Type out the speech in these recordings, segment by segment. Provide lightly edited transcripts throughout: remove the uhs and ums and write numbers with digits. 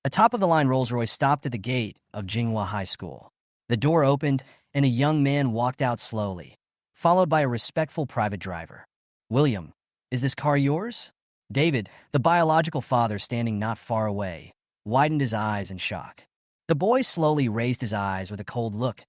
A top-of-the-line Rolls-Royce stopped at the gate of Jinghua High School. The door opened, and a young man walked out slowly, followed by a respectful private driver. "William, is this car yours?" David, the biological father standing not far away, widened his eyes in shock. The boy slowly raised his eyes with a cold look.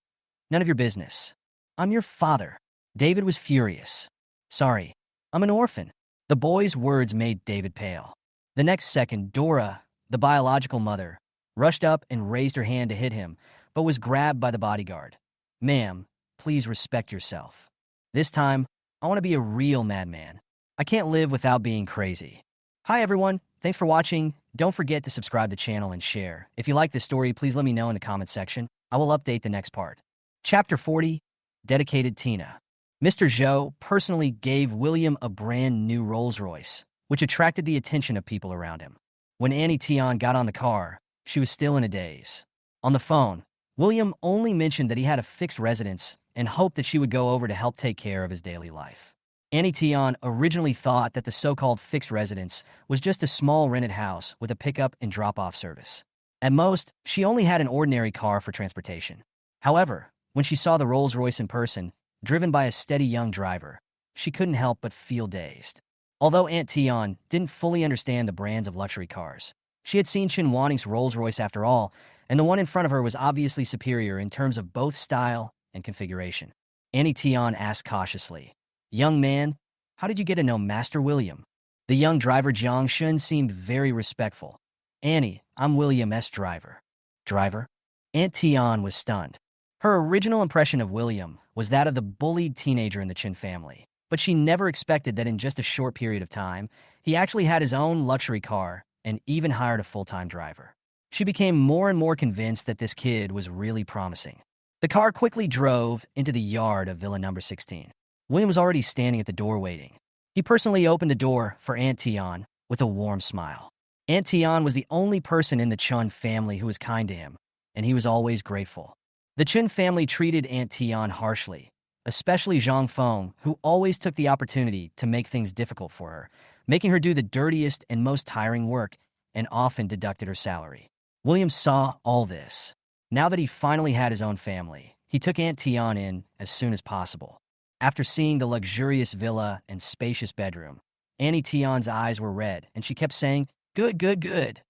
"None of your business. I'm your father." David was furious. "Sorry, I'm an orphan." The boy's words made David pale. The next second, Dora, the biological mother, rushed up and raised her hand to hit him, but was grabbed by the bodyguard. "Ma'am, please respect yourself. This time, I want to be a real madman. I can't live without being crazy." Hi everyone, thanks for watching. Don't forget to subscribe to the channel and share. If you like this story, please let me know in the comment section. I will update the next part. Chapter 40, Dedicated Tina. Mr. Zhou personally gave William a brand new Rolls-Royce, which attracted the attention of people around him. When Annie Tian got on the car, she was still in a daze. On the phone, William only mentioned that he had a fixed residence and hoped that she would go over to help take care of his daily life. Annie Tian originally thought that the so-called fixed residence was just a small rented house with a pickup and drop-off service. At most, she only had an ordinary car for transportation. However, when she saw the Rolls-Royce in person, driven by a steady young driver, she couldn't help but feel dazed. Although Aunt Tian didn't fully understand the brands of luxury cars, she had seen Chen Wanning's Rolls-Royce after all, and the one in front of her was obviously superior in terms of both style and configuration. Annie Tian asked cautiously, "Young man, how did you get to know Master William?" The young driver Jiang Shun seemed very respectful. "Annie, I'm William's driver." "Driver?" Aunt Tian was stunned. Her original impression of William was that of the bullied teenager in the Chen family, but she never expected that in just a short period of time, he actually had his own luxury car and even hired a full-time driver. She became more and more convinced that this kid was really promising. The car quickly drove into the yard of Villa number 16. William was already standing at the door waiting. He personally opened the door for Aunt Tian with a warm smile. Aunt Tian was the only person in the Chun family who was kind to him, and he was always grateful. The Chen family treated Aunt Tian harshly, especially Zhang Feng, who always took the opportunity to make things difficult for her, making her do the dirtiest and most tiring work, and often deducted her salary. William saw all this. Now that he finally had his own family, he took Aunt Tian in as soon as possible. After seeing the luxurious villa and spacious bedroom, Annie Tian's eyes were red, and she kept saying, "Good, good, good."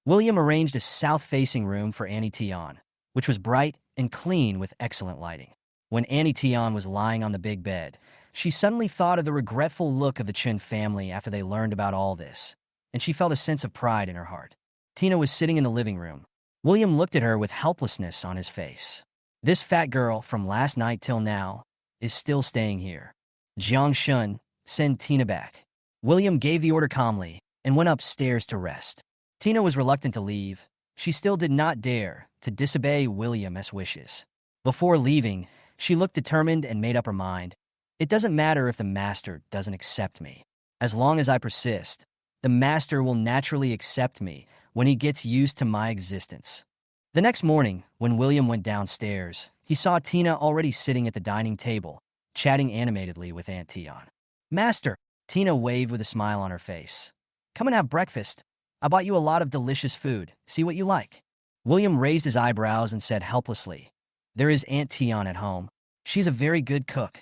William arranged a south-facing room for Annie Tian, which was bright and clean with excellent lighting. When Annie Tian was lying on the big bed, she suddenly thought of the regretful look of the Chen family after they learned about all this, and she felt a sense of pride in her heart. Tina was sitting in the living room. William looked at her with helplessness on his face. "This fat girl from last night till now is still staying here. Jiang Shun, send Tina back." William gave the order calmly and went upstairs to rest. Tina was reluctant to leave. She still did not dare to disobey William's wishes. Before leaving, she looked determined and made up her mind. "It doesn't matter if the master doesn't accept me. As long as I persist, the master will naturally accept me when he gets used to my existence." The next morning, when William went downstairs, he saw Tina already sitting at the dining table, chatting animatedly with Aunt Tian. "Master," Tina waved with a smile on her face. "Come and have breakfast. I bought you a lot of delicious food. See what you like." William raised his eyebrows and said helplessly, "There is Aunt Tian at home. She's a very good cook."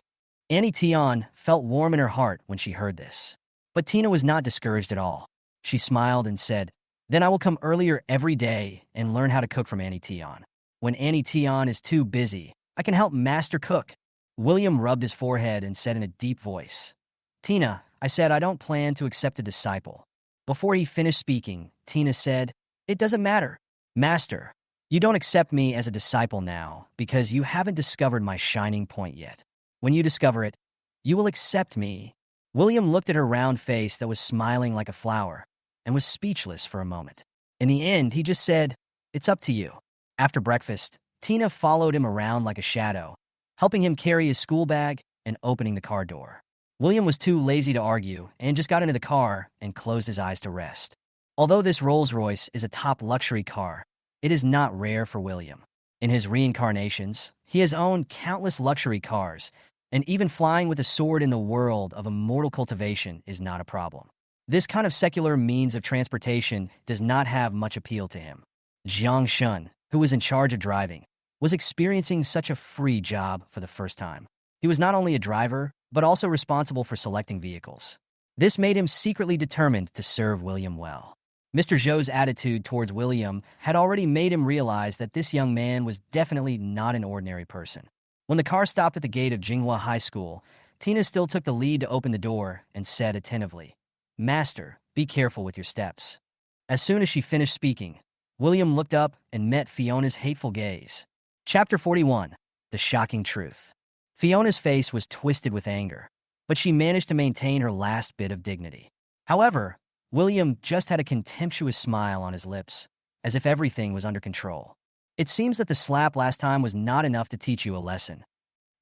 Annie Tian felt warm in her heart when she heard this. But Tina was not discouraged at all. She smiled and said, "Then I will come earlier every day and learn how to cook from Annie Tian. When Annie Tian is too busy, I can help Master cook." William rubbed his forehead and said in a deep voice, "Tina, I said I don't plan to accept a disciple." Before he finished speaking, Tina said, "It doesn't matter. Master, you don't accept me as a disciple now because you haven't discovered my shining point yet. When you discover it, you will accept me." William looked at her round face that was smiling like a flower and was speechless for a moment. In the end, he just said, "It's up to you." After breakfast, Tina followed him around like a shadow, helping him carry his school bag and opening the car door. William was too lazy to argue and just got into the car and closed his eyes to rest. Although this Rolls-Royce is a top luxury car, it is not rare for William. In his reincarnations, he has owned countless luxury cars, and even flying with a sword in the world of immortal cultivation is not a problem. This kind of secular means of transportation does not have much appeal to him. Jiang Shun, who was in charge of driving, was experiencing such a free job for the first time. He was not only a driver, but also responsible for selecting vehicles. This made him secretly determined to serve William well. Mr. Zhou's attitude towards William had already made him realize that this young man was definitely not an ordinary person. When the car stopped at the gate of Jinghua High School, Tina still took the lead to open the door and said attentively, "Master, be careful with your steps." As soon as she finished speaking, William looked up and met Fiona's hateful gaze. Chapter 41. The Shocking Truth. Fiona's face was twisted with anger, but she managed to maintain her last bit of dignity. However, William just had a contemptuous smile on his lips, as if everything was under control. "It seems that the slap last time was not enough to teach you a lesson."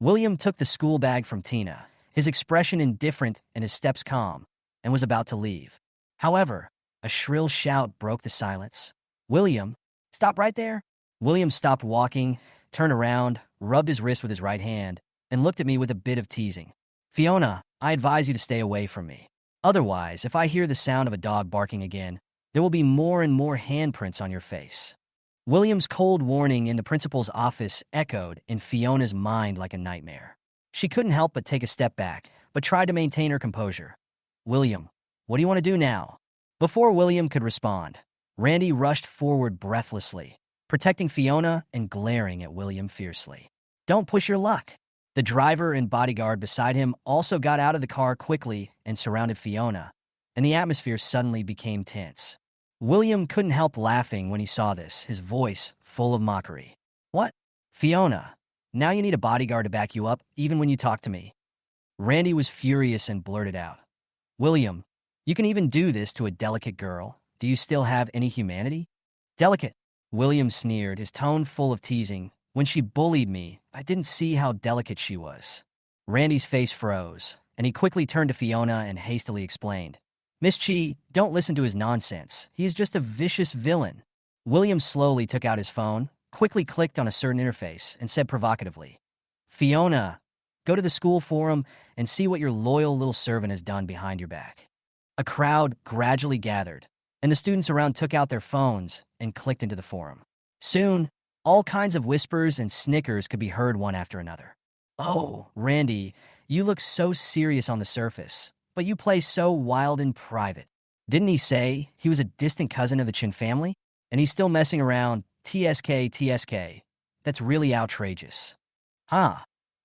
William took the school bag from Tina, his expression indifferent and his steps calm, and was about to leave. However, a shrill shout broke the silence. "William, stop right there!" William stopped walking, turned around, rubbed his wrist with his right hand, and looked at me with a bit of teasing. "Fiona, I advise you to stay away from me. Otherwise, if I hear the sound of a dog barking again, there will be more and more handprints on your face." William's cold warning in the principal's office echoed in Fiona's mind like a nightmare. She couldn't help but take a step back, but tried to maintain her composure. "William, what do you want to do now?" Before William could respond, Randy rushed forward breathlessly, protecting Fiona and glaring at William fiercely. "Don't push your luck." The driver and bodyguard beside him also got out of the car quickly and surrounded Fiona, and the atmosphere suddenly became tense. William couldn't help laughing when he saw this, his voice full of mockery. "What? Fiona, now you need a bodyguard to back you up, even when you talk to me." Randy was furious and blurted out, "William, you can even do this to a delicate girl. Do you still have any humanity?" "Delicate?" William sneered, his tone full of teasing. "When she bullied me, I didn't see how delicate she was." Randy's face froze, and he quickly turned to Fiona and hastily explained, "Miss Chi, don't listen to his nonsense. He is just a vicious villain." William slowly took out his phone, quickly clicked on a certain interface, and said provocatively, "Fiona, go to the school forum and see what your loyal little servant has done behind your back." A crowd gradually gathered, and the students around took out their phones and clicked into the forum. Soon, all kinds of whispers and snickers could be heard one after another. "Oh, Randy, you look so serious on the surface, but you play so wild in private. Didn't he say he was a distant cousin of the Chen family? And he's still messing around, TSK. That's really outrageous." "Huh?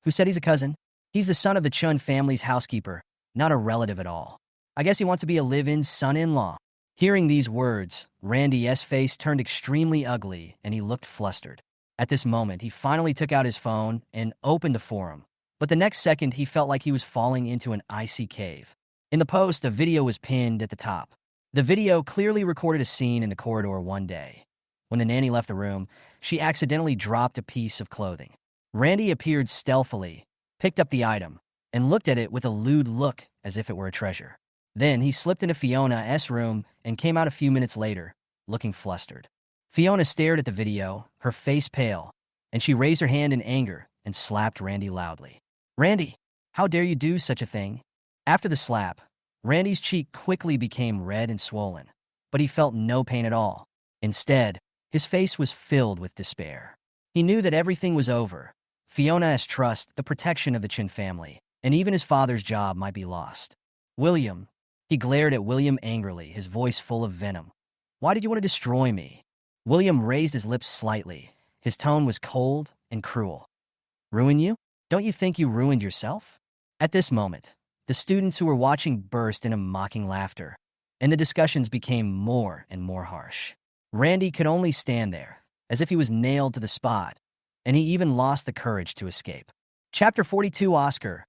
Who said he's a cousin? He's the son of the Chun family's housekeeper, not a relative at all. I guess he wants to be a live-in son-in-law." Hearing these words, Randy's face turned extremely ugly and he looked flustered. At this moment, he finally took out his phone and opened the forum. But the next second, he felt like he was falling into an icy cave. In the post, a video was pinned at the top. The video clearly recorded a scene in the corridor one day. When the nanny left the room, she accidentally dropped a piece of clothing. Randy appeared stealthily, picked up the item, and looked at it with a lewd look as if it were a treasure. Then he slipped into Fiona's room and came out a few minutes later, looking flustered. Fiona stared at the video, her face pale, and she raised her hand in anger and slapped Randy loudly. "Randy, how dare you do such a thing?" After the slap, Randy's cheek quickly became red and swollen, but he felt no pain at all. Instead, his face was filled with despair. He knew that everything was over. Fiona's trust, the protection of the Chen family, and even his father's job might be lost. "William," he glared at William angrily, his voice full of venom. "Why did you want to destroy me?" William raised his lips slightly. His tone was cold and cruel. "Ruin you? Don't you think you ruined yourself?" At this moment, the students who were watching burst into mocking laughter, and the discussions became more and more harsh. Randy could only stand there, as if he was nailed to the spot, and he even lost the courage to escape. Chapter 42. Oscar's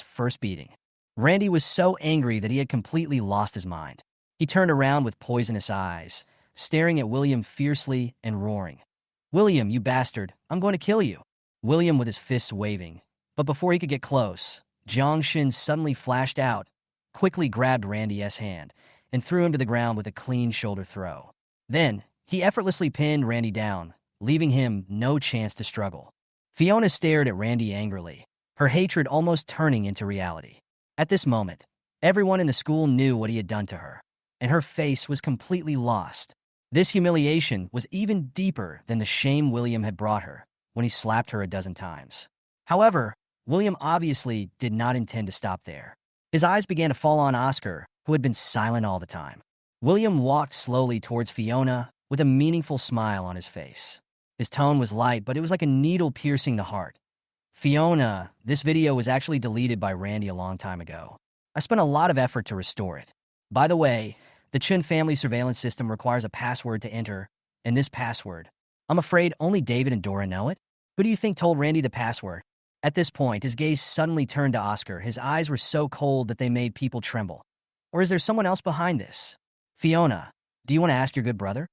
first beating. Randy was so angry that he had completely lost his mind. He turned around with poisonous eyes, staring at William fiercely and roaring, "William, you bastard, I'm going to kill you." William with his fists waving, but before he could get close, Jiang Shin suddenly flashed out, quickly grabbed Randy's hand, and threw him to the ground with a clean shoulder throw. Then, he effortlessly pinned Randy down, leaving him no chance to struggle. Fiona stared at Randy angrily, her hatred almost turning into reality. At this moment, everyone in the school knew what he had done to her, and her face was completely lost. This humiliation was even deeper than the shame William had brought her when he slapped her a dozen times. However, William obviously did not intend to stop there. His eyes began to fall on Oscar, who had been silent all the time. William walked slowly towards Fiona with a meaningful smile on his face. His tone was light, but it was like a needle piercing the heart. Fiona, this video was actually deleted by Randy a long time ago. I spent a lot of effort to restore it. By the way, the Chen family surveillance system requires a password to enter, and this password, I'm afraid only David and Dora know it. Who do you think told Randy the password? At this point, his gaze suddenly turned to Oscar. His eyes were so cold that they made people tremble. Or is there someone else behind this? Fiona, do you want to ask your good brother?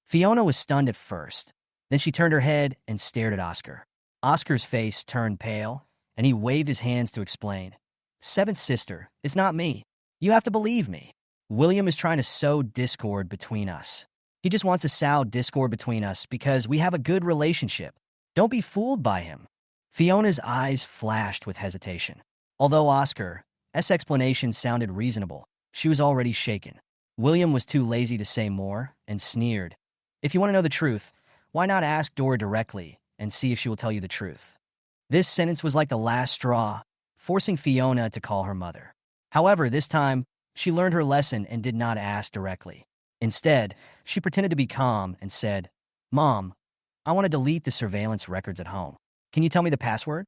Fiona was stunned at first. Then she turned her head and stared at Oscar. Oscar's face turned pale, and he waved his hands to explain. Seventh sister, it's not me. You have to believe me. William is trying to sow discord between us. He just wants to sow discord between us because we have a good relationship. Don't be fooled by him. Fiona's eyes flashed with hesitation. Although Oscar's explanation sounded reasonable, she was already shaken. William was too lazy to say more and sneered. If you want to know the truth, why not ask Dora directly and see if she will tell you the truth? This sentence was like the last straw, forcing Fiona to call her mother. However, this time, she learned her lesson and did not ask directly. Instead, she pretended to be calm and said, Mom, I want to delete the surveillance records at home. Can you tell me the password?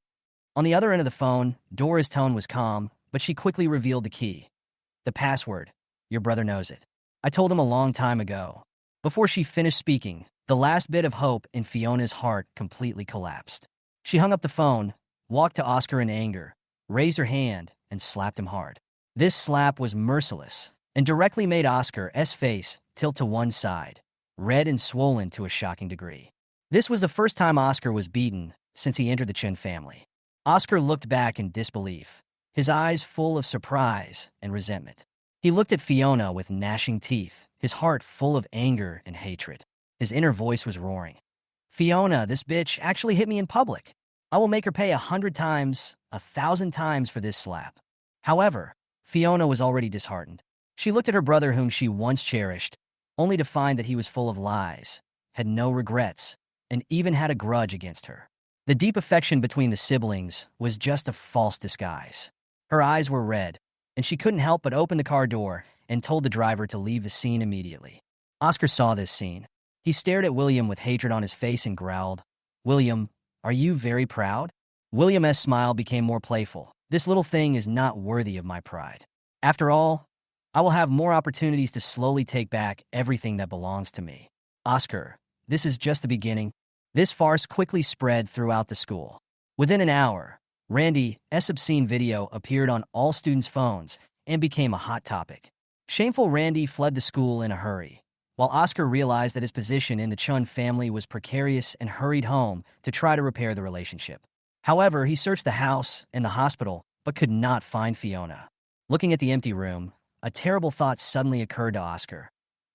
On the other end of the phone, Dora's tone was calm, but she quickly revealed the key. The password. Your brother knows it. I told him a long time ago. Before she finished speaking, the last bit of hope in Fiona's heart completely collapsed. She hung up the phone, walked to Oscar in anger, raised her hand, and slapped him hard. This slap was merciless and directly made Oscar's face tilt to one side, red and swollen to a shocking degree. This was the first time Oscar was beaten since he entered the Chen family. Oscar looked back in disbelief, his eyes full of surprise and resentment. He looked at Fiona with gnashing teeth, his heart full of anger and hatred. His inner voice was roaring. Fiona, this bitch actually hit me in public. I will make her pay 100 times, 1,000 times for this slap. However, Fiona was already disheartened. She looked at her brother whom she once cherished, only to find that he was full of lies, had no regrets, and even had a grudge against her. The deep affection between the siblings was just a false disguise. Her eyes were red, and she couldn't help but open the car door and told the driver to leave the scene immediately. Oscar saw this scene. He stared at William with hatred on his face and growled, William, are you very proud? William's smile became more playful. This little thing is not worthy of my pride. After all, I will have more opportunities to slowly take back everything that belongs to me. Oscar, this is just the beginning. This farce quickly spread throughout the school. Within an hour, Randy's obscene video appeared on all students' phones and became a hot topic. Shameful Randy fled the school in a hurry, while Oscar realized that his position in the Chun family was precarious and hurried home to try to repair the relationship. However, he searched the house and the hospital, but could not find Fiona. Looking at the empty room, a terrible thought suddenly occurred to Oscar.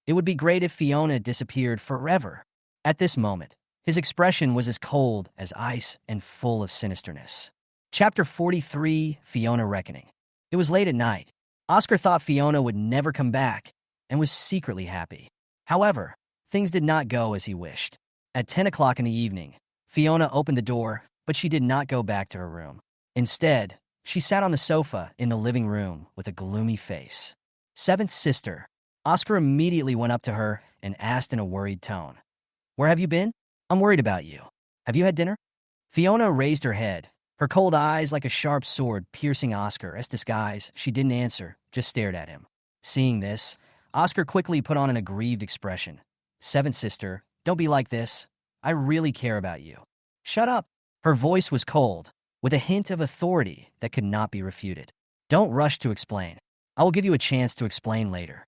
It would be great if Fiona disappeared forever. At this moment, his expression was as cold as ice and full of sinisterness. Chapter 43, Fiona Reckoning. It was late at night. Oscar thought Fiona would never come back and was secretly happy. However, things did not go as he wished. At 10 o'clock in the evening, Fiona opened the door, but she did not go back to her room. Instead, she sat on the sofa in the living room with a gloomy face. Seventh sister. Oscar immediately went up to her and asked in a worried tone, Where have you been? I'm worried about you. Have you had dinner? Fiona raised her head, her cold eyes like a sharp sword piercing Oscar's disguise. She didn't answer, just stared at him. Seeing this, Oscar quickly put on an aggrieved expression. Seventh sister, don't be like this. I really care about you. Shut up. Her voice was cold, with a hint of authority that could not be refuted. Don't rush to explain. I will give you a chance to explain later.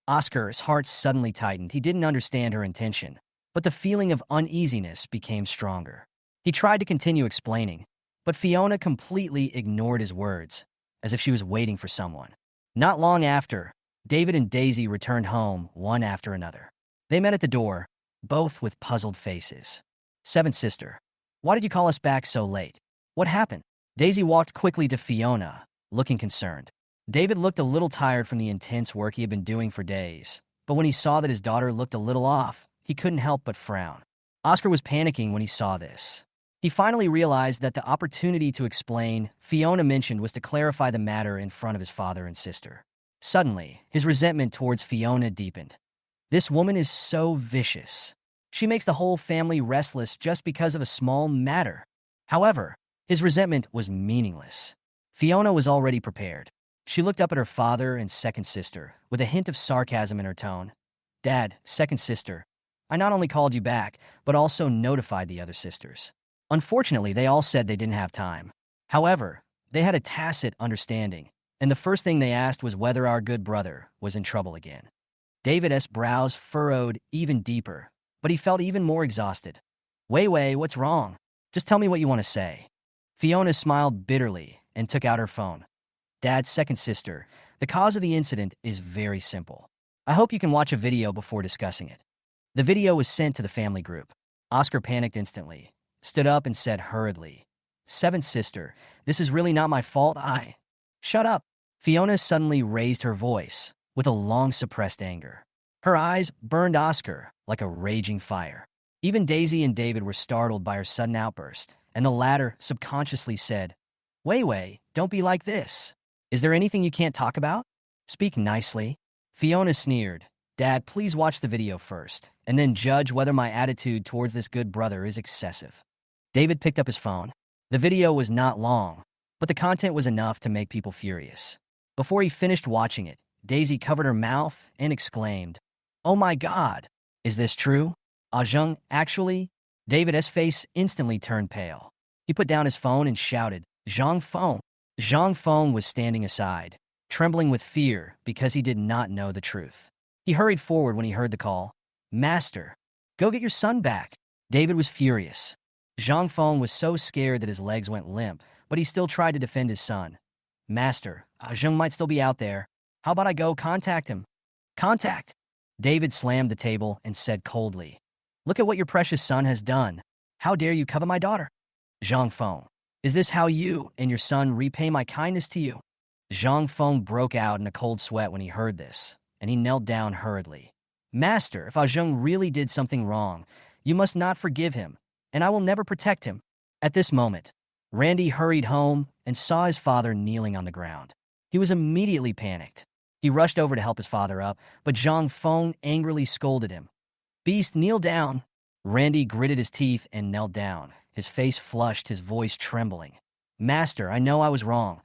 Oscar's heart suddenly tightened. He didn't understand her intention, but the feeling of uneasiness became stronger. He tried to continue explaining, but Fiona completely ignored his words, as if she was waiting for someone. Not long after, David and Daisy returned home one after another. They met at the door, both with puzzled faces. Seventh sister, why did you call us back so late? What happened? Daisy walked quickly to Fiona, looking concerned. David looked a little tired from the intense work he had been doing for days, but when he saw that his daughter looked a little off, he couldn't help but frown. Oscar was panicking when he saw this. He finally realized that the opportunity to explain Fiona mentioned was to clarify the matter in front of his father and sister. Suddenly, his resentment towards Fiona deepened. This woman is so vicious. She makes the whole family restless just because of a small matter. However, his resentment was meaningless. Fiona was already prepared. She looked up at her father and second sister with a hint of sarcasm in her tone. Dad, second sister, I not only called you back, but also notified the other sisters. Unfortunately, they all said they didn't have time. However, they had a tacit understanding, and the first thing they asked was whether our good brother was in trouble again. David's brows furrowed even deeper, but he felt even more exhausted. Wei, what's wrong? Just tell me what you want to say. Fiona smiled bitterly and took out her phone. Dad's second sister, the cause of the incident is very simple. I hope you can watch a video before discussing it. The video was sent to the family group. Oscar panicked instantly, stood up and said hurriedly, Seventh sister, this is really not my fault. Shut up. Fiona suddenly raised her voice with a long-suppressed anger. Her eyes burned Oscar like a raging fire. Even Daisy and David were startled by her sudden outburst, and the latter subconsciously said, Wei, don't be like this. Is there anything you can't talk about? Speak nicely. Fiona sneered. Dad, please watch the video first, and then judge whether my attitude towards this good brother is excessive. David picked up his phone. The video was not long, but the content was enough to make people furious. Before he finished watching it, Daisy covered her mouth and exclaimed, Oh my God, is this true? Zheng, actually? David's face instantly turned pale. He put down his phone and shouted, Zhang Feng. Zhang Feng was standing aside, trembling with fear because he did not know the truth. He hurried forward when he heard the call. Master, go get your son back. David was furious. Zhang Feng was so scared that his legs went limp, but he still tried to defend his son. Master, Zheng might still be out there. How about I go contact him? Contact! David slammed the table and said coldly, Look at what your precious son has done. How dare you covet my daughter? Zhang Feng, is this how you and your son repay my kindness to you? Zhang Feng broke out in a cold sweat when he heard this, and he knelt down hurriedly. Master, if Zheng really did something wrong, you must not forgive him, and I will never protect him. At this moment, Randy hurried home and saw his father kneeling on the ground. He was immediately panicked. He rushed over to help his father up, but Zhang Feng angrily scolded him. Beast, kneel down. Randy gritted his teeth and knelt down, his face flushed, his voice trembling. Master, I know I was wrong,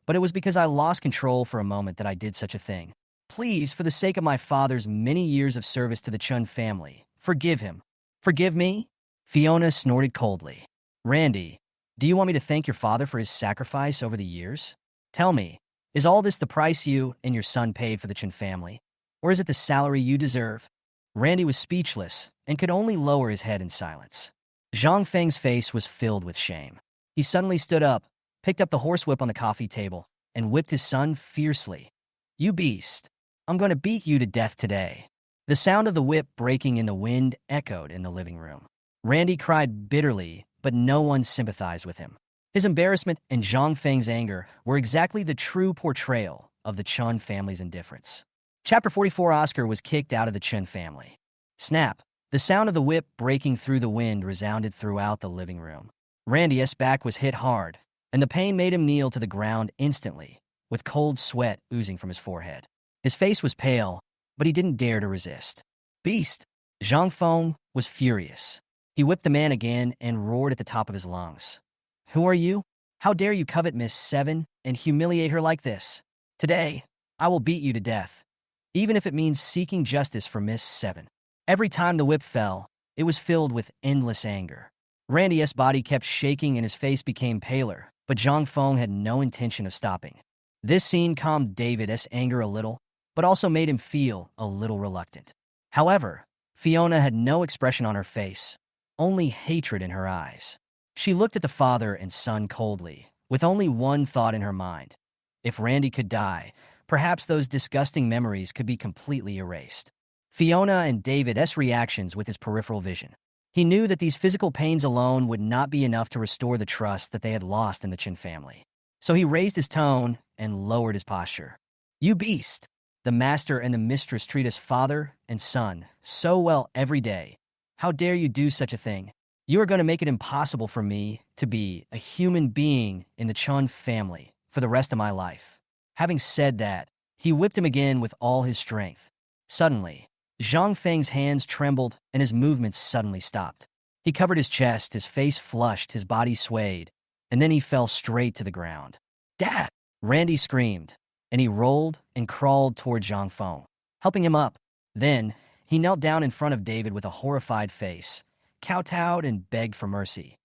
but it was because I lost control for a moment that I did such a thing. Please, for the sake of my father's many years of service to the Chun family, forgive him. Forgive me? Fiona snorted coldly. Randy, do you want me to thank your father for his sacrifice over the years? Tell me, is all this the price you and your son paid for the Chun family? Or is it the salary you deserve? Randy was speechless and could only lower his head in silence. Zhang Feng's face was filled with shame. He suddenly stood up, picked up the horsewhip on the coffee table, and whipped his son fiercely. You beast! I'm going to beat you to death today. The sound of the whip breaking in the wind echoed in the living room. Randy cried bitterly, but no one sympathized with him. His embarrassment and Zhang Feng's anger were exactly the true portrayal of the Chun family's indifference. Chapter 44. Oscar was kicked out of the Chun family. Snap! The sound of the whip breaking through the wind resounded throughout the living room. Randy's back was hit hard, and the pain made him kneel to the ground instantly, with cold sweat oozing from his forehead. His face was pale, but he didn't dare to resist. Beast! Zhang Feng was furious. He whipped the man again and roared at the top of his lungs. Who are you? How dare you covet Miss Seven and humiliate her like this? Today, I will beat you to death, even if it means seeking justice for Miss Seven. Every time the whip fell, it was filled with endless anger. Randy's body kept shaking and his face became paler, but Zhang Feng had no intention of stopping. This scene calmed David's anger a little, but also made him feel a little reluctant. However, Fiona had no expression on her face, only hatred in her eyes. She looked at the father and son coldly, with only one thought in her mind. If Randy could die, perhaps those disgusting memories could be completely erased. Fiona and David's reactions with his peripheral vision. He knew that these physical pains alone would not be enough to restore the trust that they had lost in the Chen family. So he raised his tone and lowered his posture. You beast! The master and the mistress treat us father and son so well every day. How dare you do such a thing? You are going to make it impossible for me to be a human being in the Chun family for the rest of my life." Having said that, he whipped him again with all his strength. Suddenly, Zhang Feng's hands trembled and his movements suddenly stopped. He covered his chest, his face flushed, his body swayed, and then he fell straight to the ground. "Dad!" Randy screamed, and he rolled and crawled toward Zhang Feng, helping him up. Then, he knelt down in front of David with a horrified face, kowtowed and begged for mercy.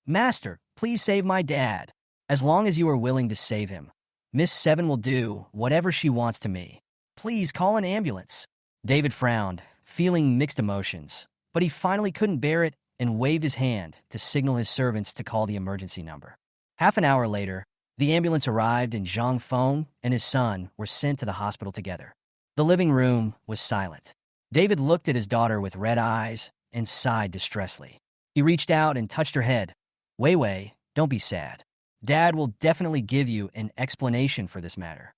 "Master, please save my dad. As long as you are willing to save him, Miss Seven will do whatever she wants to me. Please call an ambulance." David frowned, feeling mixed emotions, but he finally couldn't bear it and waved his hand to signal his servants to call the emergency number. Half an hour later, the ambulance arrived and Zhang Feng and his son were sent to the hospital together. The living room was silent. David looked at his daughter with red eyes and sighed distressfully. He reached out and touched her head. "Wei Wei, don't be sad. Dad will definitely give you an explanation for this matter."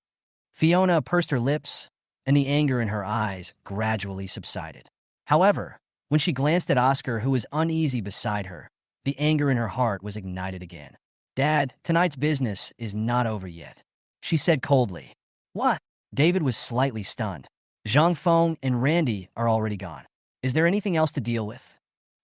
Fiona pursed her lips, and the anger in her eyes gradually subsided. However, when she glanced at Oscar, who was uneasy beside her, the anger in her heart was ignited again. "Dad, tonight's business is not over yet," she said coldly. "What?" David was slightly stunned. "Zhang Feng and Randy are already gone. Is there anything else to deal with?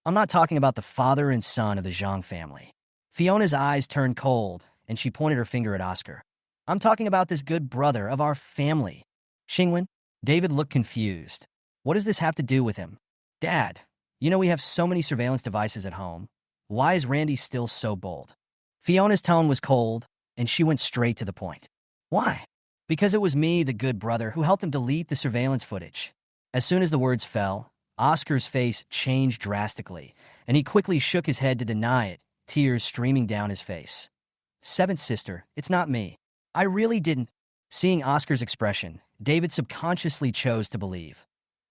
I'm not talking about the father and son of the Zhang family." Fiona's eyes turned cold, and she pointed her finger at Oscar. "I'm talking about this good brother of our family." "Xingwen?" David looked confused. "What does this have to do with him?" "Dad, you know we have so many surveillance devices at home. Why is Randy still so bold?" Fiona's tone was cold, and she went straight to the point. "Why?" "Because it was me, the good brother, who helped him delete the surveillance footage." As soon as the words fell, Oscar's face changed drastically, and he quickly shook his head to deny it, tears streaming down his face. "Seventh sister, it's not me. I really didn't." Seeing Oscar's expression, David subconsciously chose to believe.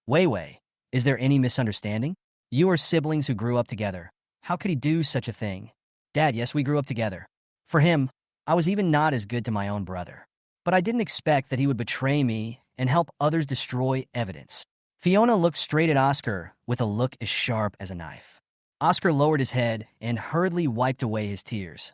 "Wei Wei, is there any misunderstanding? You are siblings who grew up together. How could he do such a thing?" "Dad, yes, we grew up together. For him, I was even not as good to my own brother. But I didn't expect that he would betray me and help others destroy evidence." Fiona looked straight at Oscar with a look as sharp as a knife. Oscar lowered his head and hurriedly wiped away his tears.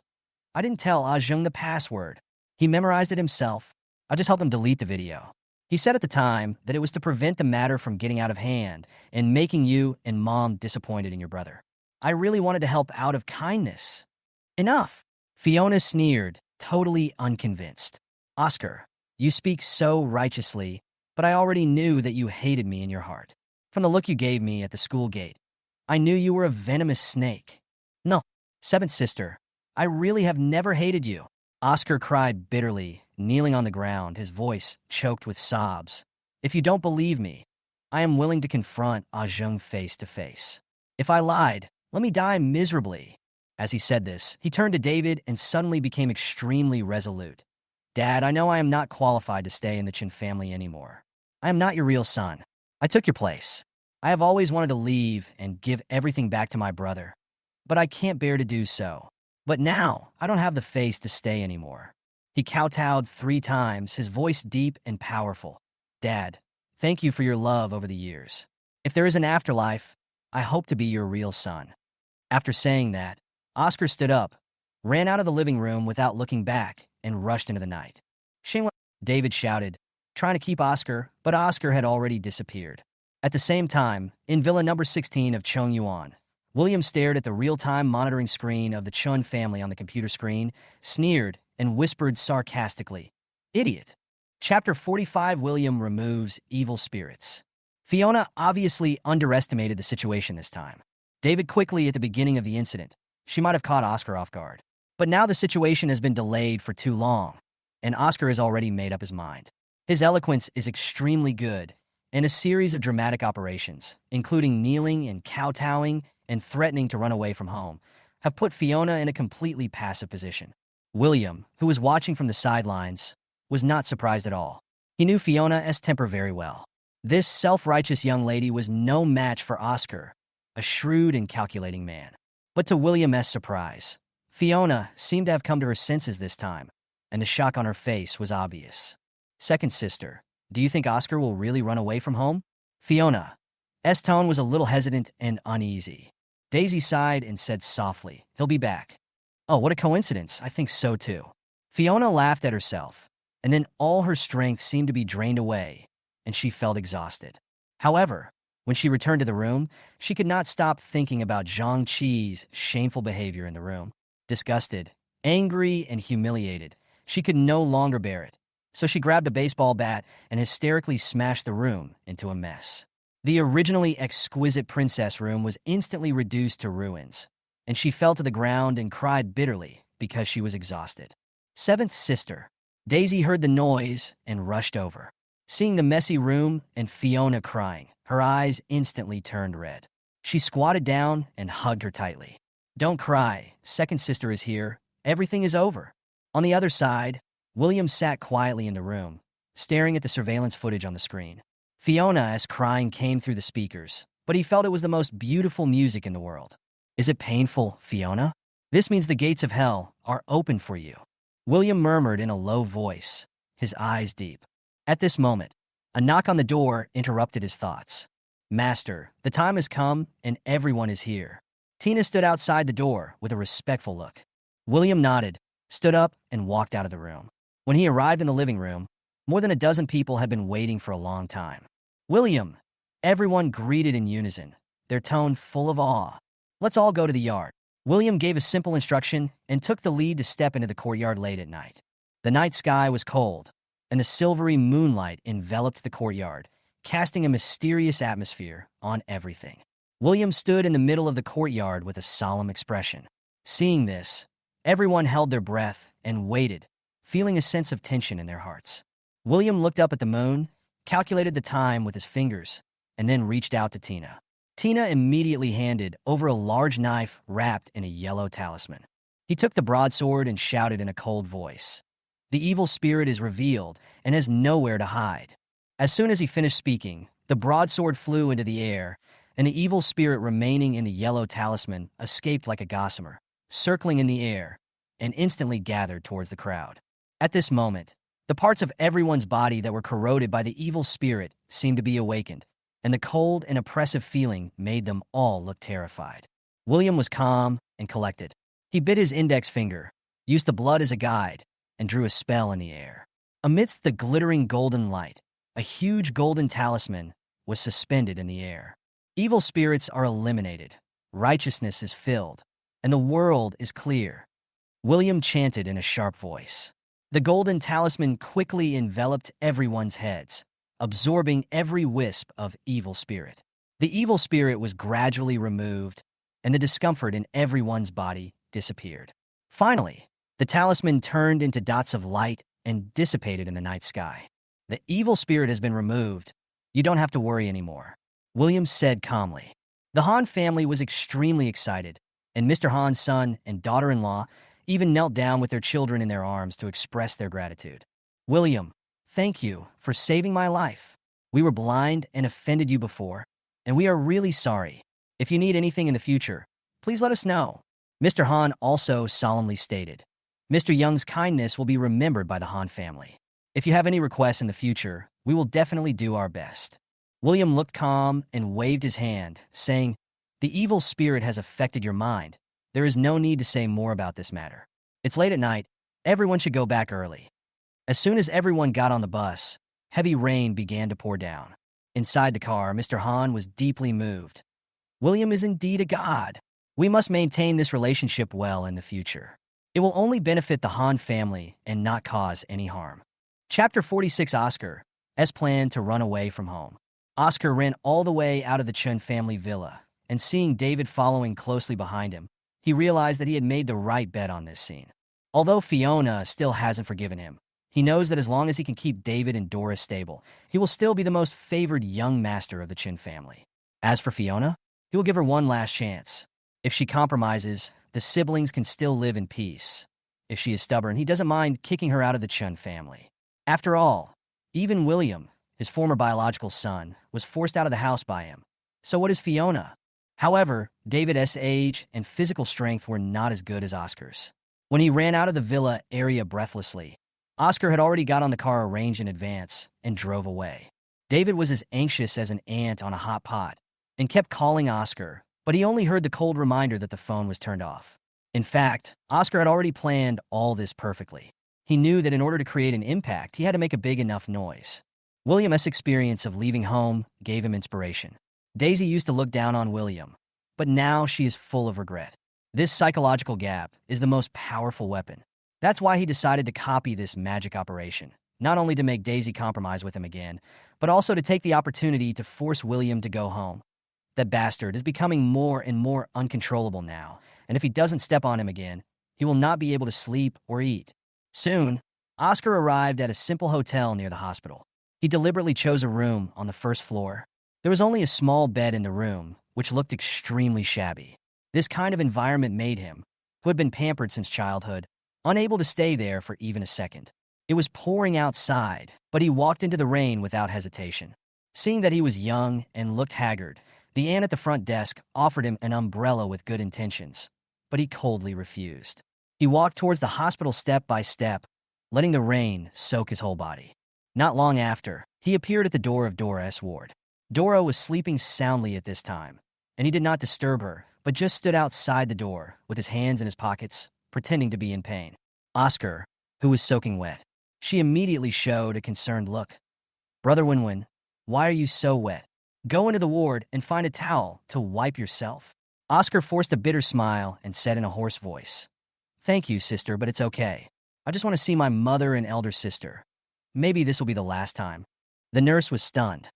"I didn't tell Ah Zheng the password. He memorized it himself. I just helped him delete the video. He said at the time that it was to prevent the matter from getting out of hand and making you and Mom disappointed in your brother. I really wanted to help out of kindness." "Enough!" Fiona sneered, totally unconvinced. "Oscar, you speak so righteously, but I already knew that you hated me in your heart. From the look you gave me at the school gate, I knew you were a venomous snake." "No, seventh sister, I really have never hated you." Oscar cried bitterly, kneeling on the ground, his voice choked with sobs. "If you don't believe me, I am willing to confront Ah Zheng face to face. If I lied, let me die miserably." As he said this, he turned to David and suddenly became extremely resolute. "Dad, I know I am not qualified to stay in the Chen family anymore. I am not your real son. I took your place. I have always wanted to leave and give everything back to my brother, but I can't bear to do so. But now, I don't have the face to stay anymore." He kowtowed 3 times, his voice deep and powerful. "Dad, thank you for your love over the years. If there is an afterlife, I hope to be your real son." After saying that, Oscar stood up, ran out of the living room without looking back, and rushed into the night. "Xingwen!" David shouted, trying to keep Oscar, but Oscar had already disappeared. At the same time, in Villa number 16 of Chongyuan, William stared at the real-time monitoring screen of the Chun family on the computer screen, sneered, and whispered sarcastically, "Idiot." Chapter 45, William removes evil spirits. Fiona obviously underestimated the situation this time. David quickly at the beginning of the incident. She might have caught Oscar off guard. But now the situation has been delayed for too long, and Oscar has already made up his mind. His eloquence is extremely good, and a series of dramatic operations, including kneeling and kowtowing and threatening to run away from home, have put Fiona in a completely passive position. William, who was watching from the sidelines, was not surprised at all. He knew Fiona's temper very well. This self-righteous young lady was no match for Oscar, a shrewd and calculating man. But to William's surprise, Fiona seemed to have come to her senses this time, and the shock on her face was obvious. "Second sister, Do you think Oscar will really run away from home? Fiona's tone was a little hesitant and uneasy. Daisy sighed and said softly, "He'll be back." "Oh, what a coincidence. I think so too." Fiona laughed at herself, and then all her strength seemed to be drained away, and she felt exhausted. However, when she returned to the room, she could not stop thinking about Zhang Qi's shameful behavior in the room. Disgusted, angry, and humiliated, she could no longer bear it. So she grabbed a baseball bat and hysterically smashed the room into a mess. The originally exquisite princess room was instantly reduced to ruins, and she fell to the ground and cried bitterly because she was exhausted. Seventh sister. Daisy heard the noise and rushed over. Seeing the messy room and Fiona crying, her eyes instantly turned red. She squatted down and hugged her tightly. "Don't cry. Second sister is here. Everything is over." On the other side, William sat quietly in the room, staring at the surveillance footage on the screen. Fiona's crying came through the speakers, but he felt it was the most beautiful music in the world. "Is it painful, Fiona? This means the gates of hell are open for you," William murmured in a low voice, his eyes deep. At this moment, a knock on the door interrupted his thoughts. "Master, the time has come and everyone is here." Tina stood outside the door with a respectful look. William nodded, stood up, and walked out of the room. When he arrived in the living room, more than a dozen people had been waiting for a long time. "William!" Everyone greeted in unison, their tone full of awe. "Let's all go to the yard." William gave a simple instruction and took the lead to step into the courtyard late at night. The night sky was cold, and the silvery moonlight enveloped the courtyard, casting a mysterious atmosphere on everything. William stood in the middle of the courtyard with a solemn expression. Seeing this, everyone held their breath and waited, feeling a sense of tension in their hearts. William looked up at the moon, calculated the time with his fingers, and then reached out to Tina. Tina immediately handed over a large knife wrapped in a yellow talisman. He took the broadsword and shouted in a cold voice, "The evil spirit is revealed and has nowhere to hide." As soon as he finished speaking, the broadsword flew into the air, and the evil spirit remaining in the yellow talisman escaped like a gossamer, circling in the air, and instantly gathered towards the crowd. At this moment, the parts of everyone's body that were corroded by the evil spirit seemed to be awakened, and the cold and oppressive feeling made them all look terrified. William was calm and collected. He bit his index finger, used the blood as a guide, and drew a spell in the air. Amidst the glittering golden light, a huge golden talisman was suspended in the air. Evil spirits are eliminated, righteousness is filled, and the world is clear, William chanted in a sharp voice. The golden talisman quickly enveloped everyone's heads, absorbing every wisp of evil spirit. The evil spirit was gradually removed, and the discomfort in everyone's body disappeared. Finally, the talisman turned into dots of light and dissipated in the night sky. "The evil spirit has been removed. You don't have to worry anymore," William said calmly. The Han family was extremely excited, and Mr. Han's son and daughter-in-law even knelt down with their children in their arms to express their gratitude. "William, thank you for saving my life. We were blind and offended you before, and we are really sorry. If you need anything in the future, please let us know," Mr. Han also solemnly stated. "Mr. Young's kindness will be remembered by the Han family. If you have any requests in the future, we will definitely do our best." William looked calm and waved his hand, saying, "The evil spirit has affected your mind. There is no need to say more about this matter. It's late at night. Everyone should go back early." As soon as everyone got on the bus, heavy rain began to pour down. Inside the car, Mr. Han was deeply moved. "William is indeed a god. We must maintain this relationship well in the future. It will only benefit the Han family and not cause any harm." Chapter 46. Oscar, as planned to run away from home. Oscar ran all the way out of the Chun family villa, and seeing David following closely behind him, he realized that he had made the right bet on this scene. Although Fiona still hasn't forgiven him, he knows that as long as he can keep David and Dora stable, he will still be the most favored young master of the Chen family. As for Fiona, he will give her one last chance. If she compromises, the siblings can still live in peace. If she is stubborn, he doesn't mind kicking her out of the Chun family. After all, even William, his former biological son, was forced out of the house by him. So what is Fiona? However, David's age and physical strength were not as good as Oscar's. When he ran out of the villa area breathlessly, Oscar had already got on the car arranged in advance and drove away. David was as anxious as an ant on a hot pot and kept calling Oscar, but he only heard the cold reminder that the phone was turned off. In fact, Oscar had already planned all this perfectly. He knew that in order to create an impact, he had to make a big enough noise. William's experience of leaving home gave him inspiration. Daisy used to look down on William, but now she is full of regret. This psychological gap is the most powerful weapon. That's why he decided to copy this magic operation, not only to make Daisy compromise with him again, but also to take the opportunity to force William to go home. That bastard is becoming more and more uncontrollable now, and if he doesn't step on him again, he will not be able to sleep or eat. Soon, Oscar arrived at a simple hotel near the hospital. He deliberately chose a room on the first floor. There was only a small bed in the room, which looked extremely shabby. This kind of environment made him, who had been pampered since childhood, unable to stay there for even a second. It was pouring outside, but he walked into the rain without hesitation. Seeing that he was young and looked haggard, the aunt at the front desk offered him an umbrella with good intentions, but he coldly refused. He walked towards the hospital step by step, letting the rain soak his whole body. Not long after, he appeared at the door of Dora's ward. Dora was sleeping soundly at this time, and he did not disturb her, but just stood outside the door with his hands in his pockets, pretending to be in pain. Oscar, who was soaking wet. She immediately showed a concerned look. "Brother Winwin, why are you so wet? Go into the ward and find a towel to wipe yourself." Oscar forced a bitter smile and said in a hoarse voice, "Thank you, sister, but it's okay. I just want to see my mother and elder sister. Maybe this will be the last time." The nurse was stunned.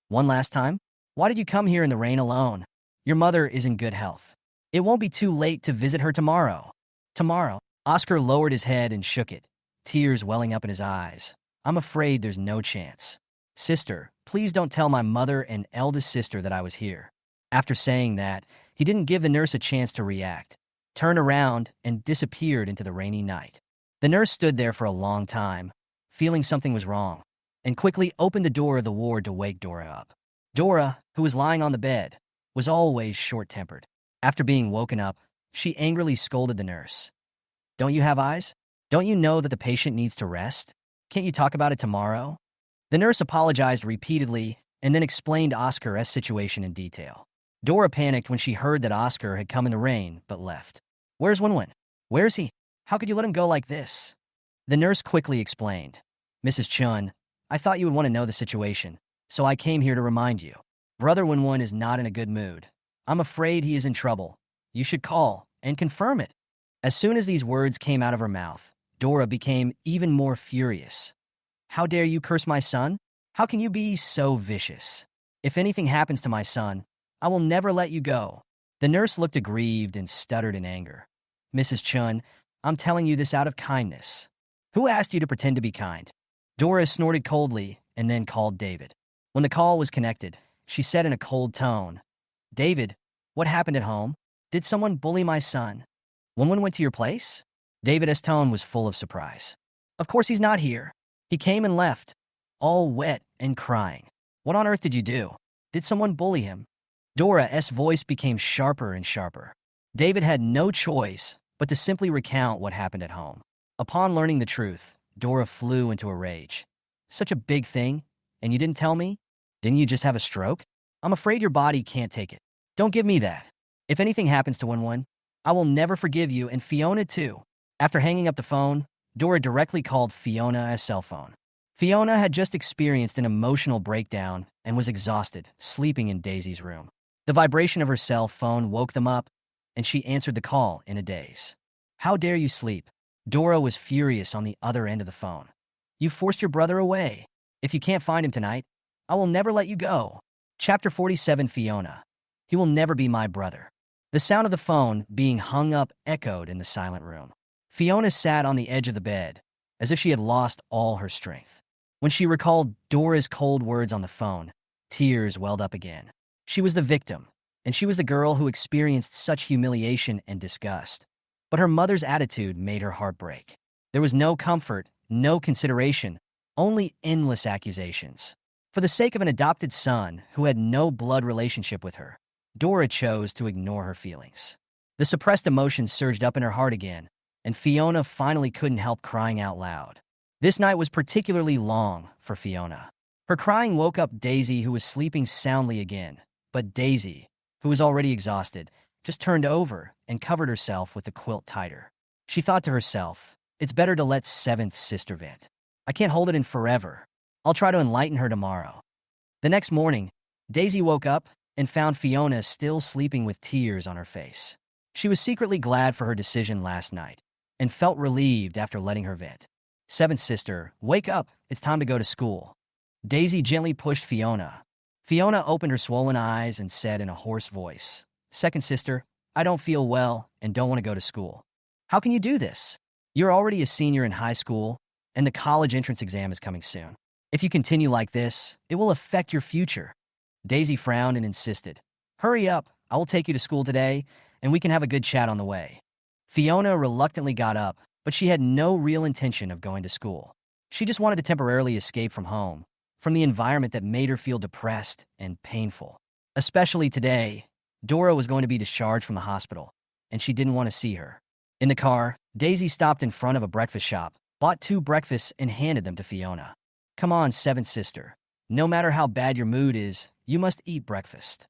"One last time? Why did you come here in the rain alone? Your mother is in good health. It won't be too late to visit her tomorrow." "Tomorrow?" Oscar lowered his head and shook it, tears welling up in his eyes. "I'm afraid there's no chance. Sister, please don't tell my mother and eldest sister that I was here." After saying that, he didn't give the nurse a chance to react, turned around, and disappeared into the rainy night. The nurse stood there for a long time, feeling something was wrong, and quickly opened the door of the ward to wake Dora up. Dora, who was lying on the bed, was always short-tempered. After being woken up, she angrily scolded the nurse. "Don't you have eyes? Don't you know that the patient needs to rest? Can't you talk about it tomorrow?" The nurse apologized repeatedly and then explained Oscar's situation in detail. Dora panicked when she heard that Oscar had come in the rain but left. "Where's Winwin? Where is he? How could you let him go like this?" The nurse quickly explained. "Mrs. Chun, I thought you would want to know the situation, so I came here to remind you. Brother Winwin is not in a good mood. I'm afraid he is in trouble. You should call and confirm it." As soon as these words came out of her mouth, Dora became even more furious. "How dare you curse my son? How can you be so vicious? If anything happens to my son, I will never let you go." The nurse looked aggrieved and stuttered in anger. "Mrs. Chun, I'm telling you this out of kindness." "Who asked you to pretend to be kind?" Dora snorted coldly and then called David. When the call was connected, she said in a cold tone, "David, what happened at home? Did someone bully my son? Winwin went to your place?" David's tone was full of surprise. "Of course he's not here. He came and left, all wet and crying. What on earth did you do? Did someone bully him?" Dora's voice became sharper and sharper. David had no choice but to simply recount what happened at home. Upon learning the truth, Dora flew into a rage. "Such a big thing, and you didn't tell me? Didn't you just have a stroke? I'm afraid your body can't take it. Don't give me that. If anything happens to Winwin, I will never forgive you, and Fiona too." After hanging up the phone, Dora directly called Fiona's cell phone. Fiona had just experienced an emotional breakdown and was exhausted, sleeping in Daisy's room. The vibration of her cell phone woke them up, and she answered the call in a daze. "How dare you sleep?" Dora was furious on the other end of the phone. "You forced your brother away. If you can't find him tonight, I will never let you go." Chapter 47. Fiona. "He will never be my brother." The sound of the phone being hung up echoed in the silent room. Fiona sat on the edge of the bed, as if she had lost all her strength. When she recalled Dora's cold words on the phone, tears welled up again. She was the victim, and she was the girl who experienced such humiliation and disgust. But her mother's attitude made her heart break. There was no comfort, no consideration, only endless accusations. For the sake of an adopted son who had no blood relationship with her, Dora chose to ignore her feelings. The suppressed emotions surged up in her heart again, and Fiona finally couldn't help crying out loud. This night was particularly long for Fiona. Her crying woke up Daisy, who was sleeping soundly again, but Daisy, who was already exhausted, just turned over and covered herself with the quilt tighter. She thought to herself, it's better to let seventh sister vent. I can't hold it in forever. I'll try to enlighten her tomorrow. The next morning, Daisy woke up and found Fiona still sleeping with tears on her face. She was secretly glad for her decision last night and felt relieved after letting her vent. Seventh sister, wake up. It's time to go to school. Daisy gently pushed Fiona. Fiona opened her swollen eyes and said in a hoarse voice, Second sister, I don't feel well and don't want to go to school. How can you do this? You're already a senior in high school, and the college entrance exam is coming soon. If you continue like this, it will affect your future. Daisy frowned and insisted, Hurry up, I will take you to school today, and we can have a good chat on the way. Fiona reluctantly got up, but she had no real intention of going to school. She just wanted to temporarily escape from home, from the environment that made her feel depressed and painful. Especially today, Dora was going to be discharged from the hospital, and she didn't want to see her. In the car, Daisy stopped in front of a breakfast shop, bought 2 breakfasts, and handed them to Fiona. Come on, seventh sister. No matter how bad your mood is, you must eat breakfast.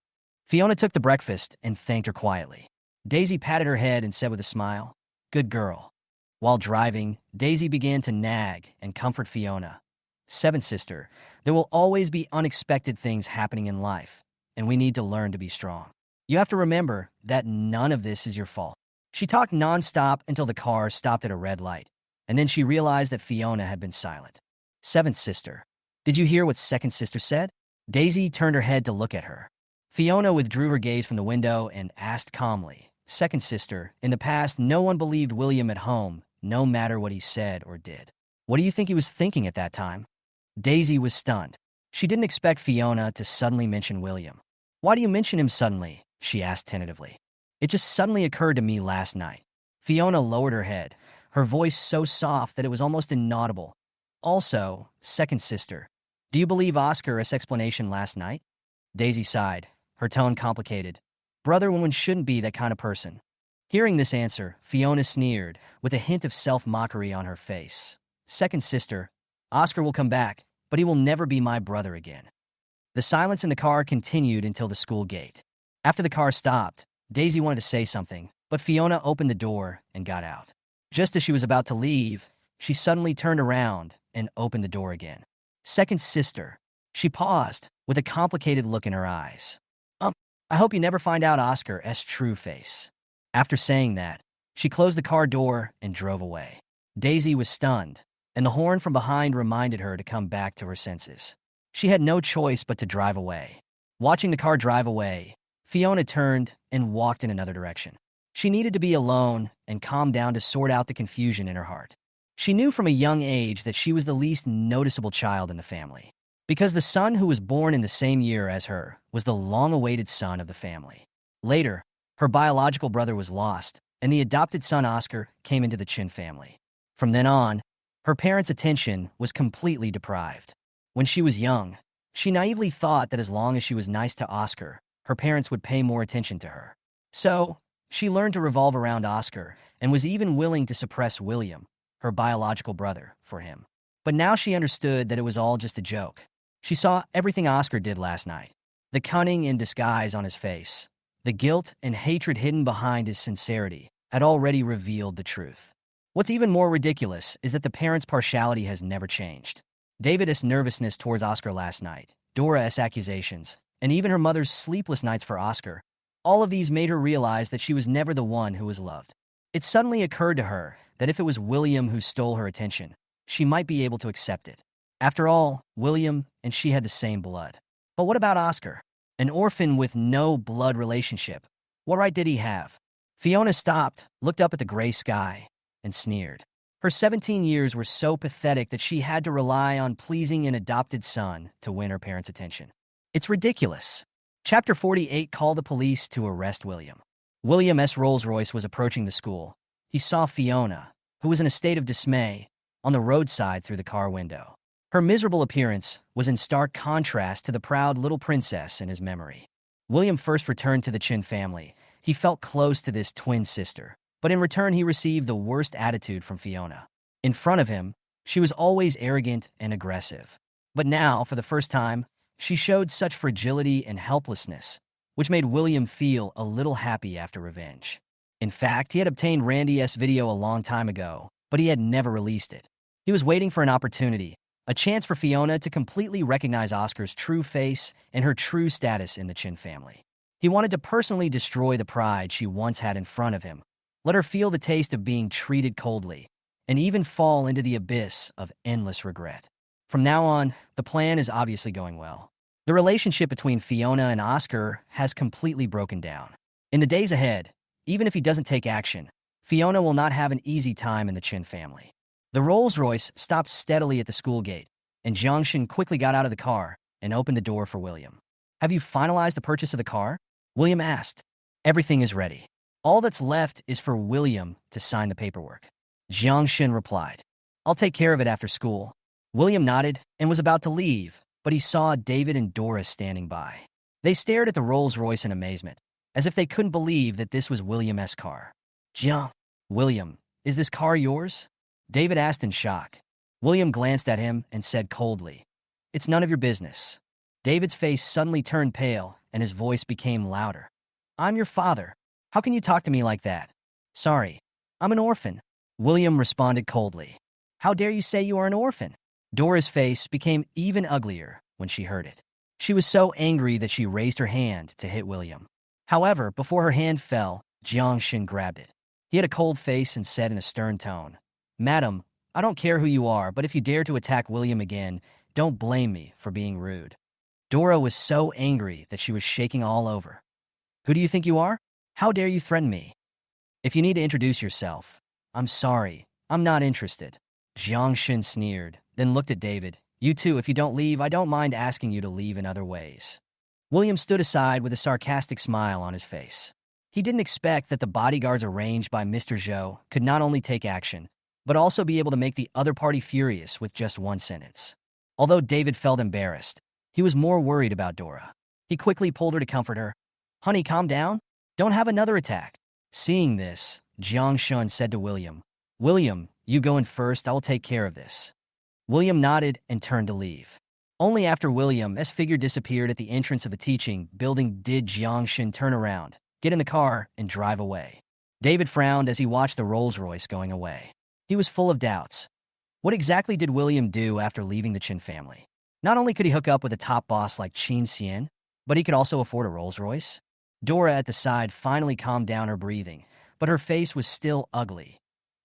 Fiona took the breakfast and thanked her quietly. Daisy patted her head and said with a smile, Good girl. While driving, Daisy began to nag and comfort Fiona. Seventh sister, there will always be unexpected things happening in life, and we need to learn to be strong. You have to remember that none of this is your fault. She talked nonstop until the car stopped at a red light, and then she realized that Fiona had been silent. Seventh sister, did you hear what second sister said? Daisy turned her head to look at her. Fiona withdrew her gaze from the window and asked calmly, Second sister, in the past, no one believed William at home, no matter what he said or did. What do you think he was thinking at that time? Daisy was stunned. She didn't expect Fiona to suddenly mention William. Why do you mention him suddenly? She asked tentatively. It just suddenly occurred to me last night. Fiona lowered her head, her voice so soft that it was almost inaudible. Also, second sister, do you believe Oscar's explanation last night? Daisy sighed, her tone complicated. Brother woman shouldn't be that kind of person. Hearing this answer, Fiona sneered, with a hint of self-mockery on her face. Second sister, Oscar will come back, but he will never be my brother again. The silence in the car continued until the school gate. After the car stopped, Daisy wanted to say something, but Fiona opened the door and got out. Just as she was about to leave, she suddenly turned around and opened the door again. Second sister. She paused, with a complicated look in her eyes. I hope you never find out Oscar's true face. After saying that, she closed the car door and drove away. Daisy was stunned, and the horn from behind reminded her to come back to her senses. She had no choice but to drive away. Watching the car drive away, Fiona turned and walked in another direction. She needed to be alone and calm down to sort out the confusion in her heart. She knew from a young age that she was the least noticeable child in the family, because the son who was born in the same year as her was the long-awaited son of the family. Later, her biological brother was lost, and the adopted son Oscar came into the Chen family. From then on, her parents' attention was completely deprived. When she was young, she naively thought that as long as she was nice to Oscar, her parents would pay more attention to her. So, she learned to revolve around Oscar and was even willing to suppress William, her biological brother, for him. But now she understood that it was all just a joke. She saw everything Oscar did last night. The cunning in disguise on his face, the guilt and hatred hidden behind his sincerity, had already revealed the truth. What's even more ridiculous is that the parents' partiality has never changed. David's nervousness towards Oscar last night, Dora's accusations, and even her mother's sleepless nights for Oscar, all of these made her realize that she was never the one who was loved. It suddenly occurred to her that if it was William who stole her attention, she might be able to accept it. After all, William and she had the same blood. But what about Oscar? An orphan with no blood relationship. What right did he have? Fiona stopped, looked up at the gray sky, and sneered. Her 17 years were so pathetic that she had to rely on pleasing an adopted son to win her parents' attention. It's ridiculous. Chapter 48 called the police to arrest William. William's Rolls-Royce was approaching the school. He saw Fiona, who was in a state of dismay, on the roadside through the car window. Her miserable appearance was in stark contrast to the proud little princess in his memory. William first returned to the Chen family. He felt close to this twin sister, but in return he received the worst attitude from Fiona. In front of him, She was always arrogant and aggressive. But now, for the first time, she showed such fragility and helplessness, which made William feel a little happy after revenge. In fact, he had obtained Randy's video a long time ago, but he had never released it. He was waiting for an opportunity, a chance for Fiona to completely recognize Oscar's true face and her true status in the Chen family. He wanted to personally destroy the pride she once had in front of him, let her feel the taste of being treated coldly, and even fall into the abyss of endless regret. From now on, the plan is obviously going well. The relationship between Fiona and Oscar has completely broken down. In the days ahead, even if he doesn't take action, Fiona will not have an easy time in the Chen family. The Rolls-Royce stopped steadily at the school gate, and Jiangshan quickly got out of the car and opened the door for William. "Have you finalized the purchase of the car?" William asked. "Everything is ready. All that's left is for William to sign the paperwork." Jiangshan replied. "I'll take care of it after school." William nodded and was about to leave, but he saw David and Dora standing by. They stared at the Rolls-Royce in amazement, as if they couldn't believe that this was William's car. William, is this car yours?" David asked in shock. William glanced at him and said coldly, "It's none of your business." David's face suddenly turned pale and his voice became louder. "I'm your father. How can you talk to me like that?" "Sorry, I'm an orphan," William responded coldly. "How dare you say you are an orphan?" Dora's face became even uglier when she heard it. She was so angry that she raised her hand to hit William. However, before her hand fell, Jiangshan grabbed it. He had a cold face and said in a stern tone, "Madam, I don't care who you are, but if you dare to attack William again, don't blame me for being rude." Dora was so angry that she was shaking all over. "Who do you think you are? How dare you threaten me? If you need to introduce yourself." "I'm sorry, I'm not interested." Jiangshan sneered, then looked at David. "You too, if you don't leave, I don't mind asking you to leave in other ways." William stood aside with a sarcastic smile on his face. He didn't expect that the bodyguards arranged by Mr. Zhou could not only take action, but also be able to make the other party furious with just one sentence. Although David felt embarrassed, he was more worried about Dora. He quickly pulled her to comfort her. "Honey, calm down. Don't have another attack." Seeing this, Jiangshan said to William, "William, you go in first, I will take care of this." William nodded and turned to leave. Only after William's figure disappeared at the entrance of the teaching building did Jiangshan turn around, get in the car, and drive away. David frowned as he watched the Rolls-Royce going away. He was full of doubts. What exactly did William do after leaving the Chen family? Not only could he hook up with a top boss like Chen Cen, but he could also afford a Rolls-Royce. Dora at the side finally calmed down her breathing, but her face was still ugly.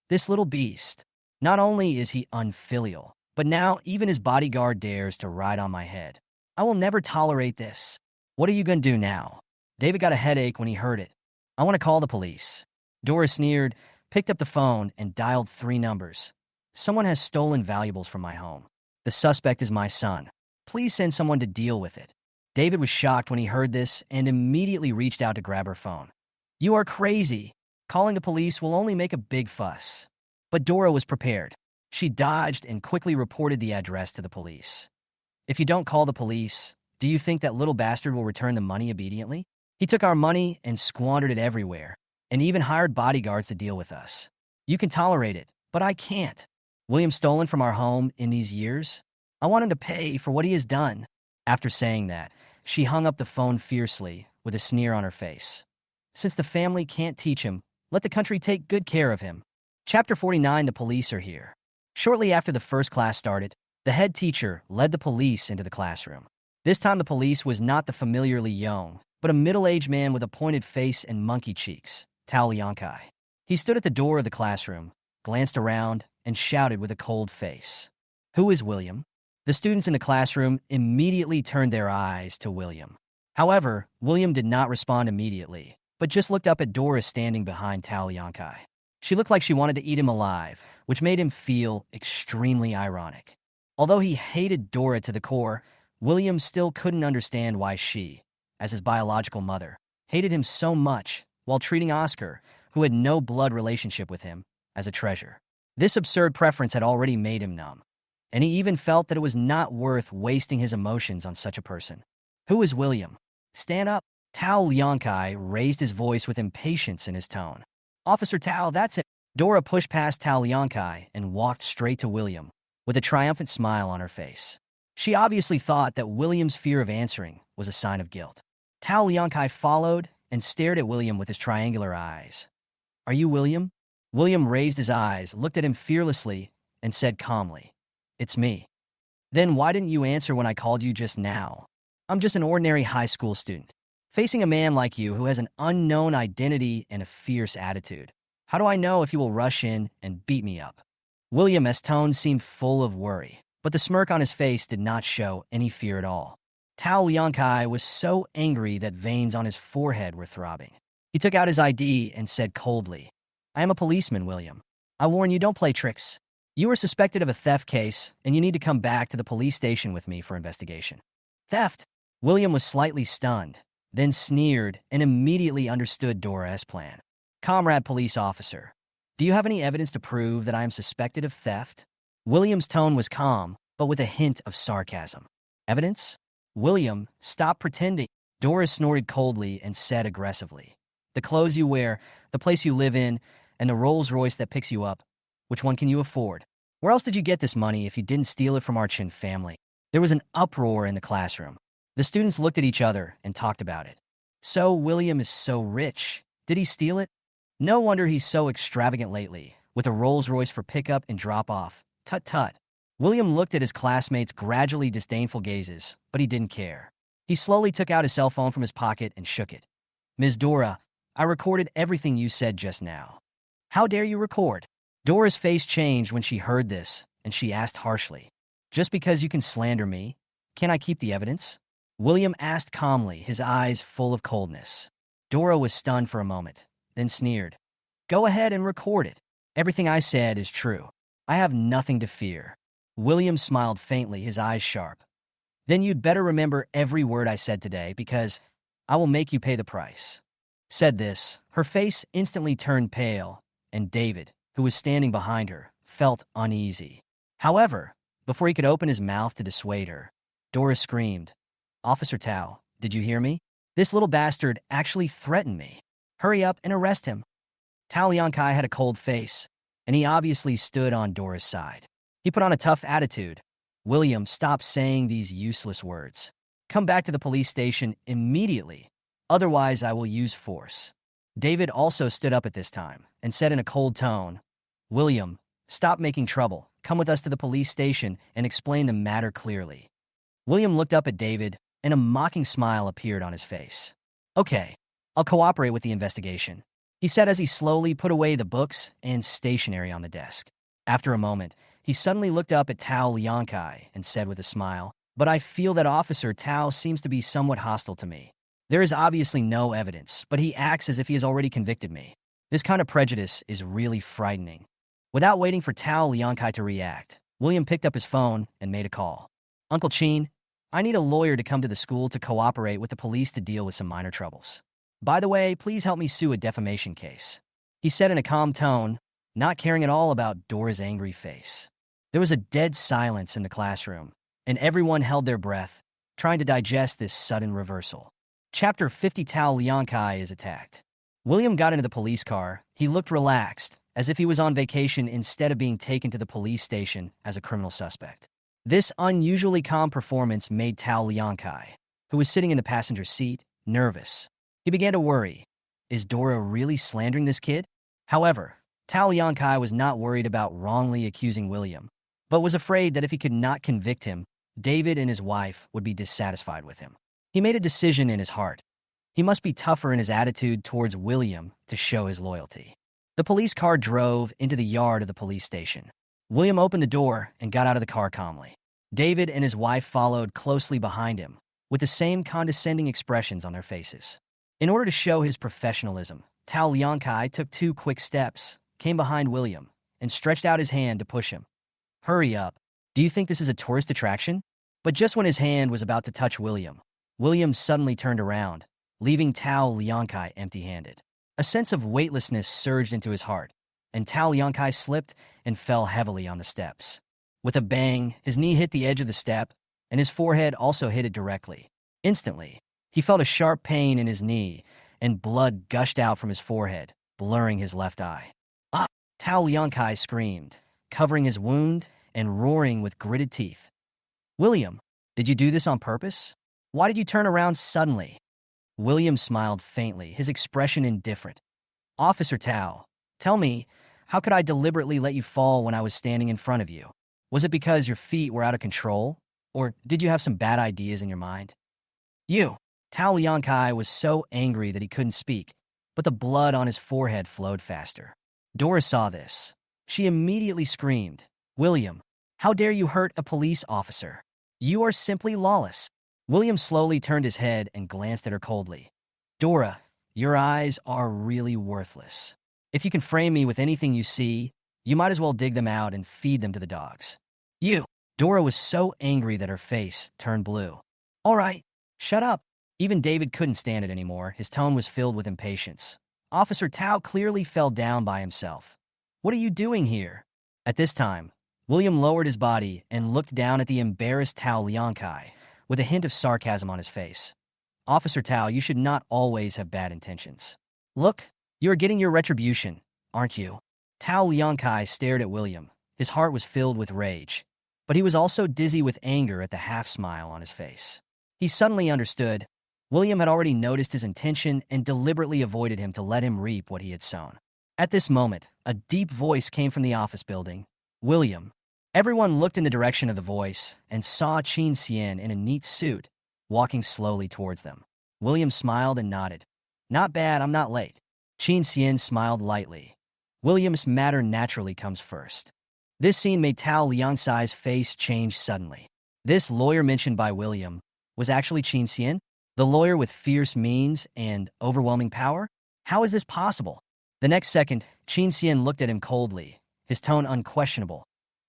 This little beast. Not only is he unfilial, but now even his bodyguard dares to ride on my head. I will never tolerate this. What are you going to do now? David got a headache when he heard it. "I want to call the police." Dora sneered, picked up the phone, and dialed 3 numbers. "Someone has stolen valuables from my home. The suspect is my son. Please send someone to deal with it." David was shocked when he heard this and immediately reached out to grab her phone. "You are crazy. Calling the police will only make a big fuss." But Dora was prepared. She dodged and quickly reported the address to the police. "If you don't call the police, do you think that little bastard will return the money obediently? He took our money and squandered it everywhere, and even hired bodyguards to deal with us. You can tolerate it, but I can't. William's stolen from our home in these years. I want him to pay for what he has done." After saying that, she hung up the phone fiercely, with a sneer on her face. "Since the family can't teach him, let the country take good care of him." Chapter 49, The Police Are Here. Shortly after the first class started, the head teacher led the police into the classroom. This time the police was not the familiarly young, but a middle-aged man with a pointed face and monkey cheeks, Xiao Yongan. He stood at the door of the classroom, glanced around, and shouted with a cold face, "Who is William?" The students in the classroom immediately turned their eyes to William. However, William did not respond immediately, but just looked up at Dora standing behind Xiao Yongan. She looked like she wanted to eat him alive, which made him feel extremely ironic. Although he hated Dora to the core, William still couldn't understand why she, as his biological mother, hated him so much while treating Oscar, who had no blood relationship with him, as a treasure. This absurd preference had already made him numb, and he even felt that it was not worth wasting his emotions on such a person. "Who is William? Stand up." Xiao Yongan raised his voice with impatience in his tone. "Officer Tao, that's it." Dora pushed past Xiao Yongan and walked straight to William, with a triumphant smile on her face. She obviously thought that William's fear of answering was a sign of guilt. Tao Liangkai followed and stared at William with his triangular eyes. "Are you William?" William raised his eyes, looked at him fearlessly, and said calmly, "It's me." "Then why didn't you answer when I called you just now?" "I'm just an ordinary high school student, facing a man like you who has an unknown identity and a fierce attitude. How do I know if he will rush in and beat me up?" William's tone seemed full of worry, but the smirk on his face did not show any fear at all. Tao Liangkai was so angry that veins on his forehead were throbbing. He took out his ID and said coldly, "I am a policeman, William. I warn you, don't play tricks. You are suspected of a theft case, and you need to come back to the police station with me for investigation." "Theft?" William was slightly stunned, then sneered and immediately understood Dora's plan. "Comrade police officer, do you have any evidence to prove that I am suspected of theft?" William's tone was calm, but with a hint of sarcasm. "Evidence?" "William, stop pretending." Dora snorted coldly and said aggressively, "The clothes you wear, the place you live in, and the Rolls-Royce that picks you up. Which one can you afford? Where else did you get this money if you didn't steal it from our Chen family?" There was an uproar in the classroom. The students looked at each other and talked about it. "So William is so rich. Did he steal it? No wonder he's so extravagant lately, with a Rolls-Royce for pickup and drop-off. Tut-tut." William looked at his classmates' gradually disdainful gazes, but he didn't care. He slowly took out his cell phone from his pocket and shook it. "Ms. Dora, I recorded everything you said just now." "How dare you record?" Dora's face changed when she heard this, and she asked harshly, "Just because you can slander me, can I keep the evidence?" William asked calmly, his eyes full of coldness. Dora was stunned for a moment, then sneered. "Go ahead and record it. Everything I said is true. I have nothing to fear." William smiled faintly, his eyes sharp. "Then you'd better remember every word I said today, because I will make you pay the price." Said this, her face instantly turned pale, and David, who was standing behind her, felt uneasy. However, before he could open his mouth to dissuade her, Dora screamed, "Officer Tao, did you hear me? This little bastard actually threatened me. Hurry up and arrest him." Tao Liangkai had a cold face, and he obviously stood on Dora's side. He put on a tough attitude. "William, stop saying these useless words. Come back to the police station immediately. Otherwise, I will use force." David also stood up at this time and said in a cold tone, "William, stop making trouble. Come with us to the police station and explain the matter clearly." William looked up at David, and a mocking smile appeared on his face. "Okay, I'll cooperate with the investigation," he said as he slowly put away the books and stationery on the desk. After a moment, he suddenly looked up at Tao Liangkai and said with a smile, "But I feel that Officer Tao seems to be somewhat hostile to me. There is obviously no evidence, but he acts as if he has already convicted me. This kind of prejudice is really frightening." Without waiting for Tao Liangkai to react, William picked up his phone and made a call. "Uncle Chin, I need a lawyer to come to the school to cooperate with the police to deal with some minor troubles. By the way, please help me sue a defamation case," he said in a calm tone, not caring at all about Dora's angry face. There was a dead silence in the classroom, and everyone held their breath, trying to digest this sudden reversal. Chapter 50. Tao Liangkai is attacked. William got into the police car. He looked relaxed, as if he was on vacation instead of being taken to the police station as a criminal suspect. This unusually calm performance made Tao Liangkai, who was sitting in the passenger seat, nervous. He began to worry. Is Dora really slandering this kid? However, Tao Liangkai was not worried about wrongly accusing William, but was afraid that if he could not convict him, David and his wife would be dissatisfied with him. He made a decision in his heart. He must be tougher in his attitude towards William to show his loyalty. The police car drove into the yard of the police station. William opened the door and got out of the car calmly. David and his wife followed closely behind him, with the same condescending expressions on their faces. In order to show his professionalism, Tao Liangkai took 2 quick steps, came behind William, and stretched out his hand to push him. "Hurry up. Do you think this is a tourist attraction?" But just when his hand was about to touch William, William suddenly turned around, leaving Tao Liangkai empty-handed. A sense of weightlessness surged into his heart, and Tao Liangkai slipped and fell heavily on the steps. With a bang, his knee hit the edge of the step, and his forehead also hit it directly. Instantly, he felt a sharp pain in his knee, and blood gushed out from his forehead, blurring his left eye. "Ah!" Tao Liangkai screamed, covering his wound and roaring with gritted teeth. "William, did you do this on purpose? Why did you turn around suddenly?" William smiled faintly, his expression indifferent. "Officer Tao, tell me, how could I deliberately let you fall when I was standing in front of you? Was it because your feet were out of control? Or did you have some bad ideas in your mind?" "You!" Tao Liangkai was so angry that he couldn't speak, but the blood on his forehead flowed faster. Dora saw this. She immediately screamed, "William, how dare you hurt a police officer? You are simply lawless." William slowly turned his head and glanced at her coldly. "Dora, your eyes are really worthless. If you can frame me with anything you see, you might as well dig them out and feed them to the dogs." "You!" Dora was so angry that her face turned blue. "All right, shut up." Even David couldn't stand it anymore. His tone was filled with impatience. Officer Tao clearly fell down by himself. "What are you doing here?" At this time, William lowered his body and looked down at the embarrassed Tao Liangkai with a hint of sarcasm on his face. "Officer Tao, you should not always have bad intentions. Look, you are getting your retribution, aren't you?" Tao Liangkai stared at William. His heart was filled with rage, but he was also dizzy with anger at the half-smile on his face. He suddenly understood. William had already noticed his intention and deliberately avoided him to let him reap what he had sown. At this moment, a deep voice came from the office building. "William." Everyone looked in the direction of the voice and saw Chen Cen in a neat suit, walking slowly towards them. William smiled and nodded. "Not bad, I'm not late." Chen Cen smiled lightly. William's matter naturally comes first. This scene made Tao Liangcai's face change suddenly. This lawyer mentioned by William was actually Chen Cen? The lawyer with fierce means and overwhelming power? How is this possible? The next second, Chen Cen looked at him coldly, his tone unquestionable.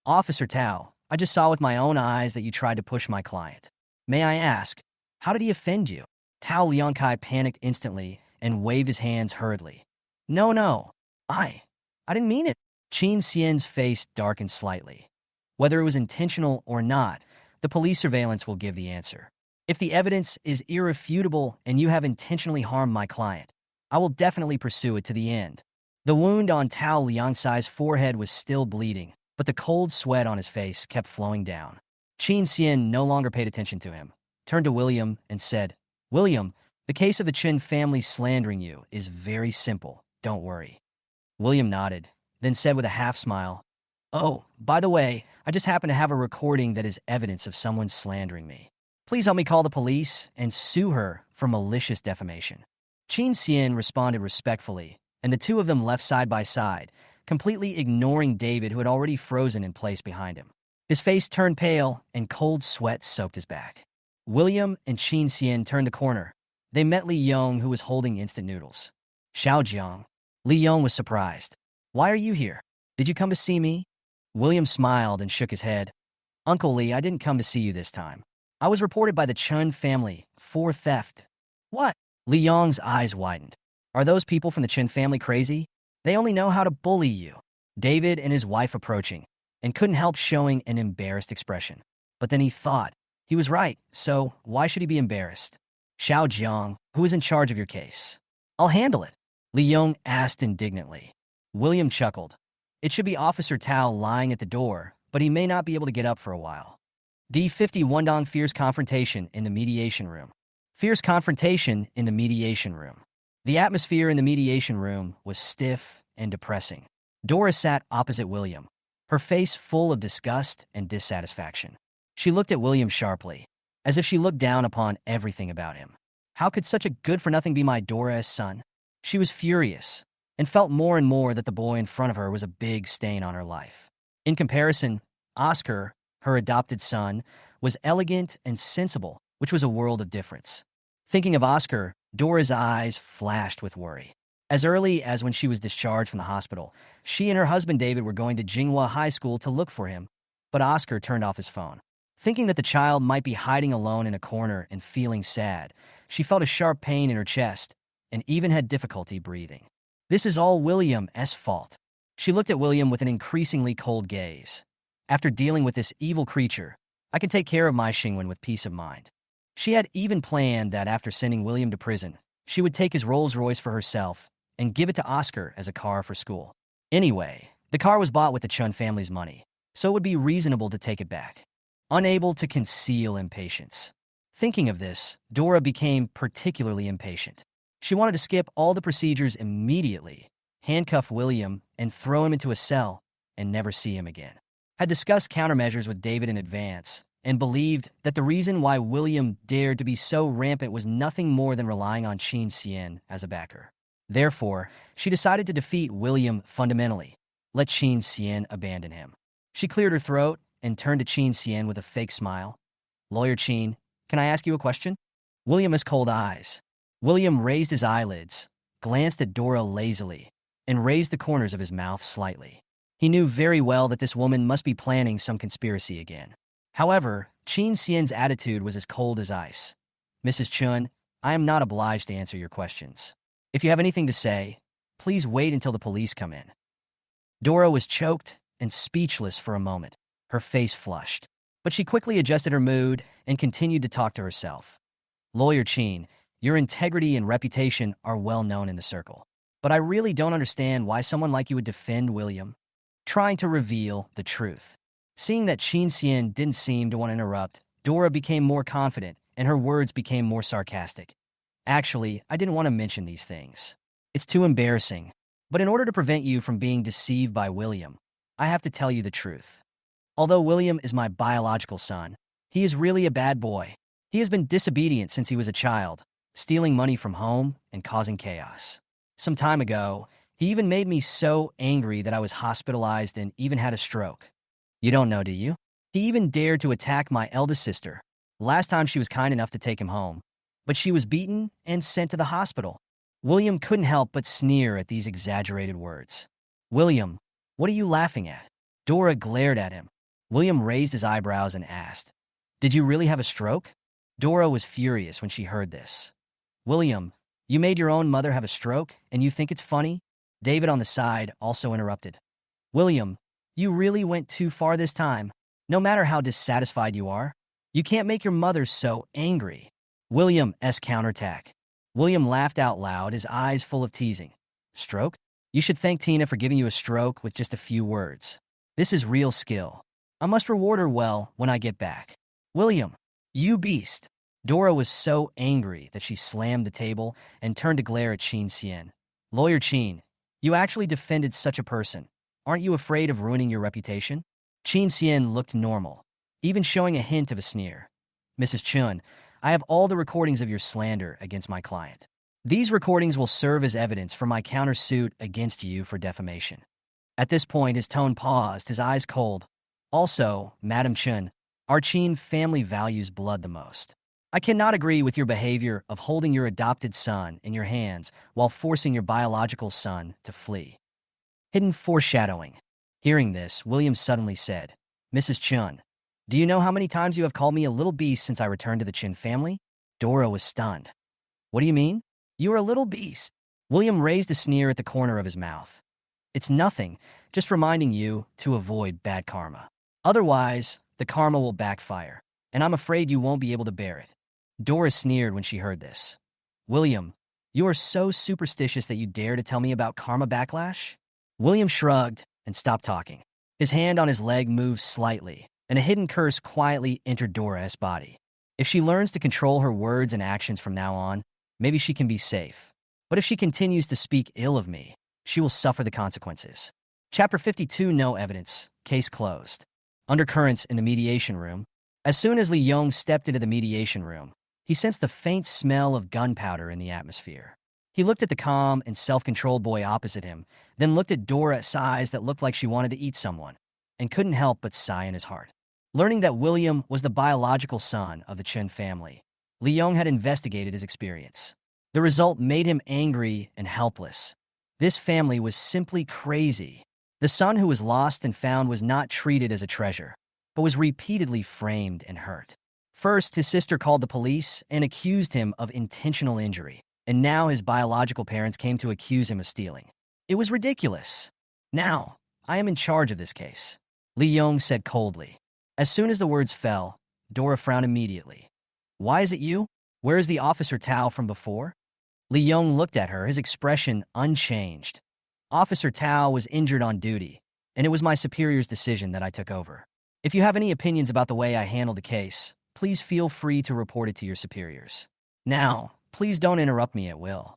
"Officer Tao, I just saw with my own eyes that you tried to push my client. May I ask, how did he offend you?" Tao Liangkai panicked instantly and waved his hands hurriedly. No, I didn't mean it." Chen Xian's face darkened slightly. "Whether it was intentional or not, the police surveillance will give the answer. If the evidence is irrefutable and you have intentionally harmed my client, I will definitely pursue it to the end." The wound on Tao Liangcai's forehead was still bleeding, but the cold sweat on his face kept flowing down. Chen Cen no longer paid attention to him, turned to William and said, "William, the case of the Chen family slandering you is very simple, don't worry." William nodded, then said with a half-smile, "Oh, by the way, I just happen to have a recording that is evidence of someone slandering me. Please help me call the police and sue her for malicious defamation." Chen Cen responded respectfully, and the two of them left side by side, completely ignoring David, who had already frozen in place behind him. His face turned pale, and cold sweat soaked his back. William and Chen Cen turned the corner. They met Li Yong, who was holding instant noodles. "Xiao Jiang." Li Yong was surprised. "Why are you here? Did you come to see me?" William smiled and shook his head. "Uncle Li, I didn't come to see you this time. I was reported by the Chun family for theft." "What?" Li Yong's eyes widened. "Are those people from the Chen family crazy? They only know how to bully you." David and his wife approaching, and couldn't help showing an embarrassed expression. But then he thought, he was right, so why should he be embarrassed? "Xiao Jiang, who is in charge of your case?" "I'll handle it," Li Yong asked indignantly. William chuckled. "It should be Officer Tao lying at the door, but he may not be able to get up for a while." D51 Dong Fierce Confrontation in the Mediation Room. Fierce confrontation in the mediation room. The atmosphere in the mediation room was stiff and depressing. Dora sat opposite William, her face full of disgust and dissatisfaction. She looked at William sharply, as if she looked down upon everything about him. How could such a good-for-nothing be my Dora's son? She was furious, and felt more and more that the boy in front of her was a big stain on her life. In comparison, Oscar, her adopted son, was elegant and sensible, which was a world of difference. Thinking of Oscar, Dora's eyes flashed with worry. As early as when she was discharged from the hospital, she and her husband David were going to Jinghua High School to look for him, but Oscar turned off his phone. Thinking that the child might be hiding alone in a corner and feeling sad, she felt a sharp pain in her chest and even had difficulty breathing. This is all William's fault. She looked at William with an increasingly cold gaze. After dealing with this evil creature, I can take care of my Xingwen with peace of mind. She had even planned that after sending William to prison, she would take his Rolls-Royce for herself and give it to Oscar as a car for school. Anyway, the car was bought with the Chun family's money. so it would be reasonable to take it back. Unable to conceal impatience. Thinking of this, Dora became particularly impatient. She wanted to skip all the procedures immediately, handcuff William and throw him into a cell and never see him again. Had discussed countermeasures with David in advance and believed that the reason why William dared to be so rampant was nothing more than relying on Chen Cen as a backer. Therefore, she decided to defeat William fundamentally, let Chen Cen abandon him. She cleared her throat and turned to Chen Cen with a fake smile. "Lawyer Chen, can I ask you a question?" William has cold eyes. William raised his eyelids, glanced at Dora lazily, and raised the corners of his mouth slightly. He knew very well that this woman must be planning some conspiracy again. However, Chen Xian's attitude was as cold as ice. "Mrs. Chun, I am not obliged to answer your questions. If you have anything to say, please wait until the police come in." Dora was choked and speechless for a moment, her face flushed. But she quickly adjusted her mood and continued to talk to herself. "Lawyer Chen, your integrity and reputation are well known in the circle. But I really don't understand why someone like you would defend William." Trying to reveal the truth. Seeing that Chen Cen didn't seem to want to interrupt, Dora became more confident and her words became more sarcastic. "Actually, I didn't want to mention these things. It's too embarrassing. But in order to prevent you from being deceived by William, I have to tell you the truth. Although William is my biological son, he is really a bad boy. He has been disobedient since he was a child, stealing money from home and causing chaos. Some time ago, he even made me so angry that I was hospitalized and even had a stroke. You don't know, do you? He even dared to attack my eldest sister. Last time she was kind enough to take him home, but she was beaten and sent to the hospital." William couldn't help but sneer at these exaggerated words. "William, what are you laughing at?" Dora glared at him. William raised his eyebrows and asked, "Did you really have a stroke?" Dora was furious when she heard this. "William, you made your own mother have a stroke, and you think it's funny?" David on the side also interrupted. "William, you really went too far this time. No matter how dissatisfied you are, you can't make your mother so angry." William's counterattack. William laughed out loud, his eyes full of teasing. "Stroke? You should thank Tina for giving you a stroke with just a few words. This is real skill. I must reward her well when I get back." "William, you beast." Dora was so angry that she slammed the table and turned to glare at Chen Cen. "Lawyer Chen, you actually defended such a person. Aren't you afraid of ruining your reputation?" Chen Cen looked normal, even showing a hint of a sneer. "Mrs. Chun, I have all the recordings of your slander against my client. These recordings will serve as evidence for my countersuit against you for defamation." At this point, his tone paused, his eyes cold. "Also, Madam Chun, our Chen family values blood the most. I cannot agree with your behavior of holding your adopted son in your hands while forcing your biological son to flee." Hidden foreshadowing. Hearing this, William suddenly said, "Mrs. Chun, do you know how many times you have called me a little beast since I returned to the Chen family?" Dora was stunned. "What do you mean? You are a little beast." William raised a sneer at the corner of his mouth. "It's nothing, just reminding you to avoid bad karma. Otherwise, the karma will backfire, and I'm afraid you won't be able to bear it." Dora sneered when she heard this. "William, you are so superstitious that you dare to tell me about karma backlash?" William shrugged and stopped talking. His hand on his leg moved slightly, and a hidden curse quietly entered Dora's body. If she learns to control her words and actions from now on, maybe she can be safe. But if she continues to speak ill of me, she will suffer the consequences. Chapter 52, No Evidence. Case closed. Undercurrents in the mediation room. As soon as Li Yong stepped into the mediation room, he sensed the faint smell of gunpowder in the atmosphere. He looked at the calm and self-controlled boy opposite him, then looked at Dora's eyes that looked like she wanted to eat someone, and couldn't help but sigh in his heart. Learning that William was the biological son of the Chen family, Li Yong had investigated his experience. The result made him angry and helpless. This family was simply crazy. The son who was lost and found was not treated as a treasure, but was repeatedly framed and hurt. First, his sister called the police and accused him of intentional injury, and now his biological parents came to accuse him of stealing. It was ridiculous. "Now, I am in charge of this case," Li Yong said coldly. As soon as the words fell, Dora frowned immediately. "Why is it you? Where is the Officer Tao from before?" Li Yong looked at her, his expression unchanged. "Officer Tao was injured on duty. and it was my superior's decision that I took over. If you have any opinions about the way I handled the case, please feel free to report it to your superiors. Now, please don't interrupt me at will."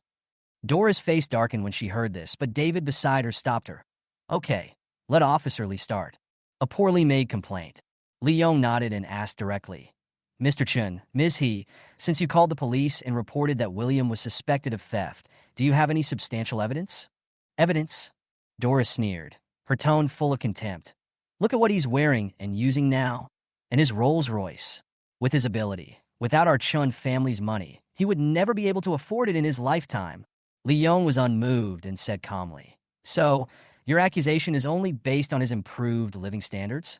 Dora's face darkened when she heard this, but David beside her stopped her. "Okay, let Officer Lee start." A poorly made complaint. Lee Yong nodded and asked directly, "Mr. Chun, Ms. He, since you called the police and reported that William was suspected of theft, do you have any substantial evidence?" "Evidence?" Dora sneered, her tone full of contempt. "Look at what he's wearing and using now. And his Rolls Royce. With his ability, without our Chun family's money, he would never be able to afford it in his lifetime." Lee Yong was unmoved and said calmly, "So, your accusation is only based on his improved living standards?"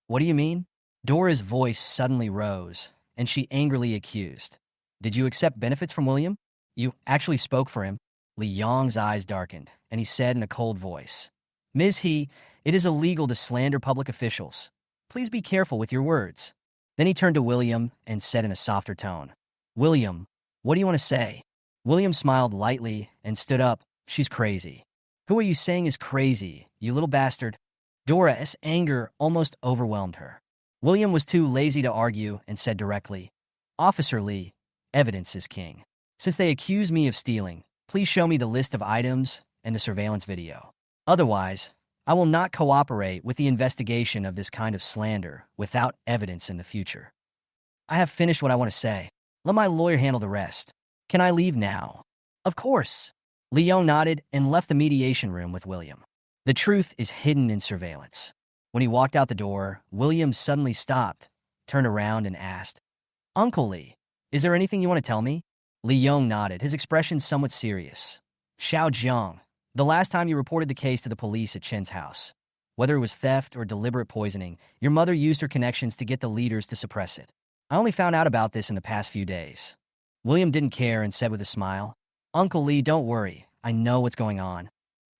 "What do you mean?" Dora's voice suddenly rose, and she angrily accused, "Did you accept benefits from William? You actually spoke for him?" Lee Yong's eyes darkened, and he said in a cold voice, "Ms. He, it is illegal to slander public officials. Please be careful with your words." Then he turned to William and said in a softer tone, "William, what do you want to say?" William smiled lightly and stood up. "She's crazy." "Who are you saying is crazy, you little bastard?" Dora's anger almost overwhelmed her. William was too lazy to argue and said directly, "Officer Lee, evidence is king. Since they accuse me of stealing, please show me the list of items and the surveillance video. Otherwise, I will not cooperate with the investigation of this kind of slander without evidence in the future." "I have finished what I want to say. Let my lawyer handle the rest. Can I leave now?" "Of course." Lee Yong nodded and left the mediation room with William. The truth is hidden in surveillance. When he walked out the door, William suddenly stopped, turned around and asked, "Uncle Lee, is there anything you want to tell me?" Lee Yong nodded, his expression somewhat serious. "Xiao Jiang, the last time you reported the case to the police at Chen's house, whether it was theft or deliberate poisoning, your mother used her connections to get the leaders to suppress it. I only found out about this in the past few days." William didn't care and said with a smile, "Uncle Lee, don't worry. I know what's going on."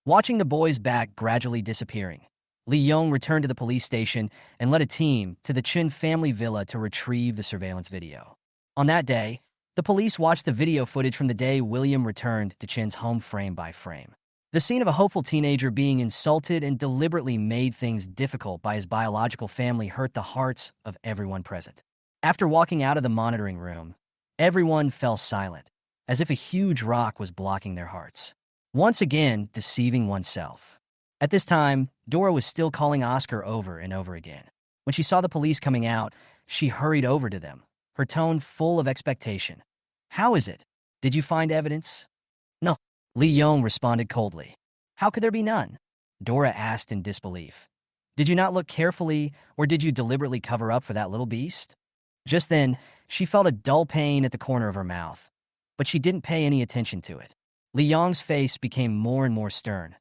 Watching the boy's back gradually disappearing, Lee Yong returned to the police station and led a team to the Chen family villa to retrieve the surveillance video. On that day, the police watched the video footage from the day William returned to Chen's home frame by frame. The scene of a hopeful teenager being insulted and deliberately made things difficult by his biological family hurt the hearts of everyone present. After walking out of the monitoring room, everyone fell silent, as if a huge rock was blocking their hearts. Once again, deceiving oneself. At this time, Dora was still calling Oscar over and over again. When she saw the police coming out, she hurried over to them, her tone full of expectation. "How is it? Did you find evidence?" "No," Lee Yong responded coldly. "How could there be none?" Dora asked in disbelief. "Did you not look carefully, or did you deliberately cover up for that little beast?" Just then, she felt a dull pain at the corner of her mouth, but she didn't pay any attention to it. Lee Yong's face became more and more stern.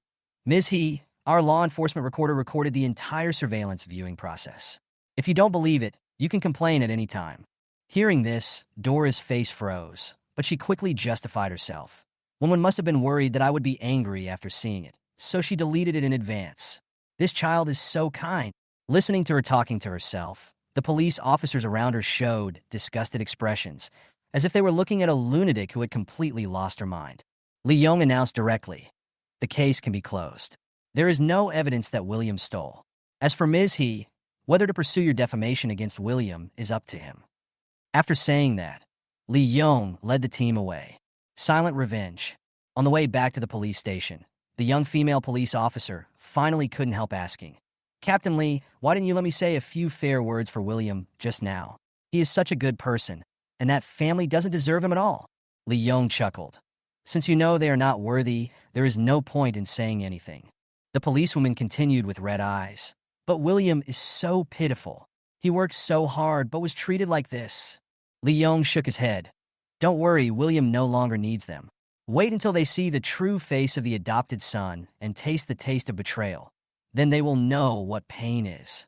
"Ms. He, our law enforcement recorder recorded the entire surveillance viewing process. If you don't believe it, you can complain at any time." Hearing this, Dora's face froze, but she quickly justified herself. "One must have been worried that I would be angry after seeing it, so she deleted it in advance. This child is so kind." Listening to her talking to herself, the police officers around her showed disgusted expressions, as if they were looking at a lunatic who had completely lost her mind. Lee Yong announced directly, "The case can be closed. There is no evidence that William stole. As for Ms. He, whether to pursue your defamation against William is up to him." After saying that, Lee Yong led the team away. Silent revenge. On the way back to the police station, the young female police officer finally couldn't help asking, "Captain Lee, why didn't you let me say a few fair words for William just now? He is such a good person, and that family doesn't deserve him at all." Lee Yong chuckled. "Since you know they are not worthy, there is no point in saying anything." The policewoman continued with red eyes. "But William is so pitiful. He worked so hard but was treated like this." Lee Yong shook his head. "Don't worry, William no longer needs them. Wait until they see the true face of the adopted son and taste the taste of betrayal. Then they will know what pain is."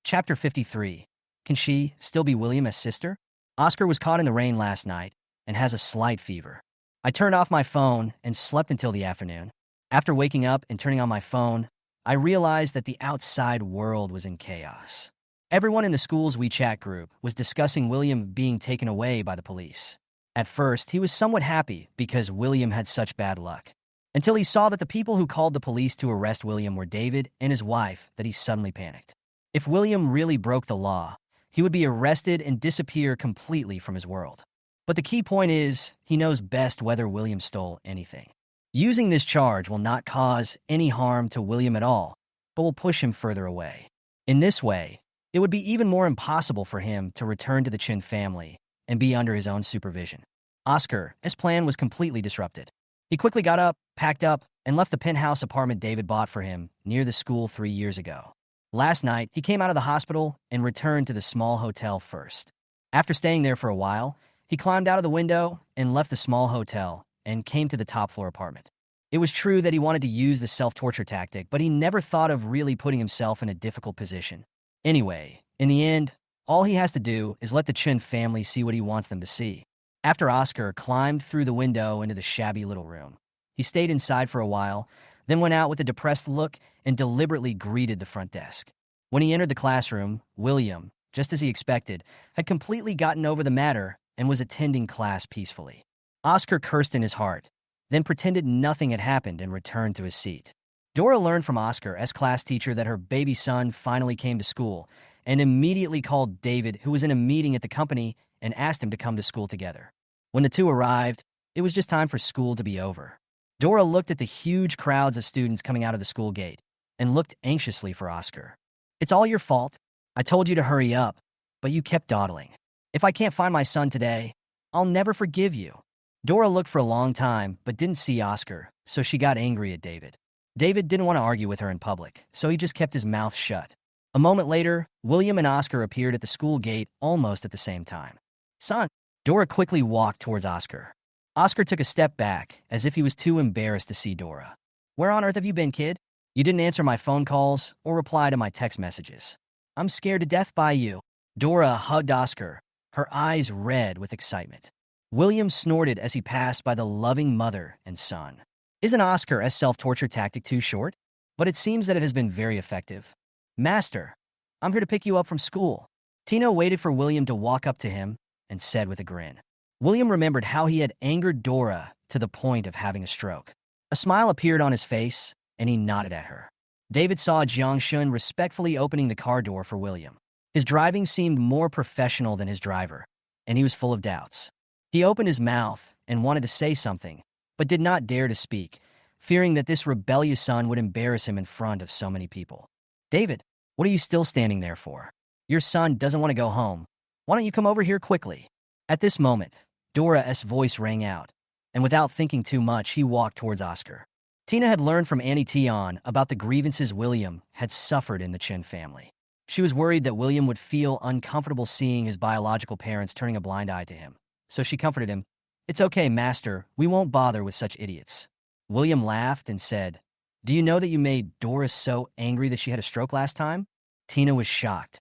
Chapter 53. Can she still be William's sister? Oscar was caught in the rain last night and has a slight fever. I turned off my phone and slept until the afternoon. After waking up and turning on my phone, I realized that the outside world was in chaos. Everyone in the school's WeChat group was discussing William being taken away by the police. At first, he was somewhat happy because William had such bad luck. until he saw that the people who called the police to arrest William were David and his wife, that he suddenly panicked. If William really broke the law, he would be arrested and disappear completely from his world. But the key point is, he knows best whether William stole anything. Using this charge will not cause any harm to William at all, but will push him further away. In this way, it would be even more impossible for him to return to the Chen family and be under his own supervision. Oscar's plan was completely disrupted. He quickly got up, packed up, and left the penthouse apartment David bought for him near the school 3 years ago. Last night, he came out of the hospital and returned to the small hotel first. After staying there for a while, he climbed out of the window and left the small hotel and came to the top-floor apartment. It was true that he wanted to use the self-torture tactic, but he never thought of really putting himself in a difficult position. Anyway, in the end, all he has to do is let the Chen family see what he wants them to see. After Oscar climbed through the window into the shabby little room, he stayed inside for a while, then went out with a depressed look and deliberately greeted the front desk. When he entered the classroom, William, just as he expected, had completely gotten over the matter and was attending class peacefully. Oscar cursed in his heart, then pretended nothing had happened and returned to his seat. Dora learned from Oscar's class teacher that her baby son finally came to school and immediately called David, who was in a meeting at the company, and asked him to come to school together. When the two arrived, it was just time for school to be over. Dora looked at the huge crowds of students coming out of the school gate and looked anxiously for Oscar. "It's all your fault. I told you to hurry up, but you kept dawdling. If I can't find my son today, I'll never forgive you." Dora looked for a long time but didn't see Oscar, so she got angry at David. David didn't want to argue with her in public, so he just kept his mouth shut. A moment later, William and Oscar appeared at the school gate almost at the same time. "Son." Dora quickly walked towards Oscar. Oscar took a step back, as if he was too embarrassed to see Dora. "Where on earth have you been, kid? You didn't answer my phone calls or reply to my text messages. I'm scared to death by you." Dora hugged Oscar, her eyes red with excitement. William snorted as he passed by the loving mother and son. Isn't Oscar's self-torture tactic too short? But it seems that it has been very effective. "Master, I'm here to pick you up from school." Tino waited for William to walk up to him and said with a grin. William remembered how he had angered Dora to the point of having a stroke. A smile appeared on his face, and he nodded at her. David saw Jiang Shun respectfully opening the car door for William. His driving seemed more professional than his driver, and he was full of doubts. He opened his mouth and wanted to say something, but did not dare to speak, fearing that this rebellious son would embarrass him in front of so many people. "David, what are you still standing there for? Your son doesn't want to go home. Why don't you come over here quickly?" At this moment, Dora's voice rang out, and without thinking too much, he walked towards Oscar. Tina had learned from Annie Tion about the grievances William had suffered in the Chen family. She was worried that William would feel uncomfortable seeing his biological parents turning a blind eye to him, so she comforted him. "It's okay, Master. We won't bother with such idiots." William laughed and said, "Do you know that you made Dora so angry that she had a stroke last time?" Tina was shocked.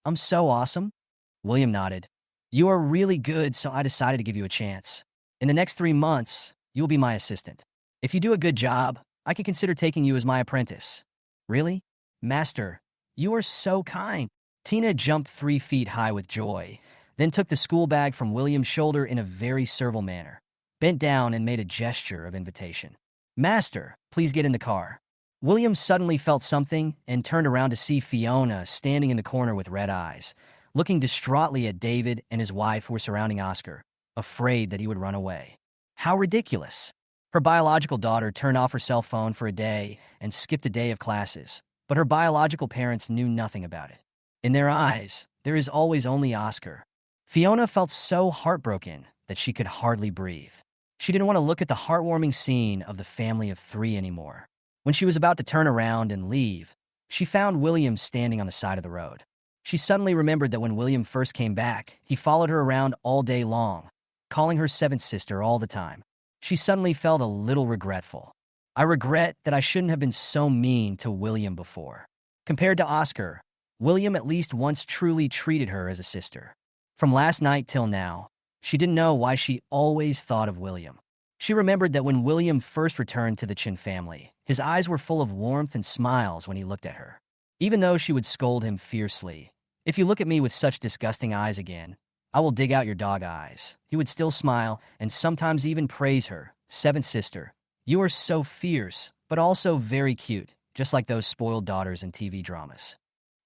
"I'm so awesome?" William nodded. "You are really good, so I decided to give you a chance. In the next 3 months, you will be my assistant. If you do a good job, I can consider taking you as my apprentice." "Really? Master, you are so kind." Tina jumped 3 feet high with joy, then took the school bag from William's shoulder in a very servile manner, bent down and made a gesture of invitation. "Master, please get in the car." William suddenly felt something and turned around to see Fiona standing in the corner with red eyes, looking distraughtly at David and his wife who were surrounding Oscar, afraid that he would run away. How ridiculous. Her biological daughter turned off her cell phone for a day and skipped a day of classes, but her biological parents knew nothing about it. In their eyes, there is always only Oscar. Fiona felt so heartbroken that she could hardly breathe. She didn't want to look at the heartwarming scene of the family of 3 anymore. When she was about to turn around and leave, she found William standing on the side of the road. She suddenly remembered that when William first came back, he followed her around all day long, calling her 7th sister all the time. She suddenly felt a little regretful. "I regret that I shouldn't have been so mean to William before." Compared to Oscar, William at least once truly treated her as a sister. From last night till now, she didn't know why she always thought of William. She remembered that when William first returned to the Chen family, his eyes were full of warmth and smiles when he looked at her. Even though she would scold him fiercely, "If you look at me with such disgusting eyes again, I will dig out your dog eyes," he would still smile and sometimes even praise her, 7th sister, You are so fierce, but also very cute, just like those spoiled daughters in TV dramas.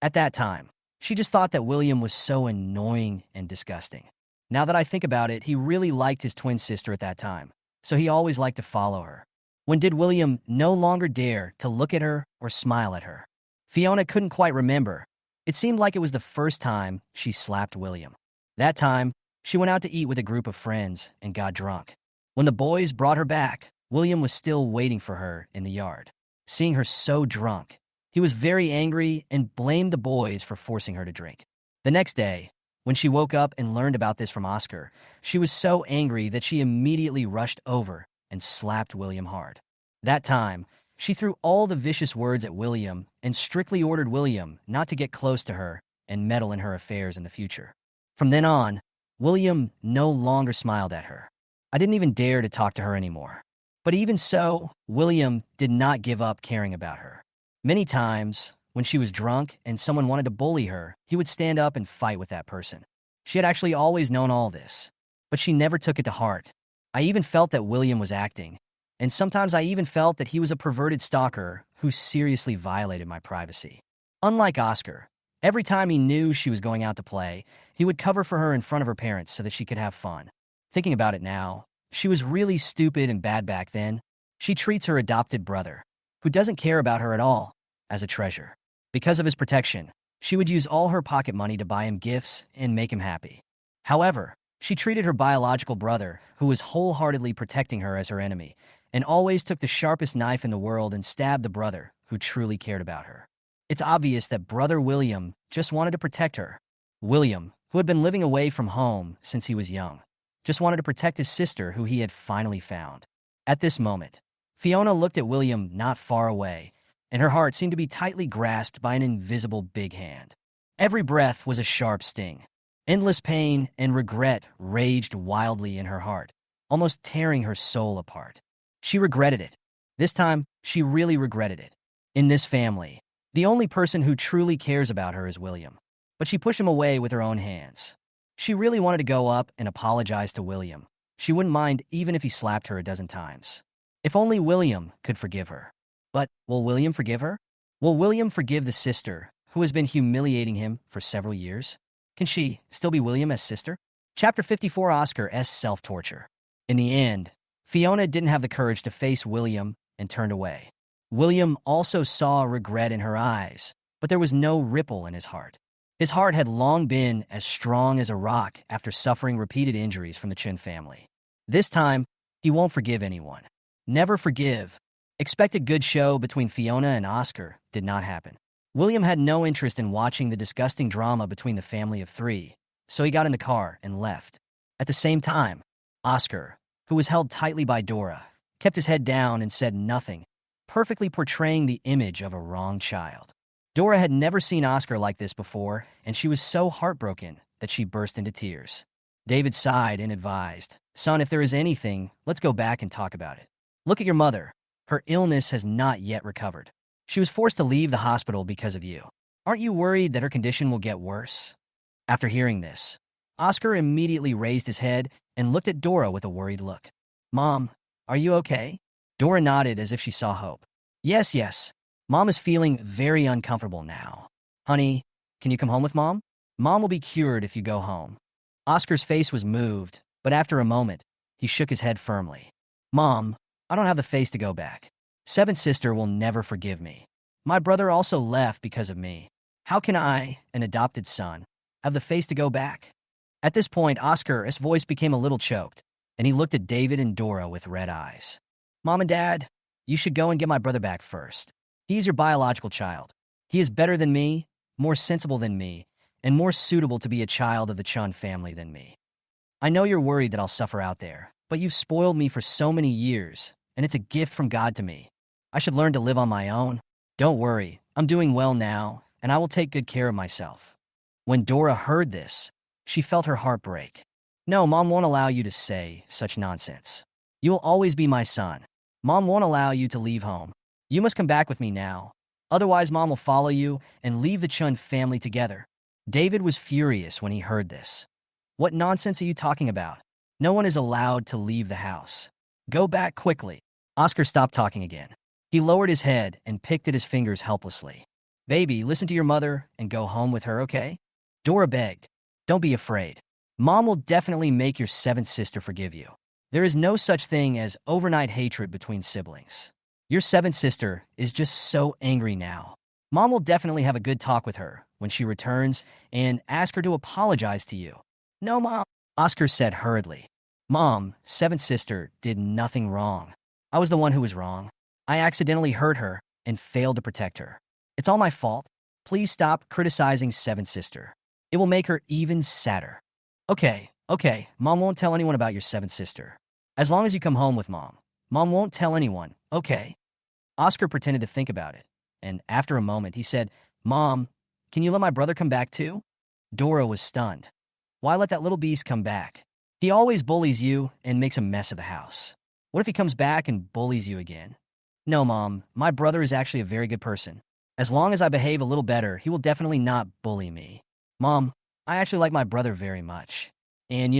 At that time, she just thought that William was so annoying and disgusting. Now that I think about it, he really liked his twin sister at that time, so he always liked to follow her. When did William no longer dare to look at her or smile at her? Fiona couldn't quite remember. It seemed like it was the first time she slapped William. That time, she went out to eat with a group of friends and got drunk. When the boys brought her back, William was still waiting for her in the yard. Seeing her so drunk, he was very angry and blamed the boys for forcing her to drink. The next day, when she woke up and learned about this from Oscar, she was so angry that she immediately rushed over and slapped William hard. That time, she threw all the vicious words at William and strictly ordered William not to get close to her and meddle in her affairs in the future. From then on, William no longer smiled at her. I didn't even dare to talk to her anymore. But even so, William did not give up caring about her. Many times, when she was drunk and someone wanted to bully her, he would stand up and fight with that person. She had actually always known all this, but she never took it to heart. I even felt that William was acting, and sometimes I even felt that he was a perverted stalker who seriously violated my privacy. Unlike Oscar, every time he knew she was going out to play, he would cover for her in front of her parents so that she could have fun. Thinking about it now, she was really stupid and bad back then. She treats her adopted brother, who doesn't care about her at all, as a treasure. Because of his protection, she would use all her pocket money to buy him gifts and make him happy. However, she treated her biological brother, who was wholeheartedly protecting her, as her enemy, and always took the sharpest knife in the world and stabbed the brother who truly cared about her. It's obvious that brother William just wanted to protect her. William, who had been living away from home since he was young, just wanted to protect his sister who he had finally found. At this moment, Fiona looked at William not far away, and her heart seemed to be tightly grasped by an invisible big hand. Every breath was a sharp sting. Endless pain and regret raged wildly in her heart, almost tearing her soul apart. She regretted it. This time, she really regretted it. In this family, the only person who truly cares about her is William, but she pushed him away with her own hands. She really wanted to go up and apologize to William. She wouldn't mind even if he slapped her a dozen times. If only William could forgive her. But will William forgive her? Will William forgive the sister who has been humiliating him for several years? Can she still be William as sister? Chapter 54, Oscar's self-torture. In the end, Fiona didn't have the courage to face William and turned away. William also saw regret in her eyes, but there was no ripple in his heart. His heart had long been as strong as a rock after suffering repeated injuries from the Chen family. This time, he won't forgive anyone. Never forgive. Expect a good show between Fiona and Oscar did not happen. William had no interest in watching the disgusting drama between the family of three, so he got in the car and left. At the same time, Oscar, who was held tightly by Dora, kept his head down and said nothing, perfectly portraying the image of a wrong child. Dora had never seen Oscar like this before, and she was so heartbroken that she burst into tears. David sighed and advised, "Son, if there is anything, let's go back and talk about it. Look at your mother. Her illness has not yet recovered. She was forced to leave the hospital because of you. Aren't you worried that her condition will get worse?" After hearing this, Oscar immediately raised his head and looked at Dora with a worried look. "Mom, are you okay?" Dora nodded as if she saw hope. Yes. Mom is feeling very uncomfortable now. Honey, can you come home with Mom? Mom will be cured if you go home." Oscar's face was moved, but after a moment, he shook his head firmly. "Mom, I don't have the face to go back. Seventh sister will never forgive me. My brother also left because of me. How can I, an adopted son, have the face to go back?" At this point, Oscar's voice became a little choked, and he looked at David and Dora with red eyes. "Mom and Dad, you should go and get my brother back first. He's your biological child. He is better than me, more sensible than me, and more suitable to be a child of the Chun family than me. I know you're worried that I'll suffer out there, but you've spoiled me for so many years, and it's a gift from God to me. I should learn to live on my own. Don't worry, I'm doing well now, and I will take good care of myself." When Dora heard this, she felt her heart break. "No, Mom won't allow you to say such nonsense. You will always be my son. Mom won't allow you to leave home. You must come back with me now. Otherwise, Mom will follow you and leave the Chun family together." David was furious when he heard this. "What nonsense are you talking about? No one is allowed to leave the house. Go back quickly." Oscar stopped talking again. He lowered his head and picked at his fingers helplessly. Baby, listen to your mother and go home with her, okay? Dora begged. Don't be afraid. Mom will definitely make your seventh sister forgive you. There is no such thing as overnight hatred between siblings. Your seventh sister is just so angry now. Mom will definitely have a good talk with her when she returns and ask her to apologize to you. No, Mom, Oscar said hurriedly. Mom, seventh sister, did nothing wrong. I was the one who was wrong. I accidentally hurt her and failed to protect her. It's all my fault. Please stop criticizing seventh sister. It will make her even sadder. Okay, Mom won't tell anyone about your seventh sister. As long as you come home with Mom. Mom won't tell anyone, okay? Oscar pretended to think about it, and after a moment he said, Mom, can you let my brother come back too? Dora was stunned. Why let that little beast come back? He always bullies you and makes a mess of the house. What if he comes back and bullies you again? No, Mom, my brother is actually a very good person. As long as I behave a little better, he will definitely not bully me. Mom, I actually like my brother very much. And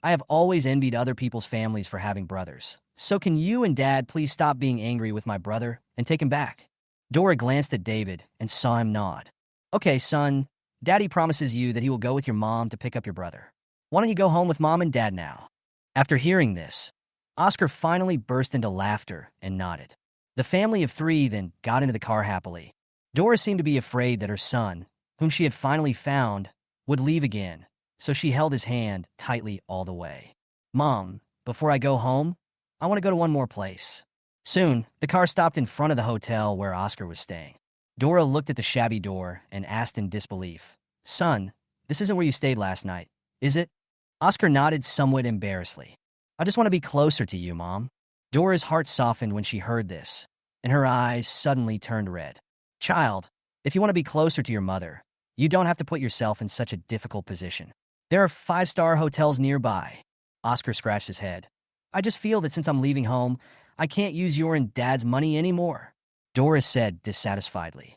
I have always envied other people's families for having brothers. So can you and Dad please stop being angry with my brother and take him back? Dora glanced at David and saw him nod. Okay, son, Daddy promises you that he will go with your mom to pick up your brother. Why don't you go home with Mom and Dad now? After hearing this, Oscar finally burst into laughter and nodded. The family of three then got into the car happily. Dora seemed to be afraid that her son, whom she had finally found, would leave again, so she held his hand tightly all the way. Mom, before I go home, I want to go to one more place. Soon, the car stopped in front of the hotel where Oscar was staying. Dora looked at the shabby door and asked in disbelief, Son, this isn't where you stayed last night, is it? Oscar nodded somewhat embarrassedly. I just want to be closer to you, Mom. Dora's heart softened when she heard this, and her eyes suddenly turned red. Child, if you want to be closer to your mother, you don't have to put yourself in such a difficult position. There are 5-star hotels nearby. Oscar scratched his head. I just feel that since I'm leaving home, I can't use your and Dad's money anymore. Dora said dissatisfiedly.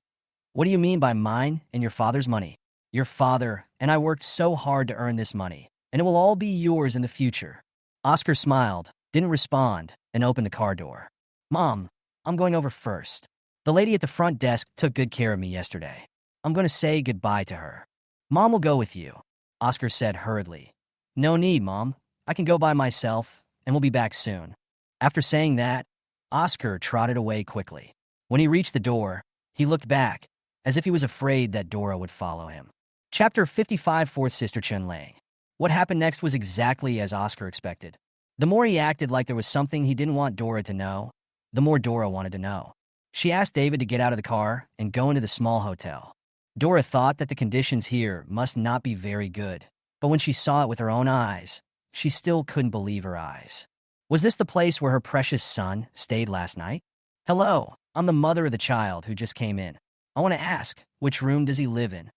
What do you mean by mine and your father's money? Your father and I worked so hard to earn this money, and it will all be yours in the future. Oscar smiled, didn't respond, and opened the car door. Mom, I'm going over first. The lady at the front desk took good care of me yesterday. I'm going to say goodbye to her. Mom will go with you, Oscar said hurriedly. No need, Mom. I can go by myself, and we'll be back soon. After saying that, Oscar trotted away quickly. When he reached the door, he looked back, as if he was afraid that Dora would follow him. Chapter 55, Fourth Sister Chun Lang. What happened next was exactly as Oscar expected. The more he acted like there was something he didn't want Dora to know, the more Dora wanted to know. She asked David to get out of the car and go into the small hotel. Dora thought that the conditions here must not be very good, but when she saw it with her own eyes, she still couldn't believe her eyes. Was this the place where her precious son stayed last night? Hello, I'm the mother of the child who just came in. I want to ask, which room does he live in?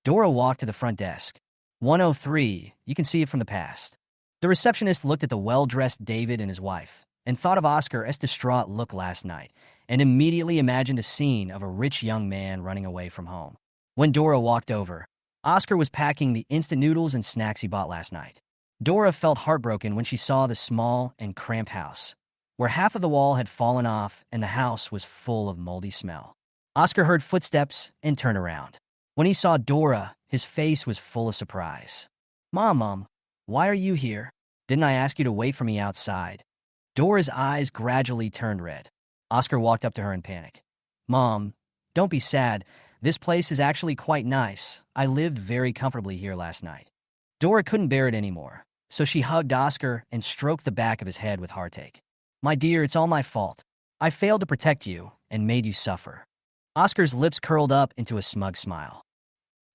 Dora walked to the front desk. 103, you can see it from the past. The receptionist looked at the well-dressed David and his wife, and thought of Oscar's distraught look last night, and immediately imagined a scene of a rich young man running away from home. When Dora walked over, Oscar was packing the instant noodles and snacks he bought last night. Dora felt heartbroken when she saw the small and cramped house, where half of the wall had fallen off and the house was full of moldy smell. Oscar heard footsteps and turned around. When he saw Dora, his face was full of surprise. Mom, why are you here? Didn't I ask you to wait for me outside? Dora's eyes gradually turned red. Oscar walked up to her in panic. Mom, don't be sad. This place is actually quite nice. I lived very comfortably here last night. Dora couldn't bear it anymore, so she hugged Oscar and stroked the back of his head with heartache. My dear, it's all my fault. I failed to protect you and made you suffer. Oscar's lips curled up into a smug smile.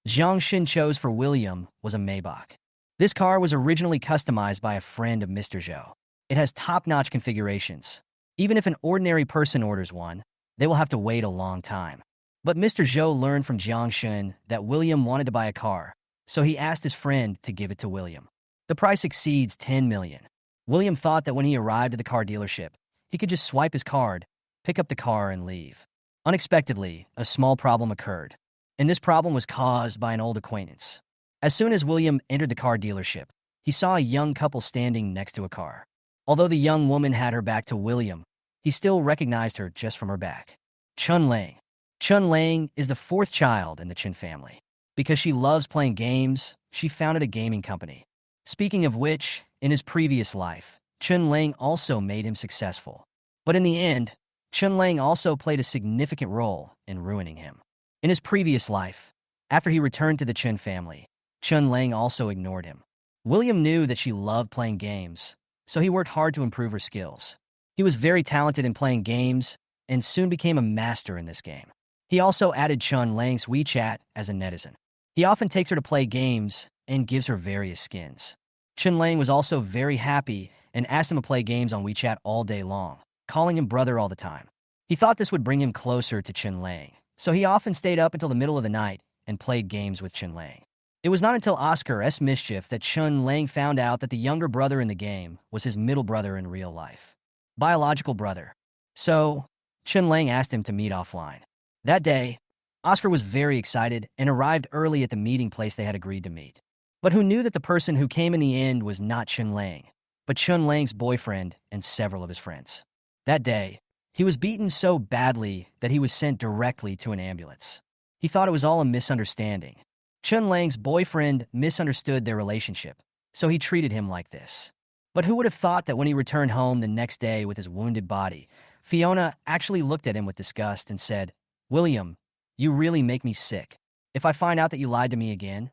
Jiang Xin chose for William was a Maybach. This car was originally customized by a friend of Mr. Zhou. It has top-notch configurations. Even if an ordinary person orders one, they will have to wait a long time. But Mr. Zhou learned from Jiang Xin that William wanted to buy a car, so he asked his friend to give it to William. The price exceeds 10 million. William thought that when he arrived at the car dealership, he could just swipe his card, pick up the car, and leave. Unexpectedly, a small problem occurred, and this problem was caused by an old acquaintance. As soon as William entered the car dealership, he saw a young couple standing next to a car. Although the young woman had her back to William, he still recognized her just from her back. Chun Lang. Chun Lang is the fourth child in the Chen family. Because she loves playing games, she founded a gaming company. Speaking of which, in his previous life, Chun Lang also made him successful. But in the end, Chun Lang also played a significant role in ruining him. In his previous life, after he returned to the Chen family, Chun Lang also ignored him. William knew that she loved playing games, so he worked hard to improve her skills. He was very talented in playing games and soon became a master in this game. He also added Chun Lang's WeChat as a netizen. He often takes her to play games and gives her various skins. Chun Lang was also very happy and asked him to play games on WeChat all day long, calling him brother all the time. He thought this would bring him closer to Chun Lang, so he often stayed up until the middle of the night and played games with Chun Lang. It was not until Oscar's mischief that Chun Lang found out that the younger brother in the game was his middle brother in real life. Biological brother. So, Chun Lang asked him to meet offline. That day, Oscar was very excited and arrived early at the meeting place they had agreed to meet. But who knew that the person who came in the end was not Chun Lang, but Chun Lang's boyfriend and several of his friends. That day, he was beaten so badly that he was sent directly to an ambulance. He thought it was all a misunderstanding. Chun Lang's boyfriend misunderstood their relationship, so he treated him like this. But who would have thought that when he returned home the next day with his wounded body, Fiona actually looked at him with disgust and said, "William, you really make me sick. If I find out that you lied to me again,